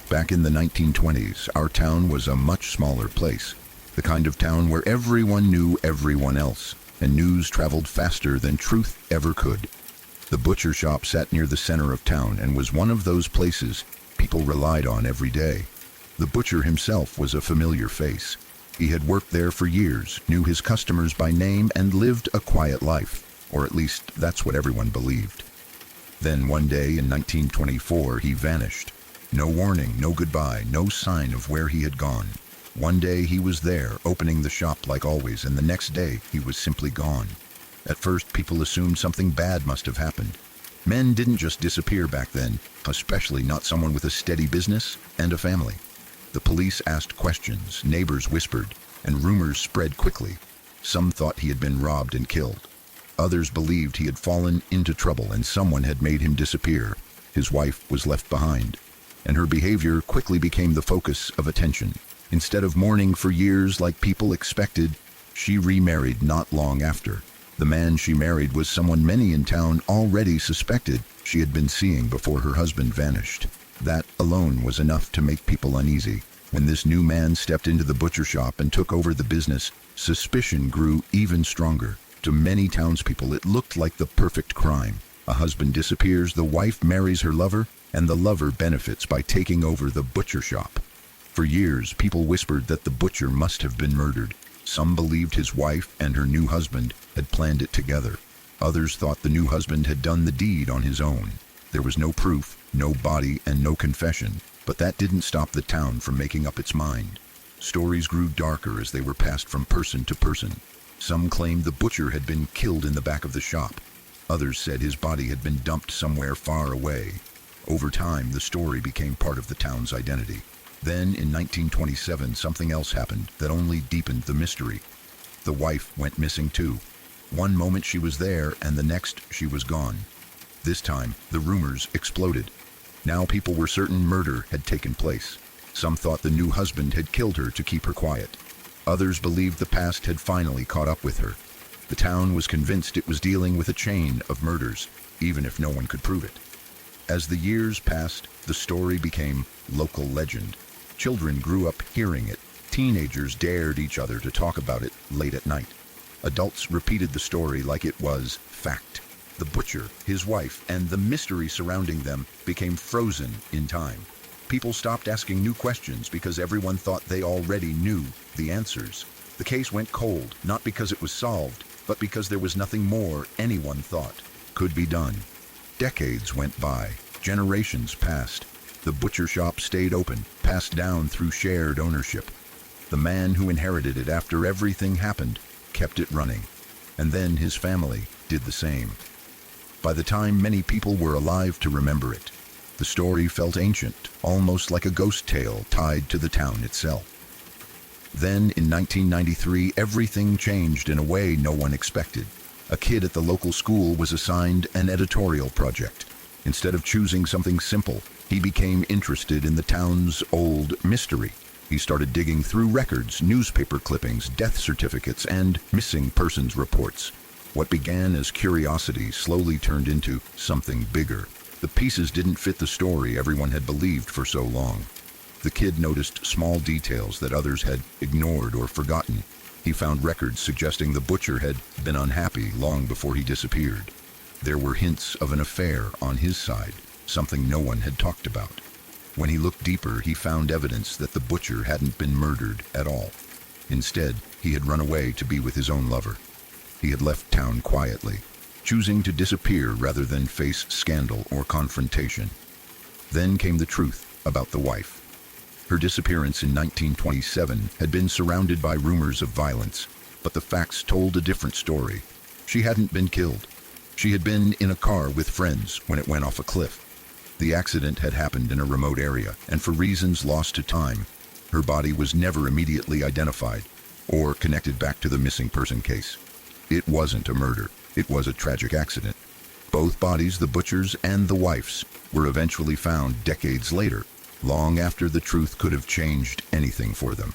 Back in the 1920s, our town was a much smaller place, the kind of town where everyone knew everyone else, and news traveled faster than truth ever could. The butcher shop sat near the center of town and was one of those places people relied on every day. The butcher himself was a familiar face. He had worked there for years, knew his customers by name, and lived a quiet life, or at least that's what everyone believed. Then one day in 1924, he vanished. No warning, no goodbye, no sign of where he had gone. One day he was there, opening the shop like always, and the next day he was simply gone. At first, people assumed something bad must have happened. Men didn't just disappear back then, especially not someone with a steady business and a family. The police asked questions, neighbors whispered, and rumors spread quickly. Some thought he had been robbed and killed. Others believed he had fallen into trouble and someone had made him disappear. His wife was left behind, and her behavior quickly became the focus of attention. Instead of mourning for years like people expected, she remarried not long after. The man she married was someone many in town already suspected she had been seeing before her husband vanished. That alone was enough to make people uneasy. When this new man stepped into the butcher shop and took over the business, suspicion grew even stronger. To many townspeople, it looked like the perfect crime. A husband disappears, the wife marries her lover, and the lover benefits by taking over the butcher shop. For years, people whispered that the butcher must have been murdered. Some believed his wife and her new husband had planned it together. Others thought the new husband had done the deed on his own. There was no proof, no body, and no confession, but that didn't stop the town from making up its mind. Stories grew darker as they were passed from person to person. Some claimed the butcher had been killed in the back of the shop. Others said his body had been dumped somewhere far away. Over time, the story became part of the town's identity. Then, in 1927, something else happened that only deepened the mystery. The wife went missing too. One moment she was there, and the next she was gone. This time, the rumors exploded. Now people were certain murder had taken place. Some thought the new husband had killed her to keep her quiet. Others believed the past had finally caught up with her. The town was convinced it was dealing with a chain of murders, even if no one could prove it. As the years passed, the story became local legend. Children grew up hearing it. Teenagers dared each other to talk about it late at night. Adults repeated the story like it was fact. The butcher, his wife, and the mystery surrounding them became frozen in time. People stopped asking new questions because everyone thought they already knew the answers. The case went cold, not because it was solved, but because there was nothing more anyone thought could be done. Decades went by. Generations passed. The butcher shop stayed open, passed down through shared ownership. The man who inherited it after everything happened kept it running, and then his family did the same. By the time many people were alive to remember it, the story felt ancient, almost like a ghost tale tied to the town itself. Then, in 1993, everything changed in a way no one expected. A kid at the local school was assigned an editorial project. Instead of choosing something simple, he became interested in the town's old mystery. He started digging through records, newspaper clippings, death certificates, and missing persons reports. What began as curiosity slowly turned into something bigger. The pieces didn't fit the story everyone had believed for so long. The kid noticed small details that others had ignored or forgotten. He found records suggesting the butcher had been unhappy long before he disappeared. There were hints of an affair on his side, something no one had talked about. When he looked deeper, he found evidence that the butcher hadn't been murdered at all. Instead, he had run away to be with his own lover. He had left town quietly, choosing to disappear rather than face scandal or confrontation. Then came the truth about the wife. Her disappearance in 1927 had been surrounded by rumors of violence, but the facts told a different story. She hadn't been killed. She had been in a car with friends when it went off a cliff. The accident had happened in a remote area, and for reasons lost to time, her body was never immediately identified or connected back to the missing person case. It wasn't a murder. It was a tragic accident. Both bodies, the butcher's and the wife's, were eventually found decades later, long after the truth could have changed anything for them.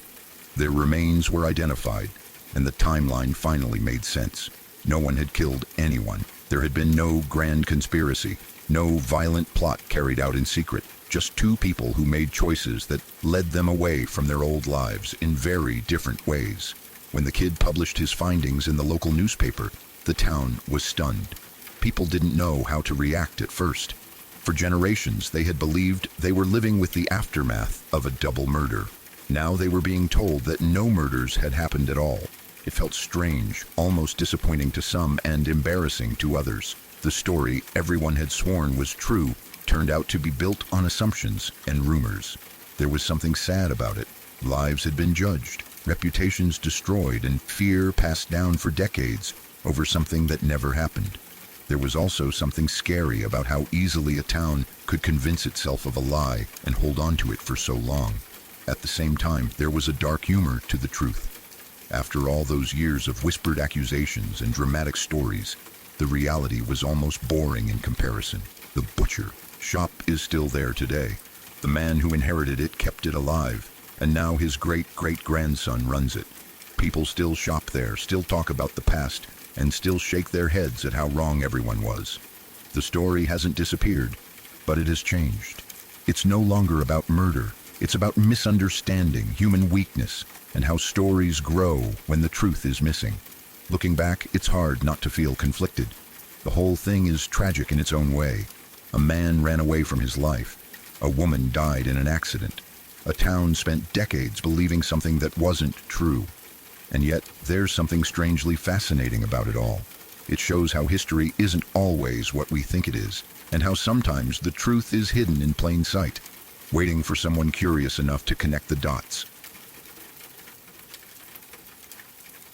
Their remains were identified, and the timeline finally made sense. No one had killed anyone. There had been no grand conspiracy, no violent plot carried out in secret, just two people who made choices that led them away from their old lives in very different ways. When the kid published his findings in the local newspaper, the town was stunned. People didn't know how to react at first. For generations, they had believed they were living with the aftermath of a double murder. Now they were being told that no murders had happened at all. It felt strange, almost disappointing to some and embarrassing to others. The story everyone had sworn was true turned out to be built on assumptions and rumors. There was something sad about it. Lives had been judged, reputations destroyed, and fear passed down for decades over something that never happened. There was also something scary about how easily a town could convince itself of a lie and hold on to it for so long. At the same time, there was a dark humor to the truth. After all those years of whispered accusations and dramatic stories, the reality was almost boring in comparison. The butcher shop is still there today. The man who inherited it kept it alive, and now his great-great-grandson runs it. People still shop there, still talk about the past, and still shake their heads at how wrong everyone was. The story hasn't disappeared, but it has changed. It's no longer about murder. It's about misunderstanding, human weakness, and how stories grow when the truth is missing. Looking back, it's hard not to feel conflicted. The whole thing is tragic in its own way. A man ran away from his life. A woman died in an accident. A town spent decades believing something that wasn't true. And yet, there's something strangely fascinating about it all. It shows how history isn't always what we think it is, and how sometimes the truth is hidden in plain sight, waiting for someone curious enough to connect the dots.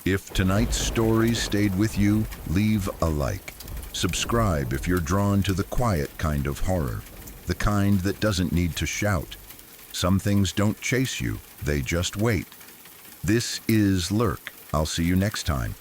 If tonight's story stayed with you, leave a like. Subscribe if you're drawn to the quiet kind of horror, the kind that doesn't need to shout. Some things don't chase you, they just wait. This is LURK. I'll see you next time.